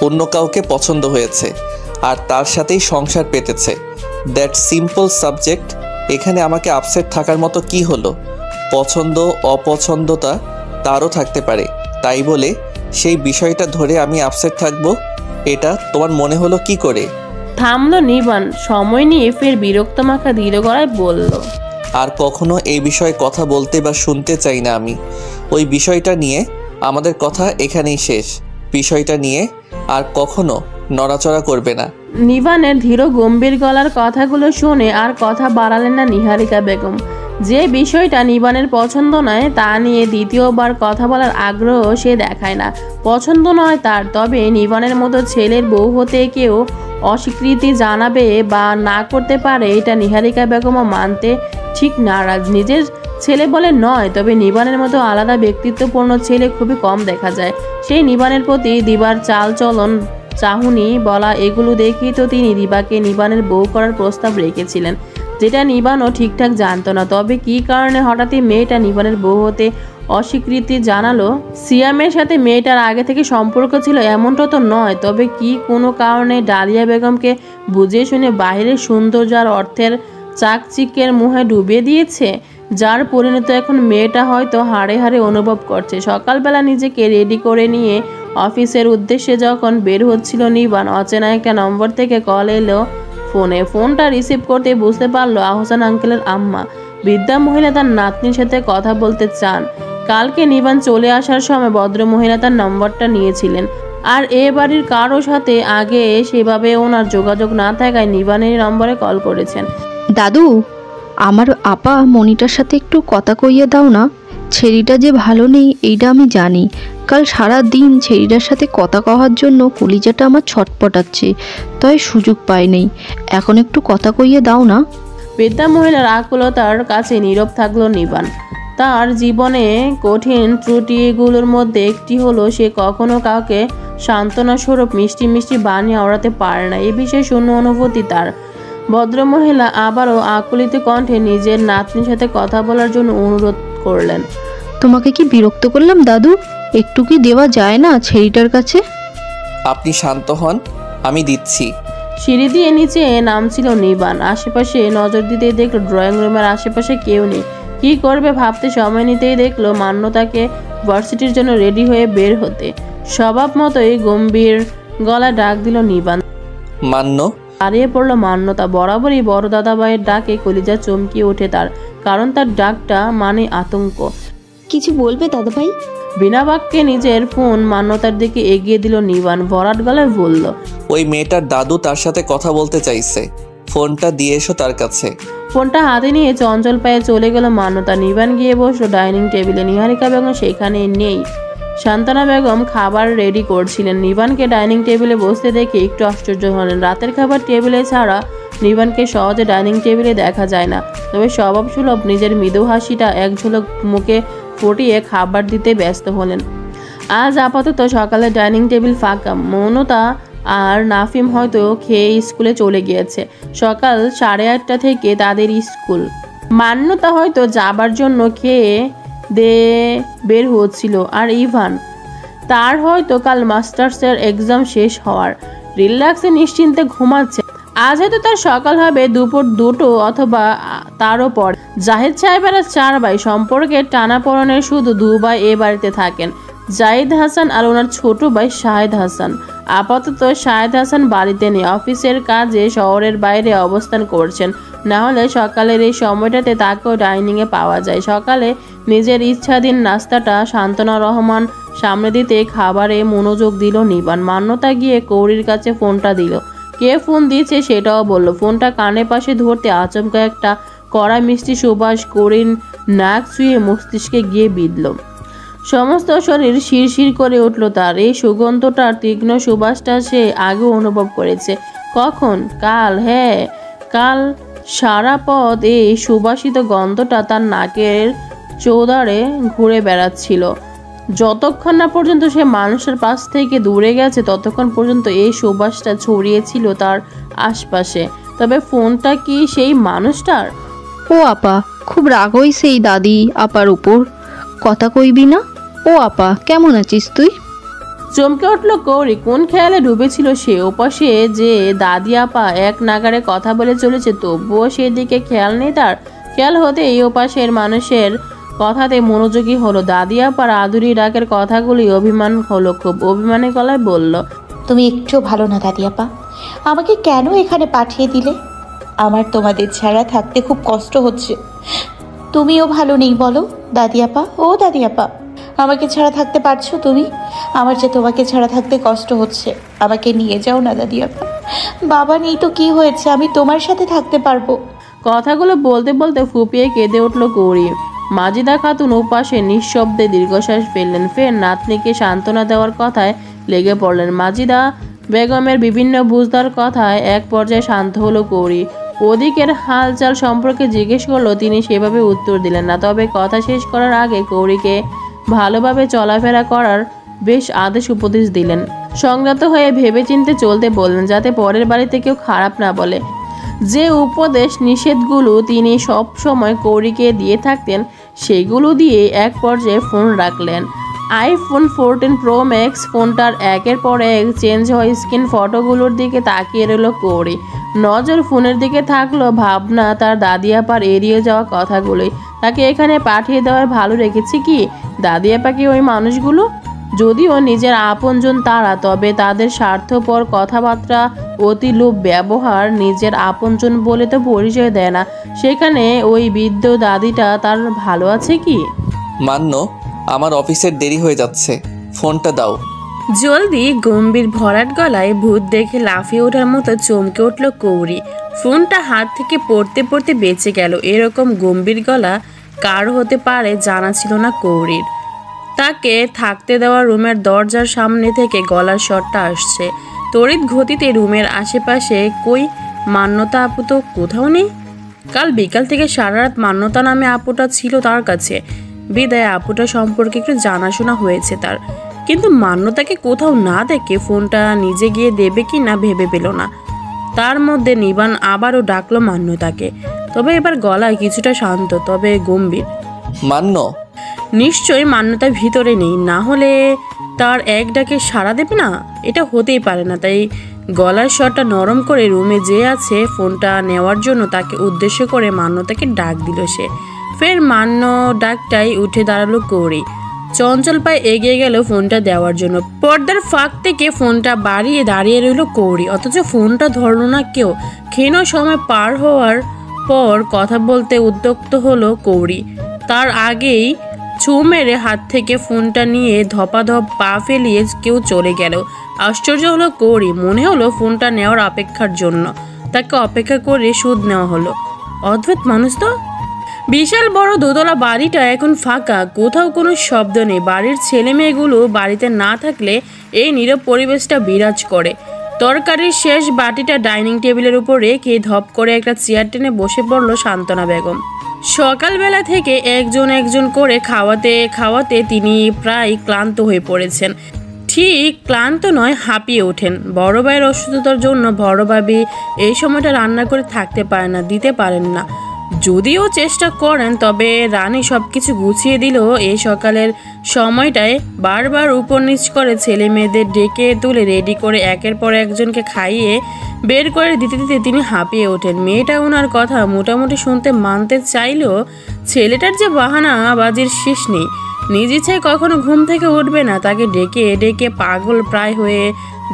অন্য কাউকে পছন্দ হয়েছে আর তার সাথেই সংসার পেতেছে। That simple subject. এখানে আমাকে আপসেট থাকার মতো কি হলো? পছন্দ অপছন্দতা তারও থাকতে পারে, তাই বলে সেই বিষয়টা ধরে আমি আপসেট থাকবো, এটা তোমার মনে হলো কি করে? থামলো নিবান। সময় নিয়ে ফের বিরক্ত মাখা দৃঢ় গলায় বলল, আর কখনো এই বিষয়ে কথা বলতে বা শুনতে চাই না আমি। ওই বিষয়টা নিয়ে আমাদের কথা এখানেই শেষ। বিষয়টা নিয়ে আর কখনো নড়াচড়া করবে না। নিবানের ধীর গম্ভীর গলার কথাগুলো শুনে আর কথা বাড়ালেন না নিহারিকা বেগম। যে বিষয়টা নিবানের পছন্দ নয় তা নিয়ে দ্বিতীয়বার কথা বলার আগ্রহ সে দেখায় না। পছন্দ নয় তার, তবে নিবানের মতো ছেলের বউ হতে কেউ অস্বীকৃতি জানাবে বা না করতে পারে এটা নিহারিকা বেগমও মানতে ঠিক নারাজ। নিজের ছেলে বলে নয়, তবে নিবানের মতো আলাদা ব্যক্তিত্বপূর্ণ ছেলে খুবই কম দেখা যায়। সেই নিবানের প্রতি দিবার চালচলন, চাহুনি বলা এগুলো দেখেই তো তিনি দিবাকে নিবানের বউ করার প্রস্তাব রেখেছিলেন, যেটা নিবানও ঠিকঠাক জানতো না। তবে কী কারণে হঠাৎই মেয়েটা নিবানের বউ হতে অস্বীকৃতি জানালো? সিয়ামের সাথে মেয়েটার আগে থেকে সম্পর্ক ছিল এমনটা তো নয়, তবে কি কোনো কারণে ডালিয়া বেগমকে বুঝে শুনে বাইরের সৌন্দর্য আর অর্থের চাকচিক্যের মুহে ডুবিয়ে দিয়েছে, যার পরিণত এখন মেয়েটা হয়তো হাড়ে হাড়ে অনুভব করছে। সকালবেলা নিজেকে রেডি করে নিয়ে অফিসের উদ্দেশ্যে যখন বের হচ্ছিল নিবান, অচেনা একটা নম্বর থেকে কল এলো ফোনটা রিসিভ করতে বুঝতে পারলো আহসান আঙ্কেলের আম্মা। বৃদ্ধা মহিলা তার নাতনির সাথে কথা বলতে চান। কালকে নিবান চলে আসার সময় ভদ্র মহিলা তার নম্বরটা নিয়েছিলেন, আর এ বাড়ির কারো সাথে আগে সেভাবে ওনার যোগাযোগ না থাকায় নিবানের নম্বরে কল করেছেন। দাদু, আমার আপা মনিটার সাথে একটু কথা কইয়ে দাও না। ছেড়িটা যে ভালো নেই এইটা আমি জানি। কাল সারা দিন ছেড়িটার সাথে কথা কওয়ার জন্য কলিজাটা আমার ছটপটাচ্ছে, তাই সুযোগ পাই নেই। এখন একটু কথা কইয়ে দাও না। বৃদ্ধা মহিলার আকুলতার কাছে নীরব থাকলো নিবান। তার জীবনে কঠিন ত্রুটিগুলোর মধ্যে একটি হলো সে কখনো কাউকে সান্ত্বনা স্বরূপ মিষ্টি মিষ্টি বাণী আওড়াতে পারে না। এ বিষয়ে শূন্য অনুভূতি তার। ভদ্রমহিলা আবারও আকুলিত কণ্ঠে নিজের নাতনির সাথে কথা বলার জন্য অনুরোধ করলেন। তোমাকে কি বিরক্ত করলাম দাদু? একটু কি দেওয়া যায় না ছেড়িটার কাছে? আপনি শান্ত হন, আমি দিচ্ছি। সিঁড়ি দিয়ে নিচে নামছিল নিবান। আশেপাশে নজর দিতেই দেখলো ড্রয়িং রুমের আশেপাশে কেউ নেই। কি করবে ভাবতে সময় নিতেই দেখলো মান্যতাকে ভার্সিটির জন্য রেডি হয়ে বের হতে। স্বভাব মতোই গম্ভীর গলা ডাক দিল নিবান। মান্য। দাঁড়িয়ে পড়লো মান্যতা। বরাবরই বড় দাদাভাইয়ের ডাকে কলিজা চমকিয়ে ওঠে তার, কারণ তার ডাকটা মানে আতঙ্ক। কিছু বলবে দাদাভাই? বিনা বাক্যে নিজের ফোন মান্যতার দিকে এগিয়ে দিল নিবান। ভরাট গলায় বলল, ওই মেয়েটার দাদু তার সাথে কথা বলতে চাইছে, ফোনটা দিয়ে এসো তার কাছে। ফোনটা হাতে নিয়ে চঞ্চল পায়ে চলে গেল মান্যতা। নিবান গিয়ে বসলো ডাইনিং টেবিলে। নিহারিকা বেগম সেখানে নেই। শান্তনা বেগম খাবার রেডি করছিলেন। নিবানকে ডাইনিং টেবিলে বসতে দেখে একটু আশ্চর্য হলেন। রাতের খাবার টেবিলে ছাড়া নিবানকে সহজে ডাইনিং টেবিলে দেখা যায় না, তবে স্বভাব সুলভ নিজের মৃদু হাসিটা এক ঝলক মুখে ফুটিয়ে খাবার দিতে ব্যস্ত হলেন। আজ আপাতত সকালে ডাইনিং টেবিল ফাঁকা। মৌনতা আর নাফিম হয়তো খেয়ে স্কুলে চলে গিয়েছে। সকাল 8:30 থেকে তাদের স্কুল। মান্যতা হয়তো যাবার জন্য খেয়ে বের হচ্ছিল, আর ইভান তার হয়তো কাল মাস্টার্সের এক্সাম শেষ হওয়ার রিল্যাক্সে নিশ্চিন্তে ঘুমাচ্ছে। আজ হয়তো তার সকাল হবে দুপুর 2টো অথবা তারও পর। জাহিদ সাহেবেরা 4 ভাই, সম্পর্কের টানাপোড়েনের শুধু 2 ভাই এ বাড়িতে থাকেন, জাহিদ হাসান আর ওনার ছোট ভাই শাহেদ হাসান। আপাতত শাহেদ হাসান বাড়িতে নেই, অফিসের কাজে শহরের বাইরে অবস্থান করছেন। না হলে সকালের এই সময়টাতে তাকেও ডাইনিংয়ে পাওয়া যায়। সকালে নিজের ইচ্ছাধীন নাস্তাটা শান্তনা রহমান সামনে দিতে খাবারে মনোযোগ দিল নিবান। মান্যতা গিয়ে কৌরির কাছে ফোনটা দিল। কে ফোন দিয়েছে সেটাও বলল। ফোনটা কানের পাশে ধরতে আচমকা একটা কড়া মিষ্টি সুবাস কৌরির নাক ছুঁয়ে মস্তিষ্কে গিয়ে বিঁধল। সমস্ত শরীর শিরশির করে উঠল তার। এই সুগন্ধটার তীক্ষ্ণ সুবাসটা সে আগেও অনুভব করেছে। কখন? কাল। হ্যাঁ, কাল সারা পথ এই সুবাসিত গন্ধটা তার নাকের চৌধারে ঘুরে বেড়াচ্ছিল। যতক্ষণ না পর্যন্ত সে মানুষের পাশ থেকে দূরে গেছে ততক্ষণ পর্যন্ত এই সুবাসটা ছড়িয়েছিল তার আশপাশে। তবে ফোনটা কি সেই মানুষটার? ও আপা, খুব রাগ হইছে এই দাদি আপার উপর, কথা কইবি না? ও আপা, কেমন আছিস তুই? চমকে উঠল কৌরি। কোন খেয়ালে ডুবেছিল সে? ওপাশে যে দাদি আপা এক নাগারে কথা বলে চলেছে, তবুও সেদিকে খেয়াল নেই তার। খেয়াল হতে এই ওপাশের মানুষের কথাতে মনোযোগী হলো। দাদি আপার আদুরি ডাকের কথাগুলি অভিমান হলো। খুব অভিমানী গলায় বলল, তুমি একটু ভালো না দাদি আপা, আমাকে কেন এখানে পাঠিয়ে দিলে? আমার তোমাদের ছাড়া থাকতে খুব কষ্ট হচ্ছে। তুমিও ভালো নেই বলো দাদি আপা। ও দাদি আপা, আমাকে ছাড়া থাকতে পারছো তুমি? আমার যে তোমাকে ছাড়া থাকতে কষ্ট হচ্ছে। আমাকে নিয়ে যাও না দাদি আপা। বাবা নেই তো কি হয়েছে, আমি তোমার সাথে থাকতে পারবো। কথাগুলো বলতে বলতে ফুপিয়ে কেঁদে উঠল কৌরি। মাজিদা খাতুন ওপাশে নিঃশব্দে দীর্ঘশ্বাস ফেললেন। ফের নাতনিকে সান্ত্বনা দেওয়ার কথায় লেগে পড়লেন। মাজিদা বেগমের বিভিন্ন বুঝদার কথায় এক পর্যায়ে শান্ত হলো কৌরি। ওদিকের হালচাল সম্পর্কে জিজ্ঞেস করলো, তিনি সেভাবে উত্তর দিলেন না। তবে কথা শেষ করার আগে কৌরিকে ভালোভাবে চলাফেরা করার বেশ আদেশ উপদেশ দিলেন। সংযত হয়ে ভেবেচিন্তে চলতে বললেন, যাতে পরের বাড়িতে কেউ খারাপ না বলে। যে উপদেশ নিষেধগুলো তিনি সব সময় কৌরিকে দিয়ে থাকতেন, সেগুলো দিয়ে এক পর্যায়ে ফোন রাখলেন। আইফোন 14 প্রো ম্যাক্স ফোনটার একের পর এক চেঞ্জ হওয়া স্ক্রিন ফটোগুলোর দিকে তাকিয়ে রইল কৌরি। নজর ফোনের দিকে থাকলো, ভাবনা তার দাদিয়াপার এড়িয়ে যাওয়া কথাগুলোই। তাকে এখানে পাঠিয়ে দেওয়ায় ভালো রেখেছে কি দাদিয়াপাকে ওই মানুষগুলো? যদিও নিজের আপনজন তারা, তবে তাদের স্বার্থপর কথাবার্তা, অতিলোভ ব্যবহার নিজের আপনজন বলে তো পরিচয় দেয় না। সেখানে ওই বৃদ্ধ দাদিটা তার ভালো আছে কি? মান্য, আমার অফিসের দেরি হয়ে যাচ্ছে, ফোনটা দাও। জলদি গম্ভীর ভরাট গলায় ভূত দেখে লাফিয়ে ওঠার মতো চমকে উঠল কৌরি। ফোনটা হাত থেকে পড়তে পড়তে বেঁচে গেল। এরকম গম্ভীর গলা কার হতে পারে জানা ছিল না কৌরির। তাকে থাকতে দেওয়া রুমের দরজার সামনে থেকে গলার শটটা আসছে। তড়িৎ গতিতে রুমের আশেপাশে কই মান্যতা আপু তো কোথাও নেই। কাল বিকাল থেকে সারা রাত মান্যতা নামে আপুটা ছিল তার কাছে, বিদায় আপুটা সম্পর্কে একটু জানাশোনা হয়েছে তার। কিন্তু মান্যতাকে কোথাও না দেখে ফোনটা নিজে গিয়ে দেবে কি না ভেবে পেল না। তার মধ্যে নিবান আবারও ডাকলো মান্যতাকে, তবে এবার গলায় কিছুটা শান্ত তবে গম্ভীর। মান্য। নিশ্চয়ই মান্যতার ভিতরে নেই, না হলে তার এক ডাকে সাড়া দেবে না, এটা হতেই পারে না। তাই গলার স্বরটা নরম করে রুমে যে আছে ফোনটা নেওয়ার জন্য তাকে উদ্দেশ্য করে মান্যতাকে ডাক দিল সে। ফের মান্য ডাকটাই উঠে দাঁড়ালো কৌরি। চঞ্চল পায়ে এগিয়ে গেল ফোনটা দেওয়ার জন্য। পর্দার ফাঁক থেকে ফোনটা বাড়িয়ে দাঁড়িয়ে রইল কৌরি, অথচ ফোনটা ধরলো না কেউ। ক্ষীণ সময় পার হওয়ার পর কথা বলতে উদ্যক্ত হলো কৌরি। তার আগেই ছু মেরে হাত থেকে ফোনটা নিয়ে ধপাধপ পা ফেলিয়ে কেউ চলে গেল। আশ্চর্য হলো কৌরি, মনে হলো ফোনটা নেওয়ার অপেক্ষার জন্য তাকে অপেক্ষা করে সুদ নেওয়া হলো। অদ্ভুত মানুষ তো। বিশাল বড় দোতলা বাড়িটা এখন ফাঁকা, কোথাও কোনো শব্দ নেই। বাড়ির ছেলে মেয়েগুলো বাড়িতে না থাকলে এই নীরব পরিবেশটা বিরাজ করে। তরকারির শেষ বাটিটা ডাইনিং টেবিলের উপর রেখে ধপ করে একটা চেয়ার টেনে বসে পড়ল সান্ত্বনা বেগম। সকালবেলা থেকে একজন একজন করে খাওয়াতে খাওয়াতে তিনি প্রায় ক্লান্ত হয়ে পড়েছেন। ঠিক ক্লান্ত নয়, হাঁপিয়ে ওঠেন। বড় ভাইয়ের অসুস্থতার জন্য বড় ভাবি এই সময়টা রান্না করে থাকতে পারে না, দিতে পারেন না। যদিও চেষ্টা করেন, তবে রানী সব কিছু গুছিয়ে দিল। এই সকালের সময়টায় বারবার উপর নিচ করে ছেলে মেয়েদের ডেকে তুলে রেডি করে একের পর একজনকে খাইয়ে বের করে দিতে দিতে তিনি হাঁপিয়ে ওঠেন। মেয়েটা ওনার কথা মোটামুটি শুনতে মানতে চাইলেও ছেলেটার যে বাহানা বাজির শেষ নেই। নিজ ইচ্ছায় কখনো ঘুম থেকে উঠবে না, তাকে ডেকে ডেকে পাগল প্রায় হয়ে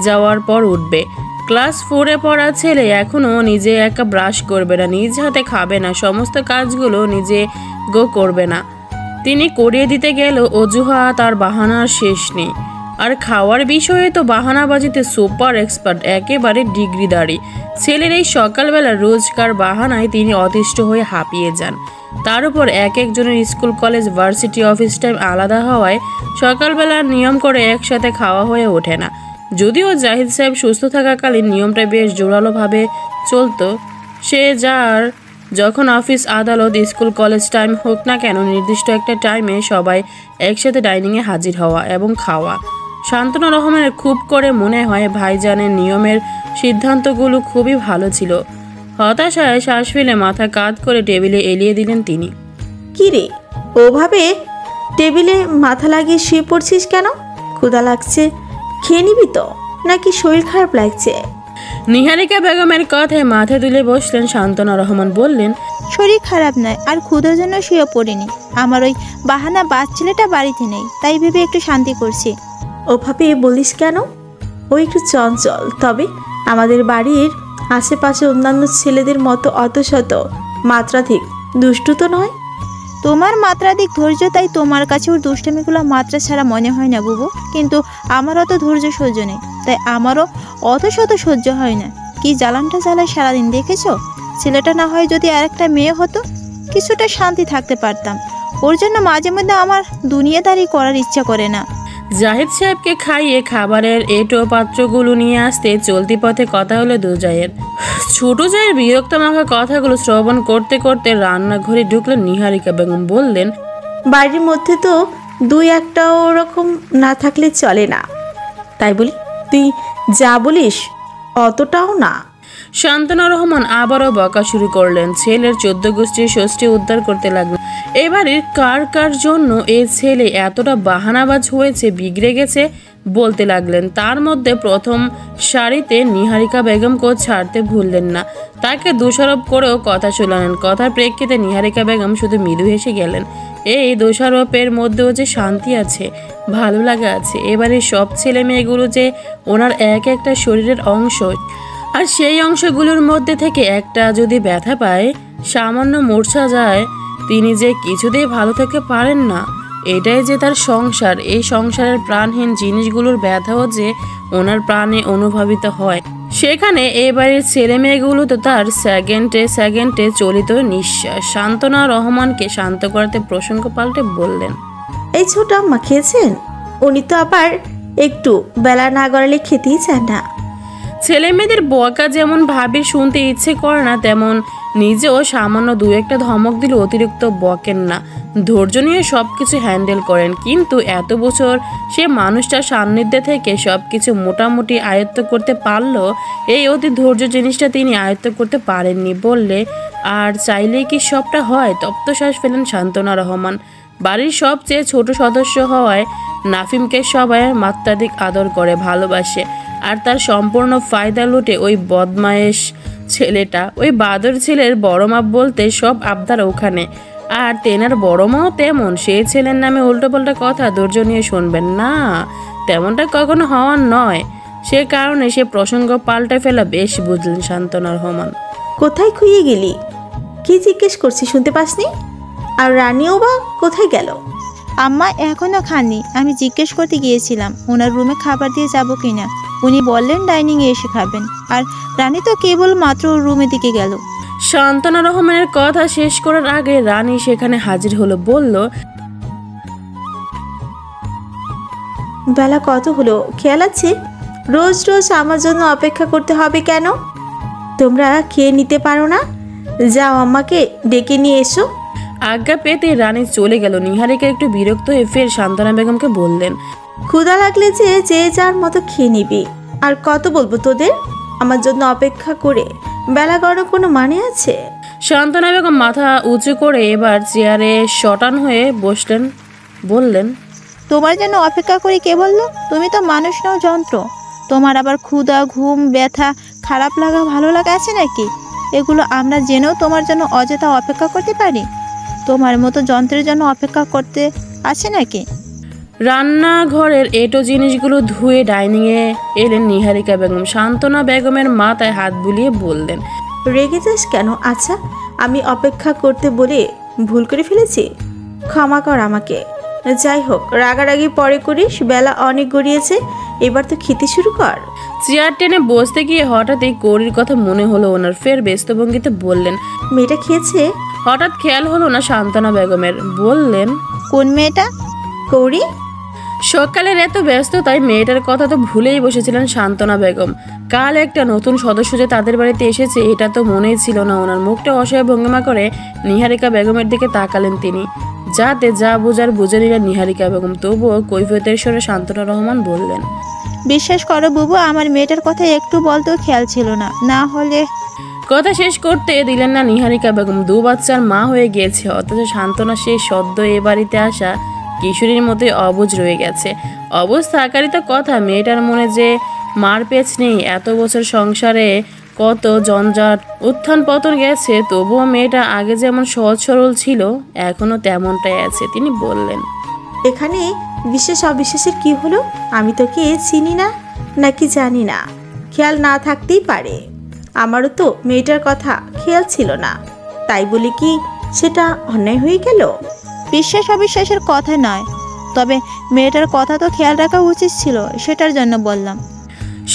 যাওয়ার পর উঠবে। ক্লাস 4-এ পড়া ছেলে এখনও নিজে একা ব্রাশ করবে না, নিজ হাতে খাবে না, সমস্ত কাজগুলো নিজে করবে না। তিনি করিয়ে দিতে গেল অজুহাত আর বাহানার শেষ নেই। আর খাওয়ার বিষয়ে তো বাহানাবাজিতে সুপার এক্সপার্ট, একেবারে ডিগ্রিদারি। ছেলের এই সকালবেলা রোজকার বাহানায় তিনি অতিষ্ঠ হয়ে হাঁপিয়ে যান। তার উপর এক একজনের school college varsity office time আলাদা হওয়ায় সকালবেলার নিয়ম করে একসাথে খাওয়া হয়ে ওঠে না। যদিও জাহিদ সাহেব সুস্থ থাকাকালীন নিয়মটা বেশ জোরালোভাবে চলতো। সে যার যখন অফিস আদালত স্কুল কলেজ টাইম হোক না কেন, নির্দিষ্ট একটা টাইমে সবাই একসাথে ডাইনিংয়ে হাজির হওয়া এবং খাওয়া। শান্তনু রহমানের খুব করে মনে হয় ভাইজানের নিয়মের সিদ্ধান্তগুলো খুবই ভালো ছিল। হতাশায় শ্বাস ফেলে মাথা কাঁধ করে টেবিলে এলিয়ে দিলেন তিনি। কি রে, ওভাবে টেবিলে মাথা লাগিয়ে শুয়ে পড়ছিস কেন? ক্ষুধা লাগছে, খেয়ে নিবি তো, নাকি শরীর খারাপ লাগছে? নিহারিকা বেগমের কথায় মাথা তুলে বসলেন শান্তনু রহমান। বললেন, শরীর খারাপ নয়, আর ক্ষুধার জন্য শুয়ে পড়িনি। আমার ওই বাহানা বাজ ছেলেটা বাড়িতে নেই, তাই ভেবে একটু শান্তি করছি। ওভাবে বলিস কেন? ও একটু চঞ্চল, তবে আমাদের বাড়ির আশেপাশে অন্যান্য ছেলেদের মতো অত শত মাত্রাধিক দুষ্টু তো নয়। তোমার মাত্রাধিক ধৈর্য, তাই তোমার কাছে ওর দুষ্টামিগুলো মাত্রা ছাড়া মনে হয় না বুবু। কিন্তু আমার অত ধৈর্য সহ্য নেই, তাই আমারও অত শত সহ্য হয় না। কি জ্বালানটা জ্বালায় সারাদিন দেখেছো? ছেলেটা না হয় যদি আরেকটা মেয়ে হতো কিছুটা শান্তি থাকতে পারতাম। ওর জন্য মাঝে মধ্যে আমার দুনিয়াদারি করার ইচ্ছা করে না। জাহিদ সাহেবকে খাইয়ে খাবারের এঁটো পাত্রগুলো নিয়ে আসতে চলতি পথে কথা হলো দুজায়ের। ছোট জায়ের বিরক্ত মাখা কথাগুলো শ্রবণ করতে করতে রান্নাঘরে ঢুকলেন নিহারিকা বেগম। বললেন, বাড়ির মধ্যে তো দুই একটা ওরকম না থাকলে চলে না, তাই বলি তুই যা বলিস অতটাও না। শান্তনা রহমান আবারও বকা শুরু করলেন। ছেলের 14 গোষ্ঠীর ষষ্ঠী উদ্ধার করতে লাগলেন। এবারে কার কার জন্য এ ছেলে এতটা বাহানাবাজ হয়েছে, বিগড়ে গেছে বলতে লাগলেন। তার মধ্যে প্রথম সারিতে নিহারিকা বেগমকেও ছাড়তে ভুললেন না। তাকে দোষারোপ করেও কথা শোনালেন। কথার প্রেক্ষিতে নিহারিকা বেগম শুধু মৃদু হেসে গেলেন। এই দোষারোপের মধ্যেও যে শান্তি আছে, ভালো লাগা আছে। এবারে সব ছেলে মেয়েগুলো যে ওনার এক একটা শরীরের অংশ, আর সেই অংশগুলোর মধ্যে থেকে একটা যদি ব্যথা পায়, সামান্য মূর্ছা যায়, তিনি যে কিছুতেই ভালো থাকতে পারেন না। এটাই যে তার সংসার। এই সংসারের প্রাণহীন জিনিসগুলোর ব্যথাও যে ওনার প্রাণে অনুভবিত হয়। সেখানে এবারের ছেলে মেয়েগুলো তো তার সেকেন্ডে সেকেন্ডে চলিত নিঃশ্বাস। শান্তনা রহমানকে শান্ত করাতে প্রসঙ্গ পাল্টে বললেন, এই ছোট আম্মা খেয়েছেন? উনি তো আবার একটু বেলা না গড়ালে খেতেই চান না। ছেলে মেয়েদের বকা যেমন ভাবি শুনতে ইচ্ছে করে না, তেমন নিজেও সামান্য দু একটা ধমক দিলে অতিরিক্ত বকেন না। ধৈর্য নিয়ে সব কিছু হ্যান্ডেল করেন। কিন্তু এত বছর সে মানুষটার সান্নিধ্যে থেকে সব কিছু মোটামুটি আয়ত্ত করতে পারলো, এই অতি ধৈর্য জিনিসটা তিনি আয়ত্ত করতে পারেননি বললে আর চাইলেই কি সবটা হয়? তপ্তশ্বাস ফেলেন শান্তনা রহমান। বাড়ির সবচেয়ে ছোট সদস্য হওয়ায় নাফিমকে সবাই মাত্রাধিক আদর করে, ভালোবাসে। আর তার সম্পূর্ণ ফায়দা লুটে ওই বদমায়েশ ছেলেটা। ওই বাদর ছেলের বড় মা বলতে সব আবদার ওখানে। আর তেনার বড় মাও তেমন। সেই ছেলের নামে উল্টোপাল্টা কথা ধৈর্য নিয়ে শুনবেন না, তেমনটা কখনো হওয়ার নয়। সে কারণে সে প্রসঙ্গ পাল্টে ফেলা বেশ বুঝলেন শান্তনা রহমান। কোথায় খুইয়ে গেলি? কি জিজ্ঞেস করছি শুনতে পাসনি? আর রানীও বা কোথায় গেল? আম্মা এখনো খাননি। আমি জিজ্ঞেস করতে গিয়েছিলাম ওনার রুমে খাবার দিয়ে যাব কিনা। উনি বললেন ডাইনিংয়ে এসে খাবেন। আর রানী তো কেবল মাত্র রুমের দিকে গেল। শান্তনা রহমানের কথা শেষ করার আগে রানী সেখানে হাজির হলো। বলল, বেলা কত হলো খেয়াল আছে? রোজ রোজ আমার জন্য অপেক্ষা করতে হবে কেন? তোমরা খেয়ে নিতে পারো না? যাও আম্মাকে ডেকে নিয়ে এসো। আজ্ঞা পেতে রানী চলে গেল। নিহারিকা একটু বিরক্ত হয়ে ফের শান্তনা বেগমকে বললেন, ক্ষুধা লাগলে যে যার মতো খেয়ে নিবি। আর কত বলবো তোদের আমার জন্য অপেক্ষা করে? বেলা গড়ার কোনো মানে আছে? শান্তনা বেগম মাথা উঁচু করে এবার চেয়ারে শটান হয়ে বসলেন। বললেন, তোমার জন্য অপেক্ষা করি কে বললো? তুমি তো মানুষ নও, যন্ত্র। তোমার আবার ক্ষুধা, ঘুম, ব্যথা, খারাপ লাগা, ভালো লাগা আছে নাকি? এগুলো আমরা জেনেও তোমার জন্য অযথা অপেক্ষা করতে পারি? তোমার মতো যন্ত্রের জন্য অপেক্ষা করতে আছে নাকি? রান্নাঘরের এটো জিনিসগুলো ধুয়ে ডাইনিংয়ে এলেন নিহারিকা বেগম। শান্তনা বেগমের মাথায় হাত বুলিয়ে বললেন, রেগে যাস কেন? আচ্ছা, আমি অপেক্ষা করতে বলে ভুল করে ফেলেছি, ক্ষমা কর আমাকে। যাই হোক, রাগারাগি পরে করিস, বেলা অনেক গড়িয়েছে, এবার তো খেতে শুরু কর। চেয়ার টেনে বসতে গিয়ে হঠাৎই কৌরির কথা মনে হলো ওনার। ফের ব্যস্ত ভঙ্গিতে বললেন, মেয়েটা খেয়েছে? হঠাৎ খেয়াল হলো না শান্তনা বেগমের। বললেন, কোন মেয়েটা? কৌরি? সকালের এত ব্যস্ততায় মেয়েটার কথা তো ভুলেই বসেছিলেন শান্তনা বেগম। কাল একটা নতুন সদস্য যে তাদের বাড়িতে এসেছে এটা তো মনেই ছিল না ওনার। মুখটা অসহায় ভঙ্গিমা করে নিহারিকা বেগমের দিকে তাকালেন তিনি। যাতে যা বোঝার বুঝে নিলেন নিহারিকা বেগম। তবুও কৈফিয়তের স্বরে শান্তনা রহমান বললেন, বিশ্বাস করো বুবু, আমার মেয়েটার কথা একটু বলতেও খেয়াল ছিল না। না হলে। কথা শেষ করতে দিলেন না নিহারিকা বেগম। 2 বাচ্চার মা হয়ে গিয়েছে, অথচ শান্তনা সেই সদ্য এ বাড়িতে আসা কিশোরীর মধ্যে অবুঝ রয়ে গেছে। অবুঝ থাকারই তো কথা। মেয়েটার মনে যে মার পেছ নেই। এত বছর সংসারে কত জঞ্জাট, উত্থান পতন গেছে, তবুও মেয়েটা আগে যেমন সহজ সরল ছিল এখনো তেমনটাই আছে। তিনি বললেন, এখানে বিশ্বাস অবিশ্বাসের কি হলো? আমি তোকে চিনি না নাকি জানি না, খেয়াল না থাকতেই পারে। আমারও তো মেয়েটার কথা খেয়াল ছিল না, তাই বলি কি সেটা অন্যায় হয়ে গেল? বিশ্বাস অবিশ্বাসের কথা নয়, তবে মেয়েটার কথা তো খেয়াল রাখা উচিত ছিল, সেটার জন্য বললাম।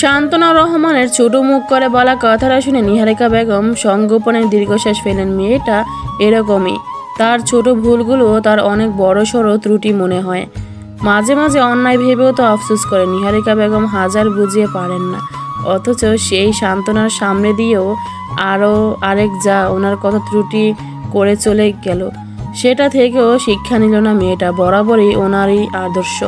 শান্তনা রহমানের ছোট মুখ করে বলা কথাটা শুনে নিহারিকা বেগম সংগোপনের দীর্ঘশ্বাস ফেলেন। মেয়েটা এরকমই, তার ছোট ভুলগুলো তার অনেক বড় সড়ো ত্রুটি মনে হয়। মাঝে মাঝে অন্যায় ভেবেও তো আফসোস করে। নিহারিকা বেগম হাজার বুঝিয়ে পারেন না, অথচ সেই সান্ত্বনার সামনে দিয়েও আরও আরেক যা ওনার কত ত্রুটি করে চলে গেল, সেটা থেকেও শিক্ষা নিল না মেয়েটা। বরাবরই ওনারই আদর্শ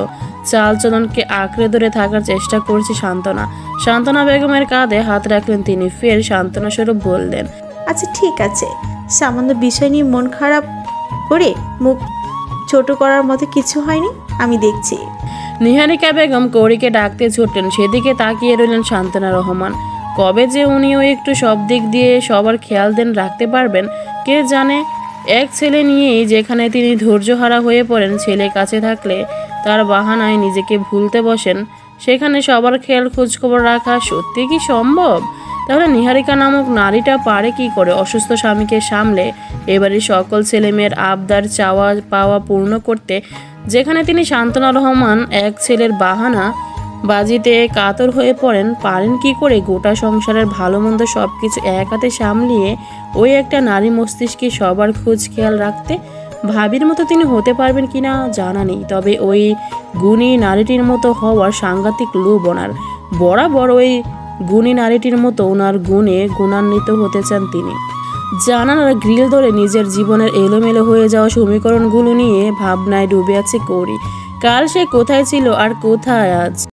চালচলনকে আঁকড়ে ধরে থাকার চেষ্টা করছে সান্ত্বনা। সান্ত্বনা বেগমের কাঁধে হাত রাখলেন তিনি, ফের সান্ত্বনা স্বরূপ বললেন, আচ্ছা ঠিক আছে, সামান্য বিষয় নিয়ে মন খারাপ করে মুখ ছোট করার মতো কিছু হয়নি, আমি দেখছি। নিহারিকা বেগম কৌরিকে ডাকতে ছুটলেন, সেদিকে তাকিয়ে রইলেন সান্ত্বনা রহমান। কবে যে উনিও একটু সব দিক দিয়ে সবার খেয়াল দেন রাখতে পারবেন কে জানে। এক ছেলে নিয়েই যেখানে তিনি ধৈর্যহারা হয়ে পড়েন, ছেলে কাছে থাকলে তার বাহানায় নিজেকে ভুলতে বসেন, সেখানে সবার খেয়াল খোঁজখবর রাখা সত্যি কি সম্ভব? তাহলে নিহারিকা নামক নারীটা পারে কি করে অসুস্থ স্বামীকে সামলে এবারে সকল ছেলেমেয়ের আবদার চাওয়া পাওয়া পূর্ণ করতে, যেখানে তিনি সান্ত্বনা রহমান এক ছেলের বাহানা বাজিতে কাতর হয়ে পড়েন? পারেন কি করে গোটা সংসারের ভালো মন্দ সব কিছু এক হাতে সামলিয়ে ওই একটা নারী মস্তিষ্কে সবার খোঁজ খেয়াল রাখতে? ভাবির মতো তিনি হতে পারবেন কিনা জানা নেই, তবে ওই গুণী নারীটির মতো হওয়ার সাংঘাতিক লোভ ওনার। বরাবর ওই গুণী নারীটির মতো ওনার গুণে গুণান্বিত হতে চান তিনি। জানালার গ্রিল ধরে নিজের জীবনের এলোমেলো হয়ে যাওয়া সমীকরণগুলো নিয়ে ভাবনায় ডুবে আছে কৌরি। কাল সে কোথায় ছিল আর কোথায় আজ?